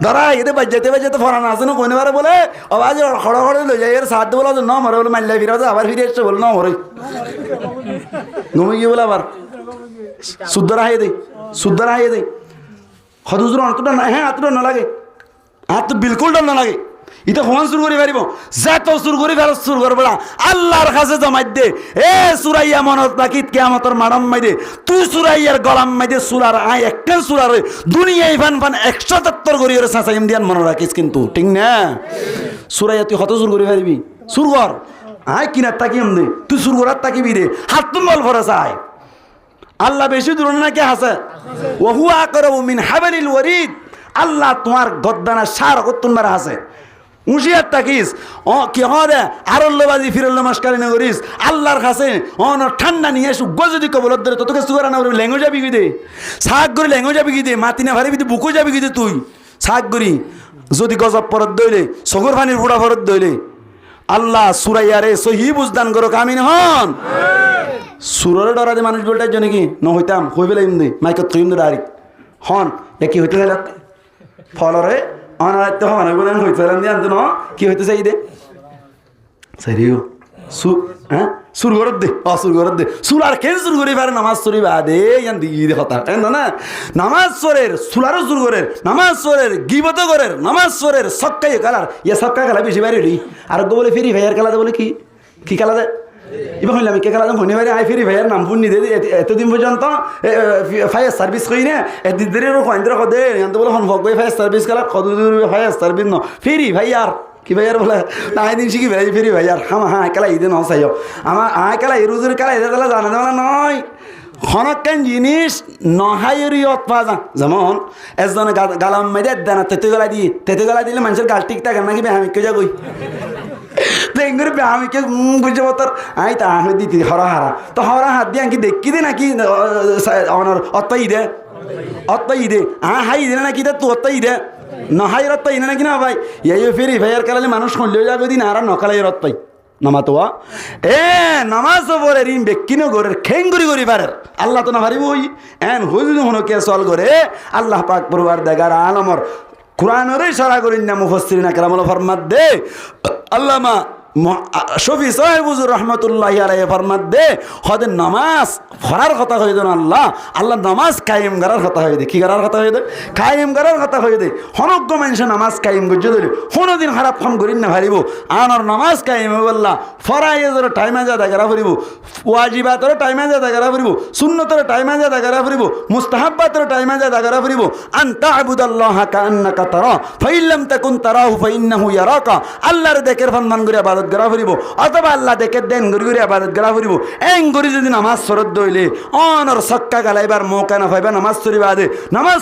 ধরাই এতে বাজ্যাতে ফরান আছে না কোনে বারে বলে আওয়াজ খড় লই যায় এর সাথ বলে ন মরে বলে মাল্লা ফিরে আবার ফিরে এসছে বলে ন মরে ঘুমিয়ে গিয়ে বলে আবার শুদ্ধ রাহাই দে হদুজুর অতটা না হ্যাঁ এতটা না লাগে আর তো বিলকুল ডর না লাগে ইটা সমান শুরু করে পারিব যত শুরু করে ফেরত শুরু করবে না আল্লাহর কাছে জমাই দে এ সুরাইয়া মনত রাখি কিয়ামতের মারাম মাই দে তুই সুরাইয়ার গলাম মাই দে সুরার আই একটা সুরার দুনিয়া ইভান 173 করি ওরে সাসাইম দিয়ান মনে রাখিস কিন্তু ঠিক না সুরাইয়া তুই কত শুরু করে পারিবি শুরু কর আয় কিনার তাকিম দে তুই শুরু করার তাকিবি রে হাত তুমল ভরসা আয় আল্লাহ বেশি দূর নাকি হাসে ওয়া হুয়া আকরাবু মিন হাবলিল ওয়ারিদ আল্লাহ তোমার গদ্দানা সার কতুনবার হাসে উশিয়ার তাকিস কি হবে আরল্লবাজি ফিরল্ল মাসকারি না করিস আল্লাহর কাছে ঠান্ডা নিয়ে এসু যদি কবলত ধরে তোকে সুগার না লেঙ্গো যাবি কি দে শাক করি লেঙ্গো যাবি কি দে মাতি না ভারি বিদে বুকো যাবি কি দে তুই শাক করি যদি গজব পরত দইলে সগর পানির ফুটা পরত দইলে আল্লাহ সুরাইয়ারে সহি বুঝদান করো কামিন হন সুরের ডরা দে মানুষ বলটার জন্য কি ন হইতাম হই পেলাম দে মাইকত কইম দে ডাইরেক্ট হন কি হইতে গেল ফলরে অনারাধ্য হন বলে হইতে দিয়ে আনতো ন কি হইতে চাই দে সারিও হ্যাঁ সুর করত দে অসুর করত দে সুর আর কেন সুর করি পারে নামাজ চুরি বাদে ইয়ান দিই কথা না নামাজ চোরের সুলারও সুর করের নামাজ চোরের গিবত করের নামাজ চোরের সক্কাই কালার ইয়া সক্কা খেলা বেশি বাইরে আর বলে ফিরি ভাইয়ার খেলাতে বলে কি কি খেলা দেয় এবার হইলাম কে খেলা হইনি বাইরে আই ফিরি ভাইয়ার নাম শুনি দে এতদিন পর্যন্ত ফায়ার সার্ভিস করি না এদিন দেরি কয়েন্দ্র দে বলে হন ভগ ফায়ার সার্ভিস খেলা কত ফায়ার সার্ভিস ন ফিরি ভাইয়ার কি ভাইয়ার বলে না দিন শিখি ভাই ফিরি ভাইয়ার হ্যাঁ একেলা ঈদে নসাইও আমার একেলা রুজুর খেলা এদের তাহলে জানা যাবে নয় হনকেন জিনিস নহাইরিয়ত পাওয়া যান যেমন এজনে গালাম মেদে দেনা তেতে গলা দিলে মানুষের গাল ঠিক থাকে নাকি বেহামিকে যা গই দেখবে বেহামিকে বুঝে বতর আই তা আমি দিতি হরা হারা তো হরা হাত দিয়ে আঁকি দেখি দে নাকি অনর অত ঈদে হাই দে নাকি তু অত ঈদে নহাই রত পাই নাকি না ভাই এই ফেরি ভাইয়ার কালালে মানুষ শুনলেও যাবে দিন আর নকালাই রত পাই নামাতোয়া নামাজ পরে ঋণ বেকিন গরের খেঙ্গুরি গরি পারের আল্লাহ তো না পারিব ওই এন হুজুর হনকে চল করে আল্লাহ পাক পরবার দেগার আলমর কোরআনরে ইশারা করেন না মুফাসসিরিন کرام ফরমাত দে আল্লামা শফি সাহেব হুজুর রহমতুল্লাহি আলাইহি ফরমাত দে হদে নামাজ পড়ার কথা হইদ না আল্লাহ নামাজ কায়েম করার কথা হইদ কি করার কথা হইদ কায়েম করার কথা হইদ হনজ্ঞ মানুষ নামাজ কায়েম করতে দিল কোনদিন খারাপ কাম করিন না পারিব আনর নামাজ কায়েম হইবল্লা ফরাইজের টাইমে যা দাগরা করিব ওয়াজিবাতর টাইমে যা দাগরা করিব সুন্নতর টাইমে যা দাগরা করিব মুস্তাহাব্বাতর টাইমে যা দাগরা করিব আন তা'বুদাল্লাহা কাআন্নাকা তারা ফাইল্লাম তাকুন তারাহু ফাইন্নাহু ইয়ারাকা আল্লাহর দেখের ফরমান করে ইবাদত করা করিব অথবা আল্লাহ দেখে দেন গরি গরি ইবাদত করা করিব এং গরি যদি নামাজ সরদ দইলে অনর সক্কা গালাইবার মৌকা না পাইবা নামাজ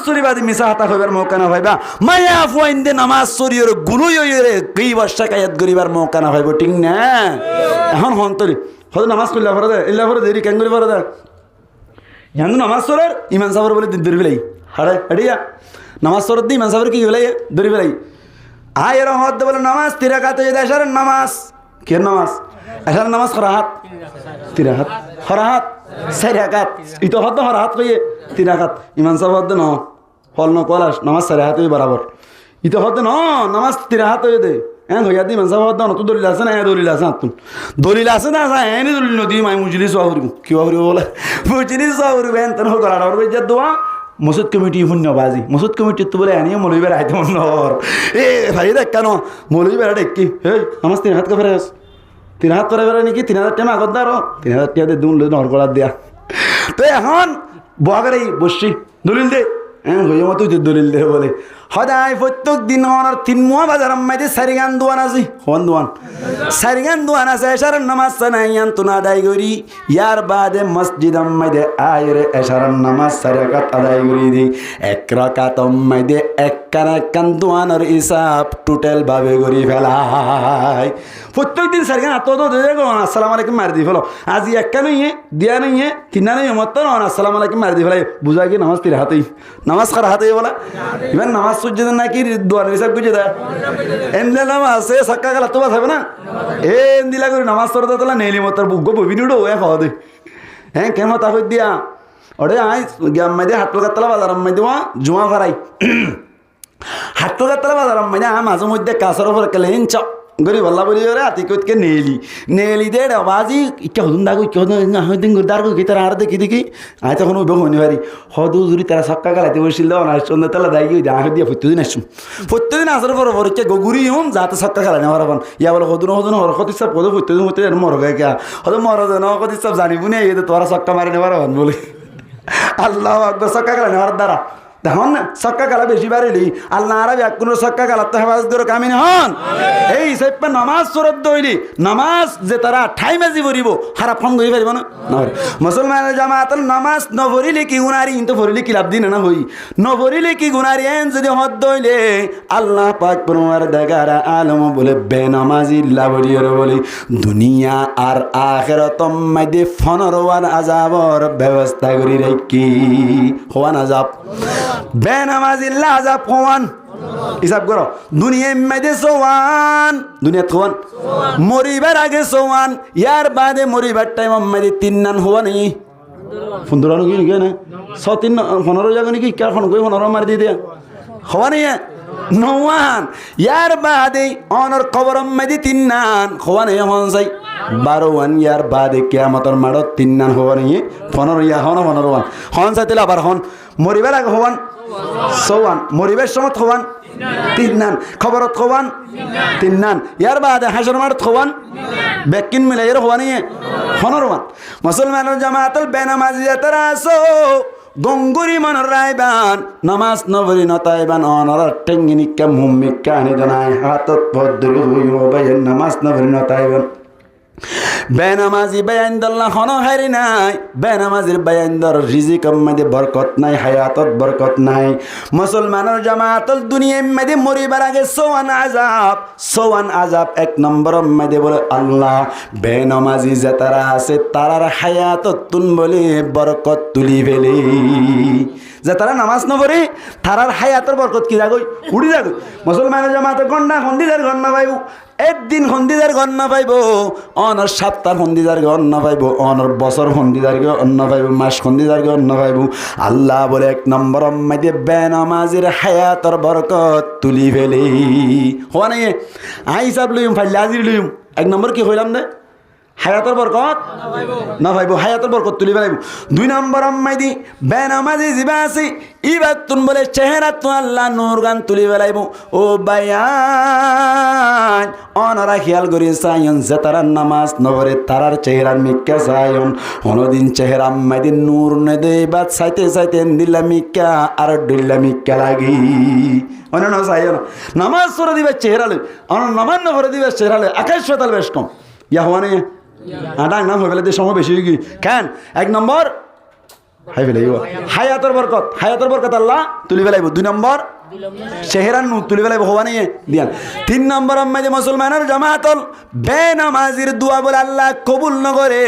চুরি বাদে মিছা হাতা হইবার মৌকা না পাইবা মায়া ফুয়াইন্দে নামাজ চুরির গুলুই হইরে কি বর্ষা কায়াত গরিবার মৌকা না পাইব ঠিক না এখন হন্তরি হয়তো নামাজ পড়লা ফরা দেয় ইল্লা ফরা দেরি কেন গরি ফরা দেয় জানো নামাজ চোরের ইমান সাবর বলে দরি ফেলাই হাড়ে হাড়িয়া নামাজ চোরের দি ইমান সাবর কি ফেলাই দরি ফেলাই আয়ের হদ বলে নামাজ তিরাকাত হয়ে যায় এশারের নামাজ কে নামাজ এশারের নামাজ খরাহাত তিরাহাত খরাহাত সাইরাকাত ইতো হদ খরাহাত কইয়ে তিরাকাত ইমান সাহেব হদ ন হল ন কলাস নামাজ সাইরাহাত হই বরাবর ইতো হদ ন নামাজ তিরাহাত হয়ে দে হইয়া দি ইমান সাহেব হদ ন তো দলিল আছে না দলিল আছে আতুন দলিল আছে না এনে দলিল নদী মাই মুজলিস ওয়াহরিব কি ওয়াহরিব বলে মুজলিস ওয়াহরিব এন তন করার আর বেজা দোয়া মসজিদ কমিটি শূন্যবাজি মসজিদ কমিটির তো বলে আনিও মৌলবী বেড়া আইতে মন ভাই দেখ কেন মৌলবী বেড়া দেখি হে আমার 3 হাত কাপড়ে 3 হাত করে বেড়া নাকি 3000 টাকা আগত দাঁড়ো 3000 টাকা দিয়ে দুন নহর করার দেয়া তো এখন বগারে বসছি দলিল দে হইয়া মতো দলিল দে বলে সদায় প্রত্যেক দিন হওয়ার 3 মুয়া বাজার মাইতে 4 গান দোয়ান আছে হন দোয়ান 4 গান দোয়ান আছে এশারের নামাজ সানাইয়ান তো না আদায় করি ইয়ার বাদে মসজিদ মাইতে আয়রে এশারের নামাজ 4 রাকাত আদায় করি দি 1 রাকাত মাইতে 1 কান দোয়ানের হিসাব টোটাল ভাবে করি ফেলাই প্রত্যেক দিন 4 গান আতো তো দে গো আসসালামু আলাইকুম মার দি ফেলো আজি একটা নইয়ে দিয়া নইয়ে তিন নইয়ে মত না আসসালামু আলাইকুম মার দি ফেলাই বুঝা কি নামাজ তির হাতেই নামাজ খার হাতেই বলা ইভেন নামাজ সুজ্জে নাকি দোয়ার হিসাব গুজে দেয় এমলে নামাজ সে সাক্কা গেলা তো বাস হবে না এন দিলা করে নামাজ পড়তে তোলা নেলি মতার বুক ববিনি উড়ো এ খাওয়া দে হ্যাঁ কেন তা হই দিয়া ওরে আই গ্যাম্মাইদে হাটলগাতলা বাজার মাইদে জুমা ফারাই হাটলগাতলা বাজার মাইদে মাঝে মধ্যে কাছর উপর কেলেন চ গরিব আল্লাহ বলি রে আতিকতকে নেলি দে বাজি ইচ্ছা হদুন দাগো ইচ্ছা হদিন দারগো কি তারা আর দেখি আয় তখন উবে হনি পারি হদু জুরি তারা সক্কা গালাতে বসিল না সন্ধ্যা তালা দাই গিয়ে আহ দিয়ে প্রত্যেকদিন আসুন প্রত্যেকদিন আসার পর পরীক্ষা গুগুরি হম যাতে সক্কা গালা নেওয়ার ইয়া বলে হদুন হরকত ইচ্ছা পদ প্রত্যেকদিন মর গায়ে কে হদ মর হরকত ইচ্ছা জানিব না এই তোরা সক্কা মারি নেওয়ার বলে আল্লাহ আকবার সক্কা গালা নেওয়ার দ্বারা দেখুন না সক্কা গালা বেশি বাড়িলি আল্লাহ আরবি কোনো সক্কা গালা তো হেফাজত করে কামিন হন এই সেপে নামাজ সরদ দইলি নামাজ যে তারা ঠাই মাজি ভরিব খারাপ ফোন করি পারিব না মুসলমানের জামাত নামাজ নভরিলে কি গুনারি কিন্তু ভরিলে কি লাভ দিন না হই নভরিলে কি গুনারি এন যদি হদ দইলে আল্লাহ পাক পরমার দেগারা আলম বলে বেনামাজি লাভরিয়র বলে দুনিয়া আর আখিরাত মাইদে ফনরওয়ান আযাবর ব্যবস্থা করি রাখি হওয়ান আযাব বেনামাজিল্লা আযাব হওয়ান হিসাব করো দুনিয়ার মধ্যে সোয়ান দুনিয়া খোয়ান মরিবার আগে সোয়ান ইয়ার বাদে মরিবার টাইম মধ্যে 3 নান হওয়া নেই 15 নাকি না 6 3 15 জায়গা নাকি কার ফোন কই 15 মার দিয়ে দেয়া হওয়া নেই নওয়ান ইয়ার বাদে অনর কবর মেদি তিন্নান খোয়ানে হন যাই 12 ওয়ান ইয়ার বাদে কিয়ামতর মাড়ত তিন্নান হওয়ানি 15 ইয়া হন 15 ওয়ান হন যাইতে আবার হন মরিবার আগে হওয়ান সোয়ান মরিবার সময় হওয়ান তিন্নান খবরত হওয়ান তিন্নান ইয়ার বাদে হাসর মাড়ত হওয়ান বেকিন মিলাইয়ের হওয়ানি 15 ওয়ান মুসলমানের জামাতুল বেনামাজি যারা আছো গঙ্গুরি মনের রাইবান নামাজ নবরি নতাইবান অনর টেঙ্গিনিকা মুম্মিকা নিদনাই হাতত পদ্দুরি হইও বাইন নামাজ নবরি নতাইবান বেনামাজি বায়ানদাল্লাহ হনো হারি নাই বেনামাজির বায়ানদার রিজিক মধ্যে বরকত নাই হায়াতত বরকত নাই মুসলমানের জামাতুল দুনিয়ার মধ্যে মরিবার আগে সোয়ান আযাব এক নম্বর মধ্যে বলে আল্লাহ বেনামাজি যারা আছে তারার হায়াতত তুন বলে বরকত তুলি ফেলে যে তারা নামাজ নপড়ে তারার হায়াতর বরকত কি যাগই উড়ি যাগই মুসলমানের জামাতে গন্ডা খন্দিদার গন্না পাইব একদিন খন্দিদার গন্না পাইব অনর সপ্তাহ খন্দিদার গন্না পাইব অনর বছর খন্দিদার গন্না পাইব মাস খন্দিদার গন্না পাইব আল্লাহ বলে এক নম্বর মধ্যে বেনামাজির হায়াতর বরকত তুলি ফেলে হওয়া নাই হিসাব লইম ফাইলে আজির লইম এক নম্বর কি হইলাম দে হায়াতর বরকত না ভাইব হায়াতর বরকত তুলি ফেলাইব 2 নম্বর আম্মাইদি বেনামাজি জিবা আছে ইবাদ তুন বলে চেহারা তো আল্লাহ নূর গান তুলি ফেলাইব ও বায়ান অনরা খেয়াল করি সায়ন যে তারা নামাজ নবরে তারার চেহারার মিক্কা সায়ন অনদিন চেহারা আম্মাইদি নূর নে দে বাদ সাইতে সাইতে দিল্লা মিক্কা আর দিল্লা মিক্কা লাগি অনন সায়ন নামাজ সরে দিবে চেহারা লে অন নামান নবরে দিবে চেহারা লে আকাশ পাতাল বেশ কম ইয়া হওয়া নেই আডাং নাম হয়ে ফেলে সময় বেশি হয়ে গিয়ে কেন এক নম্বর হাই ফেলে হায়াতর বরকত আল্লাহ তুলি ফেলাইব 2 নম্বর চেহারার নূর তুলি ফেলাইব হওয়া নেই দিয়ান 3 নম্বর আম্মাইদে মুসলমানের জামাতল বেনামাজির দোয়া বলে আল্লাহ কবুল নগরে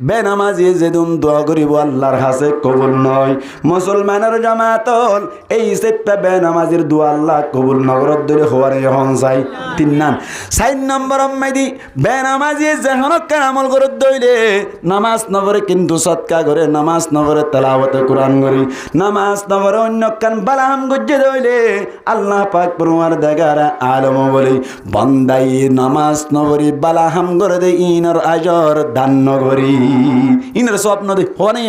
বেনামাজি যেদিন দোয়া করিব আল্লাহর কাছে কবুল নয় মুসলমানের জামাতল এই সেপ্পা বেনামাজির দোয়া আল্লাহ কবুল নগরত দিলে হওয়া নেই হন চাই 4 নম্বর আম্মাইদি বেনামাজি যেহন কান আমল করত দইলে নামাজ নবরে কিন্তু সৎকা করে নামাজ নবরে তেলাওয়াতে কোরআন করি নামাজ নবরে অন্য কান বালাহাম গজ্জে দইলে আল্লাহ পাক পরওয়ার দেগারা আলম বলি বান্দাই নামাজ নবরি বালাহাম করে দে ইনর আজর দান নগরি ইনর স্বপ্ন দে হনে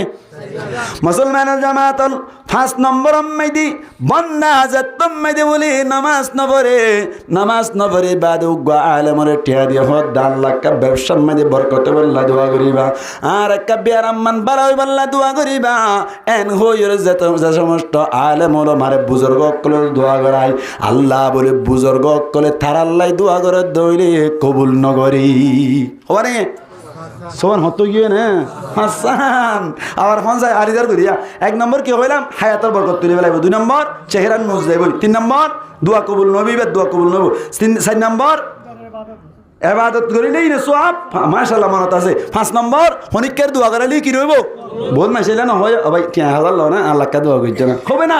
মুসলমানের জামাতল 5 নম্বর আম্মাইদি বান্দা যতম মাইদে বলি নামাজ নবরে বাদ উগা আলমরে টিয়া দিয়ে হদ আল্লাহ কা ব্যবসার মধ্যে বরকত বল্লা দোয়া করিবা আর কা বিয়ারাম্মান বালাই বল্লা দোয়া করিবা এন হইর যত সমস্ত আলেম হলো মারে বুজুর্গ কলে দোয়া করাই আল্লাহ বলে বুজুর্গ কলে তার আল্লাহ দোয়া করে দইলে কবুল নগরি ওরে সোয়ান হতো গিয়ে না হাসান আবার হন যায় আরিদার করিয়া 1 নম্বর কি হইলাম হায়াতের বরকত তুলে ফেলাইব 2 নম্বর চেহারার নুজ যাইব 3 নম্বর দোয়া কবুল নবী বা দোয়া কবুল নব 4 নম্বর ইবাদত করিলেই না সওয়াব মাশাআল্লাহ মনত আছে 5 নম্বর হনিকের দোয়া করালেই কি রইব বহুত মাশাআল্লাহ না হয় ভাই কি হাজার ল না আল্লাহ কা দোয়া কইছ না হবে না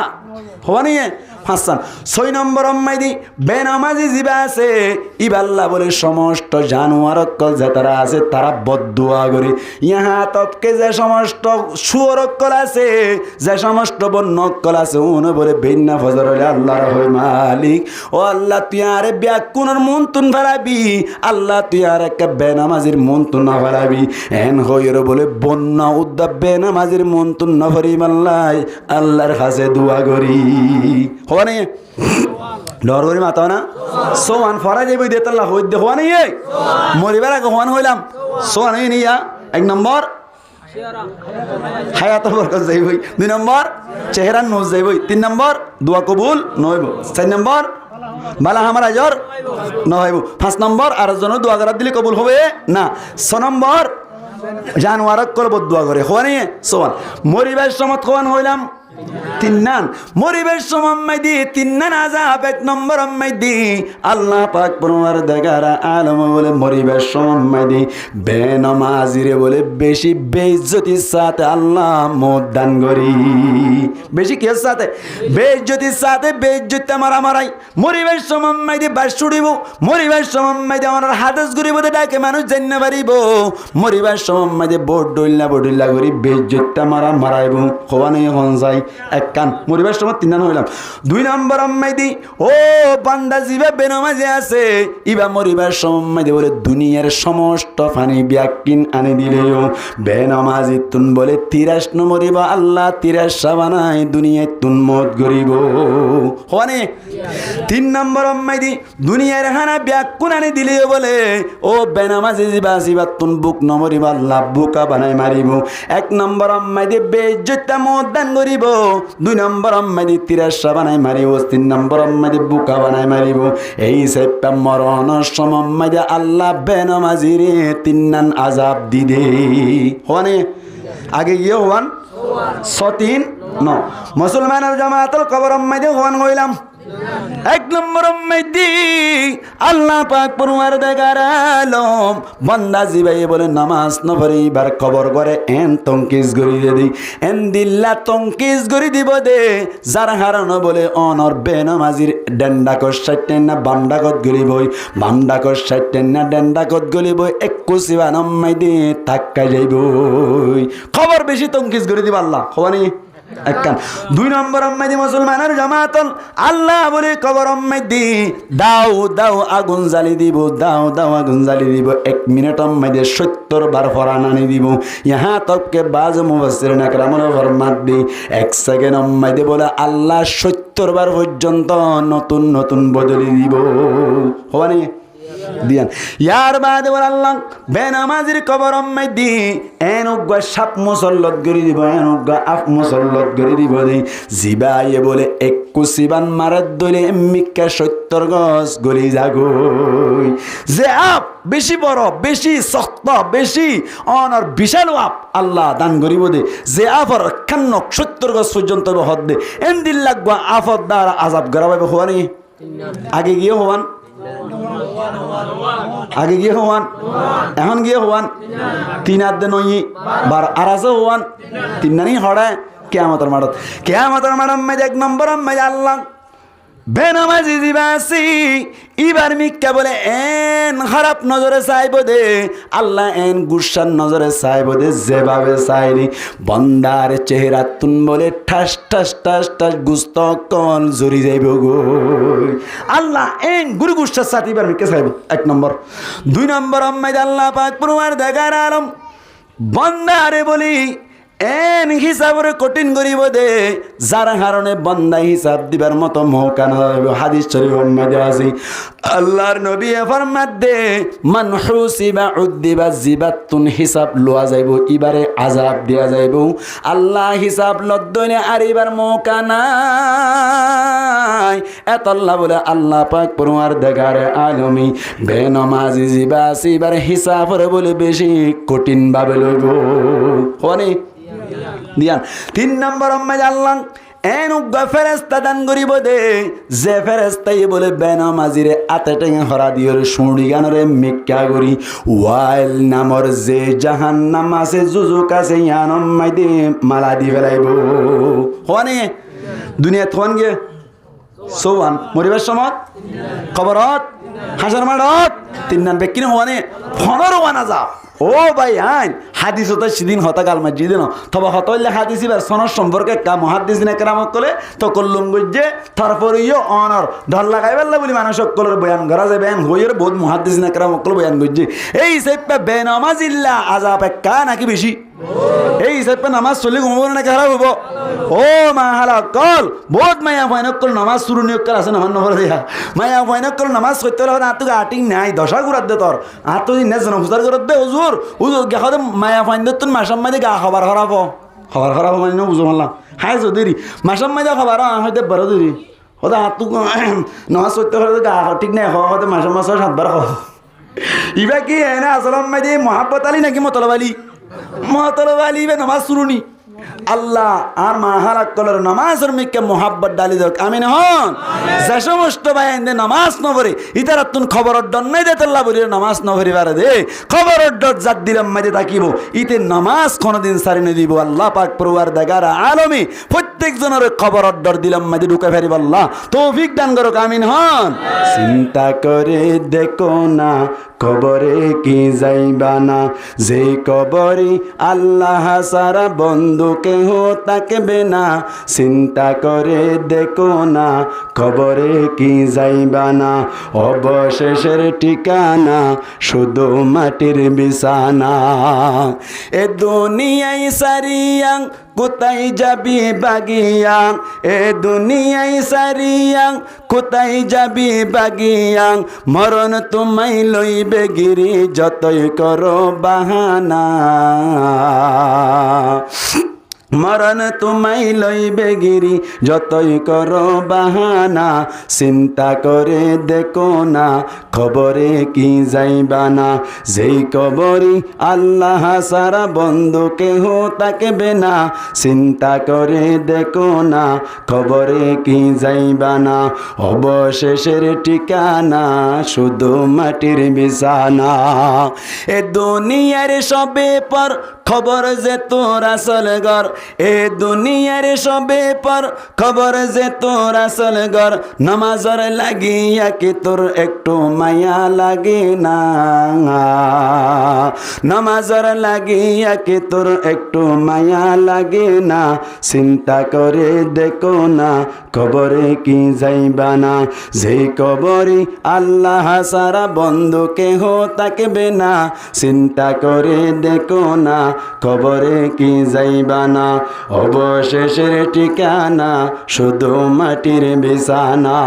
হওয়া নিয়ে হাসান 6 নম্বর আম্মাইদি বেনামাজি জিবা আছে ইবাল্লাহ বলে সমস্ত জানোয়ার কল যারা আছে তারা বদদুয়া করে ইহা তবকে যে সমস্ত শুয়োর কল আছে যে সমস্ত বন্য কল আছে উনি বলে বেন্না ফজর হলে আল্লাহর হয় মালিক ও আল্লাহ তুই আরে ব্যাকুনের মন তুন ফেলাবি আল্লাহ তুই আর একটা বেনামাজির মন তুন না ফেলাবি এন হইর বলে বন্যা উদ্দা বেনামাজির মন তুন না ফরি মাল্লাই আল্লাহর কাছে দোয়া করি হওয়া নেই ডর করি মাতা না সোয়ান ফরা যাইব দেতাল্লাহ হই দে হওয়া নেই মরিবার আগে হওয়ান হইলাম সোয়ান হই নিয়া 1 নম্বর হায়াতের বরকত যাইব 2 নম্বর চেহারা নুজ যাইব 3 নম্বর দোয়া কবুল নইব 4 নম্বর বালা আমার আজর নইব 5 নম্বর আর জন দোয়া করা দিলে কবুল হবে না 6 নম্বর জানোয়ার কল বদদুয়া করে হওয়া নেই সোয়ান মরিবার সময় হওয়ান হইলাম 3 নান মরিবের সময় দি 3 নান আযাব 1 নম্বর আম্মাইদি আল্লাহ পাক পরওয়ার দেগারা আলম বলে মরিবের সময় দি বেনামাজিরে বলে বেশি বেইজ্জতির সাথে আল্লাহ মত দান করি বেশি কি সাথে বেইজ্জতির সাথে বেইজ্জতি মারামারাই মরিবের সময় দি বাস ছুড়িব মরিবের সময় দি আমার হাদিস করিব ডাকে মানুষ জানতে পারিব মরিবের সময় দি বড় ডইলা করি বেইজ্জতি মারাইব হওয়া নেই হন যায় এক কান মরিবার সময় 3 নান হইলাম 2 নম্বর আম্মাইদি ও বান্দা জিবা বেনামাজে আছে ইবা মরিবার সময় বলে দুনিয়ার সমস্ত পানি ব্যাকিন আনি দিলেও বেনামাজি তুন বলে 83 মরিবা আল্লাহ 83 বানায় দুনিয়ায় তুন মত গরিব হনে 3 নম্বর আম্মাইদি দুনিয়ার হানা ব্যাকুন আনি দিলেও বলে ও বেনামাজি জিবা তুন বুক নমরিবা আল্লাহ বুকা বানায় মারিব 1 নম্বর আম্মাইদি বেজ্জতা মত দান গরিব 2 নম্বর আম্মাইদি 83 বানায় মারিব 3 নম্বর আম্মাইদি বুকা বানায় মারিব এই সেপ্পা মরণ সমম্মাইদি আল্লাহ বেনামাজিরে 3 নান আযাব দিদে হনে আগে গিয়ে হওয়ান 6 3 9 মুসলমানের জামাতুল কবর আম্মাইদি হওয়ান হইলাম 1 নম্বর আম্মাইদি আল্লাহ পাক পরওয়ারদিগার আলম বান্দা জিবাই বলে নামাজ ন পড়ি বার কবর করে এন তংকিস গরি দেই এন দিল্লা তংকিস গরি দিব দে যার হারানো বলে অনর বেনামাজির ডেন্ডা কর 60 না বান্ডা কত গলি বই বান্ডা কর 60 না ডেন্ডা কত গলি বই 21 বান আম্মাইদি তাক্কা যাইবই খবর বেশি তংকিস গরি দিব আল্লাহ খবনি একখান 2 নম্বর আম্মাইদি মুসলমানের জামাতন আল্লাহ বলে কবর আম্মাইদি দাও দাও আগুন জ্বালি দিব দাও দাও আগুন জ্বালি দিব 1 মিনিট আম্মাইদি 70 বার ফরান আনি দিব ইহা তককে বাজ মুফাসসিরিন আকরামুল ফরমাত দি 1 সেকেন্ড আম্মাইদি বলে আল্লাহ 70 বার পর্যন্ত নতুন নতুন বদলি দিব হওয়ানি দিয়ান ইয়ার বাদে বল আল্লাহ বেনামাজির কবর আম্মাইদি এনুগা সাপ মুসল্লত গরি দিব এনুগা আফ মুসল্লত গরি দিব দেই জিবায়ে বলে 21 বান মারাত দলে মিক্কা 70 গজ গলি যাগই যে আপ বেশি বড় বেশি শক্ত বেশি অনর বিশাল আপ আল্লাহ দান গরিব দে যে আফর কান্নক 70 গজ পর্যন্ত হদ দে এন্দিল লাগবা আফত দ্বারা আযাব গরাবে হওয়ানি আগে গিয়ে হওয়ান আগে গিয়ে হওয়ান এখন গিয়ে হওয়ান 3 হাত দে নই বার আরাজে হওয়ান 3 নানি হড়ায় কিয়ামতের মাঠত মে 1 নম্বর মে আল্লাহ বেনামাজি জিবাসি ইবার মিক্কা বলে এন খারাপ নজরে চাইব দে আল্লাহ এন গুসার নজরে চাইব দে যেভাবে চাইলি বন্দার চেহারা তুন বলে ঠাস ঠাস ঠাস ঠাস গুস্ত কল জড়ি যাইব গো আল্লাহ এন গুরু গুসার সাথে ইবার মিক্কা চাইব 1 নম্বর 2 নম্বর আম্মাই আল্লাহ পাক পরওয়ারদিগার আলম বন্দারে বলি এন হিসাবরে কঠিন গরিব দে যার কারণে বন্দা হিসাব দিবার মতো মৌকা না হাদিস শরীফ মধ্যে আছে আল্লাহর নবী ফরমাত দে মান হুসিবা উদ্দিবা জিবাতুন হিসাব লওয়া যাইব ইবারে আযাব দেয়া যাইব আল্লাহ হিসাব লদ্দনে আরিবার মৌকা নাই এত আল্লাহ বলে আল্লাহ পাক পরওয়ারদিগার আলমী বেনামাজি জিবাসি ইবারে হিসাবরে বলে বেশি কঠিন ভাবে লইব হনি দিয়ান 3 নম্বর আম্মাই আল্লাহ এনুগা ফেরেশতা দান গরিব দে যে ফেরেশতাই বলে বেনামাজিরে আতে টেঙে হরা দিয়র শুঁড়ি গানরে মিক্কা গরি ওয়াইল নামর যে জাহান্নাম আছে জুজুক আছে ইয়ান আম্মাই দে মালা দি ফেলাইব হনে দুনিয়া থন গে সোয়ান মরিবার সময় খবরত হাজার মারত 3 নান বেকিন হনে 15 ওয়ানা যা ও ভাই আইন হাদিস তো সেদিন হতা কাল মসজিদে না তবে হত হইলে হাদিস এবার সনদ সম্পর্কে কা মুহাদ্দিসিনে কেরাম কলে তো কল্লুম গজ্জে তারপরে ইও অনর ধর লাগাইবাল্লা বলি মানুষ সকলের বয়ান করা যায় বয়ান হইয়ের বহুত মুহাদ্দিসিনে কেরাম কল বয়ান গজ্জে এই সেপে বেনামাজিল্লা আযাব কা নাকি বেশি এই সেপে নামাজ চলি ঘুমবো নাকি খারাপ হবো ও মা হালা কল বহুত মায়া ফাইনক কল নামাজ শুরু নিয়োগ কল আছে নামান নহর দিয়া মায়া ফাইনক কল নামাজ সত্য হল আতুকে আটিং নাই দশা ঘুরাত দে তোর আত দিন নে জনফুজার করত দে হুজুর হুজুর গাখদে মায়া ফাইন দে তুন মাসাম মাঝে গা খবর খারাপ মানে না বুঝো মাল্লা হাই যদি মাসাম মাঝে খবর হয়তো বড় যদি হতে হাত নামাজ সত্য হলে গা ঠিক নাই হতে মাসাম মাস 7 বার ইবা কি এনে আসলাম মাঝে মহাব্বত আলী নাকি মতলব আলী নামাজ শুরুনি আল্লাহ আর মাহারাক কলর নামাজের মিকে মোহাব্বত ডালি দক আমিন হন যে সমস্ত ভাইন্দে নামাজ নভরে ইতারা তুন খবরের ডর নাই দেতল্লা বলি নামাজ নভরি বারে দে খবরের ডর জাত দিলাম মাঝে তাকিব ইতে নামাজ কোনদিন সারি নে দিব আল্লাহ পাক পরওয়ারদিগার আলমী প্রত্যেক জনের খবরের ডর দিলাম মাঝে ঢুকে ফেরিব আল্লাহ তৌফিক দান করুক আমিন হন চিন্তা করে দেখো না কবরে কি যাইবা না। যে কবরে আল্লাহ সারা বন্ধু কেহ থাকবে না, চিন্তা করে দেখো না কবরে কি যাইবা না। অবশেষের ঠিকানা শুধু মাটির বিছানা। এ দুনিয়ায় সারিয়া কোথায় যাবি বাগিয়া, এ দুনিয়ায় সারিয়া কোথায় যাবি বাগিয়া। মরণ তোমায় লইবে গিরি যতই করো বাহানা। মরণ তোমায় লইবে গিরি যতই করো বাহানা। চিন্তা করে দেখো না খবরে কি যাইবা না। যেই কবরে আল্লাহ সারা বন্ধু কেহ থাকবে না, চিন্তা করে দেখো না খবরে কি যাইবা না। অবশেষের ঠিকানা শুধু মাটির বিছানা। এ দুনিয়ার সবে পর খবর যে তোর আসল ঘর, এ দুনিয়ার সবে পর খবর যে তোর আসল ঘর। নামাজর লাগিয়া কি তোর একটু মায়া লাগে না, নামাজর লাগিয়া কি তোর একটু মায়া লাগে না। চিন্তা করে দেখো না কবরে কি যাইবা না। যেই কবরে আল্লাহ সারা বন্ধু কেহ থাকবে না, চিন্তা করে দেখো না কবরে কি যাইবা না। অবশেষের ঠিকানা শুধু মাটির বিছানা।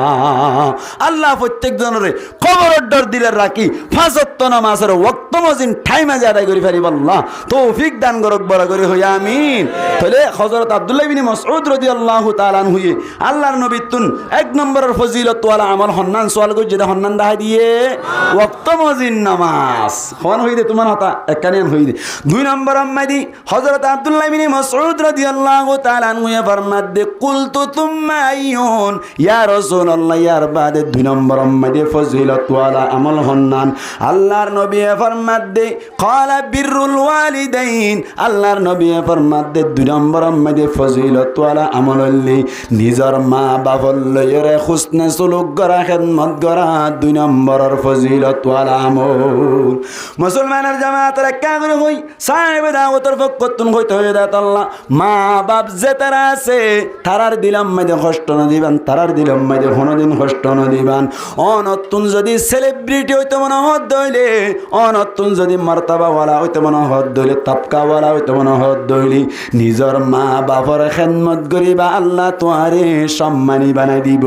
আল্লাহ প্রত্যেক জনের কবরের ডর দিলে রাখি ফাজত নামাজের ওয়াক্ত মজিন টাইমে আদায় করি পারিব। আল্লাহ তৌফিক দান করক বড় করে হই আমিন। তাহলে হযরত আব্দুল্লাহ ইবনে মাসউদ রাদিয়াল্লাহু তাআলা আনহু আল্লাহর নবী তুন এক নম্বরের ফজিলত ওয়ালা আমল হন্নান সওয়াল কই যেটা হন্নান দাহাই দিয়ে ওয়াক্ত মজিন নামাজ হন হই দে তোমার হতা এককানিয়ান হই দে। দুই নম্বর আম্মাদি হযরত আব্দুল্লাহ ইবনে মাসউদ রাদিয়াল্লাহু তাআলা আনহু ফরমাতে কুলতু তুম্মা আইয়ুন ইয়া রাসূলুল্লাহ। ইয়ার বাদে দুই নম্বর আম্মাদি ফজিলত ওয়ালা আমল হন্নান আল্লাহর নবী ফরমাতে ক্বালা বিররুল ওয়ালিদাইন। আল্লাহর নবী ফরমাতে দুই নম্বর আম্মাদি ফজিলত ওয়ালা আমল হলি নিজর মা বাবার লইরে হুসনে সুলুক করা খেদমত করা দুই নম্বরের ফজিলত ওয়ালা আমল। মুসলমানের জামাতের একা করে হই সাহেব দাওয়াতের পক্ষতুন হইতে হয়ে দাত আল্লাহ মা বাপ যে তারা আছে তারার দিলাম মাঝে কষ্ট না দিবান, তারার দিলাম মাঝে কোনোদিন কষ্ট না দিবান। অনতুন যদি সেলিব্রিটি হইতে মনে হত দইলে, অনতুন যদি মর্তাবাওয়ালা হইতে মনে হত দইলে, তাপকাওয়ালা হইতে মনে হত দইলি নিজর মা বাপর খেদমত করিবা আল্লাহ তোমারে সম্মানী বানাই দিব।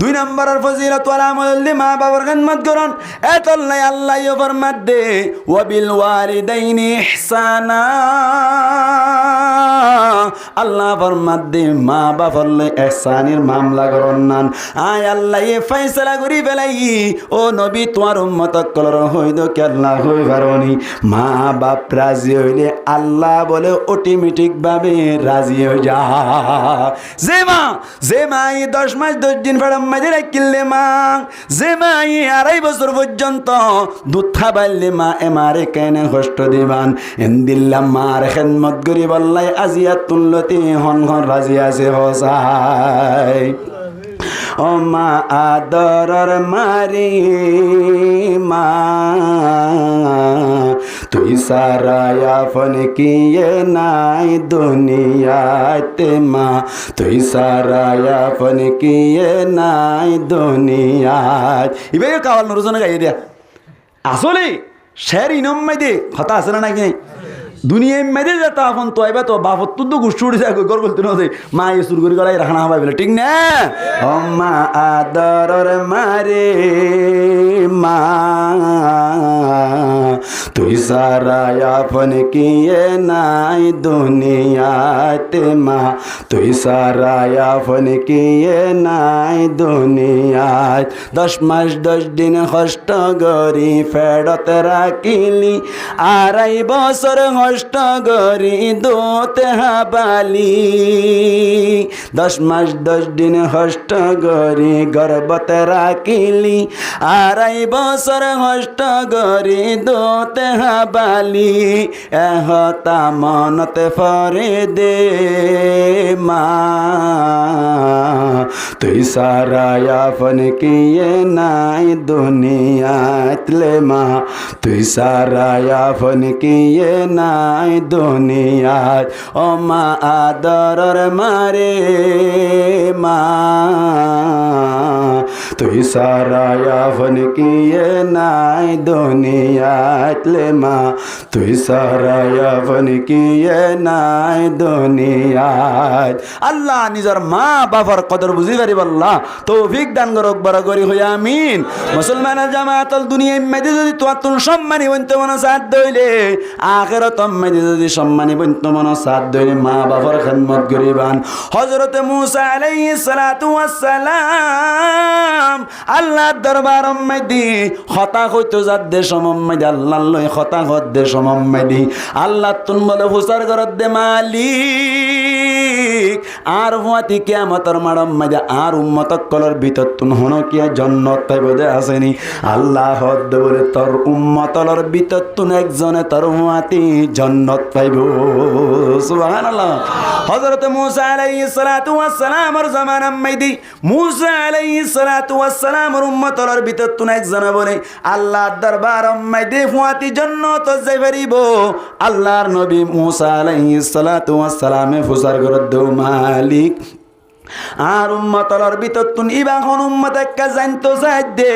দুই নম্বরের ফজিলত ওয়ালা আমল মা বাবার খেদমত করন এতল্লাই আল্লাহ ফরমাত দে ওয়াবিল ওয়ালিদাইনি ইহসানা। আল্লাহ ফরমাত দে মা বাবার লে ইহসানের মামলা করন নান। আয় আল্লাহ এ ফয়সালা করি ফেলাই ও নবী তোমার উম্মত কলর হইদ কেল্লা হই পারনি। মা বাপ রাজি হইলে আল্লাহ বলে অটোমেটিক ভাবে রাজি হয়ে যা। যে মা 10 মাস 10 দিন ফেরাম মাঝে রাখিলে মা, যে মা 2.5 বছর পর্যন্ত দুধ খাবাইলে মা এমারে কেনে কষ্ট দিবান এন্দিল্লা মার খেদমত করি বললাই আজিয়া তুল্লতি হন হন রাজি আছে হসাই। ও মা আদরর মারি মা তুই সারায়া ফন কিয়ে নাই দুনিয়াতে মা, তুই সারায়া ফন কিয়ে নাই দুনিয়াত। ইবে কাওয়াল নুরজনে গাইয়ে দিয়া আসলে শের ইনম মাইদে কথা আছে না নাকি দুনিয়ায় মেরে যেত এখন তো এবার তো বাপত তো গুষ্টি উঠে যায় গর বলতে না মা এ শুরু করে গলায় রাখা হবে বলে ঠিক না। ও মা আদরর মারে মা তুই সারায়া ফন কিয়ে নাই দুনিয়াতে মা, তুই সারায়া ফন কিয়ে নাই দুনিয়াত। 10 মাস 10 দিন কষ্ট করি ফেরত রাখিলি, 2.5 বছর কষ্ট করি দোতে হাবালি। 10 মাস 10 দিন কষ্ট করি গর্ভতে রাখিলি, 2.5 বছর কষ্ট করি দোতে হাবালি এহতা মনতে ফরে দে মা তুই সারায়া ফন কিয়ে নাই দুনিয়াত লে মা তুই সারায়া ফন কিয়ে নাই দুনিয়াত ও মা আদরের মারে মা তুই সারায়া ফন কিয়ে নাই দুনিয়াত লে মা তুই সারায়া ফন কিয়ে নাই দুনিয়াত। আল্লাহ নিজের মা বাবার কদর বুঝি পারি বললা তৌফিক দান করক বড় করি হই আমিন। মুসলমানের জামাতল দুনিয়ায় মেদি যদি তোয়াতুন সম্মানী বনতে মন সাথ দইলে আখিরাত মেদি যদি সম্মানী বনতে মন সাথ দইলে মা বাবার খিদমত করিবান। হযরত মূসা আলাইহিস সালাতু ওয়াস সালাম আল্লাহর দরবার মেদি খতা কইতো যাদ দেশ মেদি আল্লাহ লই খতা হদ দেশ মেদি আল্লাহ তুন বলে হুসার করত দে মালিক আর হুয়াতি কিয়ামতের মাড়ম মাঝে আর উম্মতক কলর ভিতর তুন হনো কিয়া জান্নাত পাইব দে আসেনি আল্লাহ হদ বলে তোর উম্মতলর ভিতর তুন একজনে তোর হুয়াতি জান্নাত পাইব সুবহানাল্লাহ। হযরত মূসা আলাইহিস সালাতু ওয়াস সালামের জামানা মেদি মূসা আলাইহিস সালাতু ওয়াস সালামের উম্মতলর ভিতর তুন একজনে বলে আল্লাহর দরবার মেদি হুয়াতি জান্নাত যাই পারিব। আল্লাহর নবী মূসা আলাইহিস সালাতু ওয়াস সালামে ফুসার করে দেও মালিক আর উম্মতলর ভিতর তুন ইবা কোন উম্মত একটা জানতো চাই দে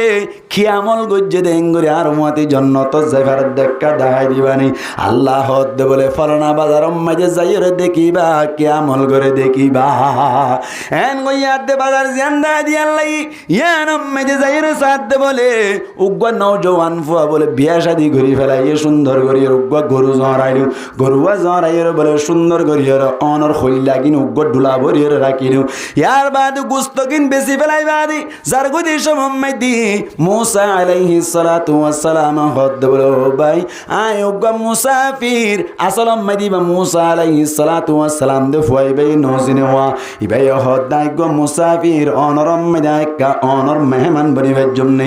খিয়ামল গজ্জে দেঙ্গরে আর উম্মতি জান্নাত যাইবার দেখা দাই দিবানি আল্লাহ হদ বলে ফলনা বাজার মাঝে যাইরে দেখিবা কিয়ামল করে দেখিবা এন গইয়া দে বাজার জিন্দা দি আল্লাহ ইয়ান মাঝে যাইরে সাথ দে বলে উগ্গ নওজওয়ান ফুয়া বলে বিয়া শাদি করি ফেলাই সুন্দর করি উগ্গ গরু জরাইলু গরুয়া জরাইর বলে সুন্দর করি অনর খইল লাগিন উগ্গ ডুলা ভরিয়ে রাখিলু ইয়ার বাদ গুস্তকিন বেশি ফেলাই বাদি যার গদি সময় দি মূসা আলাইহিস সালাতু ওয়াস সালাম হদ বলে ভাই আয় উগ্গ মুসাফির আসলাম মাদিবা মূসা আলাইহিস সালাতু ওয়াস সালাম দে ফুয়াই বে নজিনে ওয়া ইবাই হদ দাই গো মুসাফির অনরম মাদাই কা অনর মেহমান বনিবার জন্য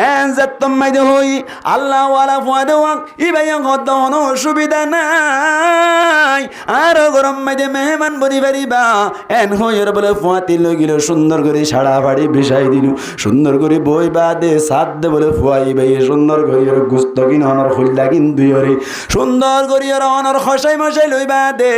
এন যতম মাদে হই আল্লাহ ওয়ালা ফুয়াদ ওয়া ইবাই হদ অন অসুবিধা নাই আর গরম মাদে মেহমান বনিবারিবা এন হইর বলে ফুয়াতি লই গেল সুন্দর করে সাড়া ফাড়ি বিছাই দিল সুন্দর করে বই বাদে সাত দে বলে ফুয়াই ভাই সুন্দর করে গুস্ত কিন অনর খুললা কিন দুইরে সুন্দর করে অনর খসাই মশাই লই বাদে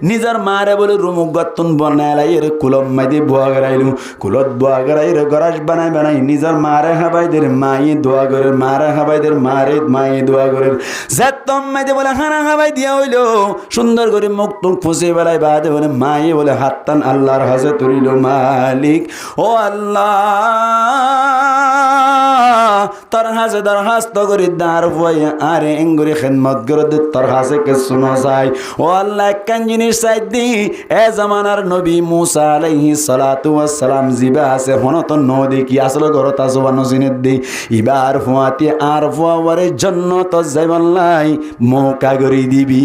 নিজের মারে বলে রুমুক গত্তন বনাইলাই এর কুলম মাইদি বুয়া গরাইলু কুলত বুয়া গরাইর গরাস বানাই বানাই নিজের মারে হাবাইদের মাই দোয়া করে মারে হাবাইদের মারে মাই দোয়া করে যেতম মাইদি বলে খানা হাবাই দিয়া হইলো সুন্দর করে মুখ টুক ফুসে বেলায় বাদে বলে মাই বলে হাত টান আল্লাহর হাজে তুলিল মালিক ও আল্লাহ তোর হাজে দরখাস্ত করি দাঁড় হয়ে আরে এঙ্গুরি খেদমত করে দে তোর হাজে কে শুনো চাই ও আল্লাহ একখান জিনিস চাই দি এ জামানার নবী মূসা আলাইহিস সালাতু ওয়াস সালাম জিবা আছে হন তো নদী কি আসলে ঘরত আসবা নজিনের দি ইবার ফুয়াতি আর ফুয়ারে জন্য তো যাইবাল্লাই মৌকা গরি দিবি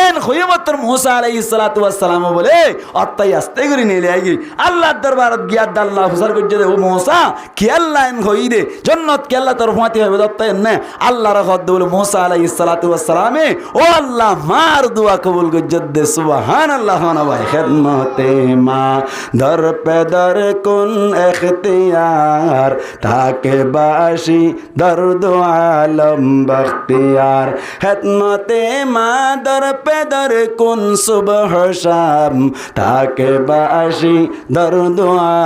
এন খয়মতর মূসা আলাইহিস সালাতু ওয়াস সালাম বলে অত্তাই আস্তে করে নিলে আই আল্লাহর দরবারত গিয়া আল্লাহ হুসার করছে ও মূসা কি আল্লাহ এন হই দে জান্নাত কি আল্লাহ তোর ফাতি হবে দত্তাই না আল্লাহর খদ বলে মূসা আলাইহিস সালাতু ওয়াস সালামে ও আল্লাহ মার দোয়া কবুল করছে দে সুবহানাল্লাহ না ভাই খিদমতে মা দর পে দর কুন ইখতিয়ার তাকে বাসি দর্দ আলম বখতিয়ার খিদমতে মা দর পে দর কুন সুবহ শাম তাকে বাসি দর্দ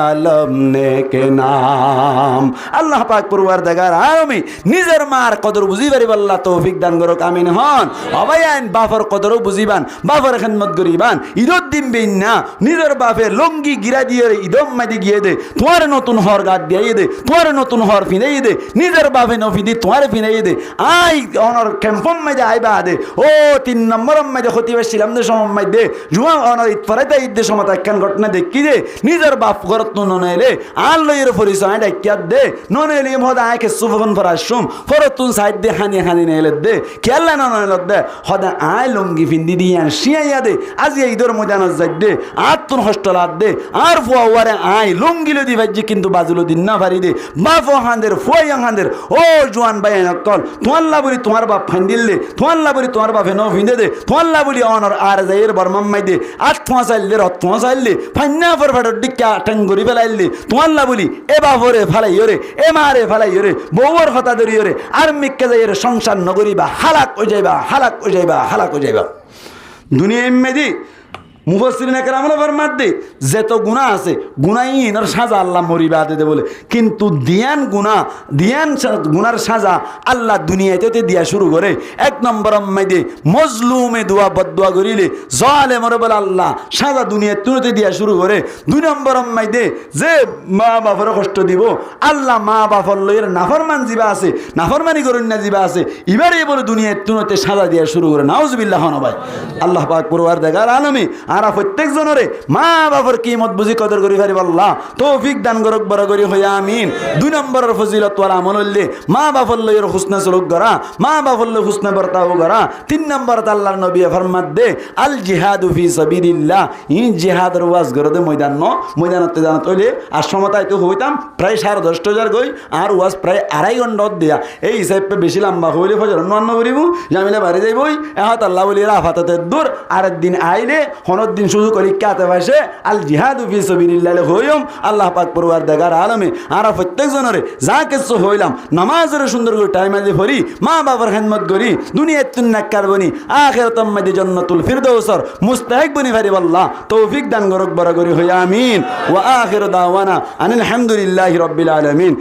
আলম নেকে নাম আল্লাহ পাক পরওয়ারদিগার আলামিন নিজের মার কদর বুঝি পারিব আল্লাহ তৌফিক দান করুক আমিন হন অবায়ান বাফর কদরও বুঝিবান বাফর খিদমত করিবান ঈদর দিন বেন না নিজের বাপে লঙ্গি গিরা দিয়ে ঈদম মাদি গিয়ে দে তোমার নতুন হর গাদ দিয়ে দে তোমার নতুন হর ফিনাই দে নিজের বাপে নফিদি তোমার ফিনাই দে আই অনর ক্যাম্পম মাঝে আইবা দে ও 3 নম্বর মাঝে খতিবা ছিলাম দে সময় মাঝে জুয়া অনর ইতফারাইতে ঈদের সময় একখান ঘটনা দেখি দে নিজের বাপ ঘরত ননাইলে আর লইয়ের পরিচয় ডাকিয়া দে নন এলি হদা আয়কে সুফন ফর আশ্রম ফরতুন সাইড দে হানি নেলে দে কেলা না নলে দে হদা আয় লঙ্গি ফিন্দি দিয়ান শিয়াইয়া দে আজি ঈদর ময়দান যাই দে আত্মন হস্টলাত দে আর ফুয়ারে আয় লঙ্গিলো দি ভাইজি কিন্তু বাজুলো দিন না পারি দে বাপ হাঁদের ফুয়াই হাঁদের ও জোয়ান ভাই নকল তোয়াল্লা বলি তোমার বাপ ফান্দিলে তোয়াল্লা বলি তোমার বাপে ন ফিন্দে দে তোয়াল্লা বলি অনর আর যাইয়ের বর্মাম্মাই দে আট থোয়া চাইলে রথ থোয়া চাইলে ফান্না ফর ফাটর ডিক্কা টেঙ্গুরি ফেলাইলে তোয়াল্লা বলি এ বাপরে ফালাই ওরে এ মারে ফালাই ওরে বউর হতা ধরি ওরে আর মিক্কে যাই সংসার নগরীবা হালাক হয়ে যাইবা হালাক হয়ে যাইবা হালাক হয়ে যাইবা দুনিয়া এমনি মুফাসসিরিন একরামরা ফরমাত দে যত গুনাহ আছে গুনাহীনের সাজা আল্লাহ মরিবা দে বলে কিন্তু গুনার সাজা আল্লাহ দুনিয়াতে দিয়া শুরু করে এক নম্বর মধ্যে মজলুমে দোয়া বদদুয়া করিলে জালেমের বলে আল্লাহ সাজা দুনিয়াতে দিয়া শুরু করে দুই নম্বর মধ্যে যে মা বাবার কষ্ট দিব আল্লাহ মা বাবার লয়ের নাফরমান জিবা আছে নাফরমানি করুন না জিবা আছে এবারে বলে দুনিয়াতে সাজা দিয়া শুরু করে নাউজুবিল্লাহ ভাই আল্লাহ পাক পরওয়ারদিগার আলমী আর প্রত্যেক জনরে মা বাবার কিমত বুঝি কদর করি পারি আল্লাহ তৌফিক দান করক বড় করি হইয়া আমিন দুই নম্বরের ফজিলত ওয়ালা আমল হইলে মা বাবার লয়ের হুসনা সলুক করা মা বাবার লয় হুসনা বর্তাও করা তিন নম্বরত আল্লাহর নবী ফরমাত দে আল জিহাদু ফি সাবিলিল্লাহ ই জিহাদের ওয়াজ করে দে ময়দানতে জানাত হইলে আর সমতায় তো হইতাম প্রায় 10,500 গই আর ওয়াজ প্রায় 2.5 ঘন্টা দিয়া এই হিসাবে বেশি লম্বা হইলে ফজর অন্য করিব জামিলে বাড়ি যাইবই এহাত আল্লাহ বলি রাফাতে দূর আর একদিন আইলে হনদ দিন শুরু করি কাতে ভাসে আল জিহাদু ফি সাবিলিল্লাহ হইম আল্লাহ পাক পরওয়ারদিগার আলমে আর প্রত্যেক জনরে যা কিছু হইলাম নামাজের সুন্দর করে টাইম আদি পড়ি মা বাবার খেদমত করি দুনিয়াত তুন্নাকার বনি আখিরাতাম মাদি জান্নাতুল ফিরদাউসর মুস্তাহিক বনি ভারি আল্লাহ তৌফিক দান করক বড় করি হই আমিন ওয়া আখিরু দাওয়ানা আনিল হামদুলিল্লাহি রাব্বিল আলামিন।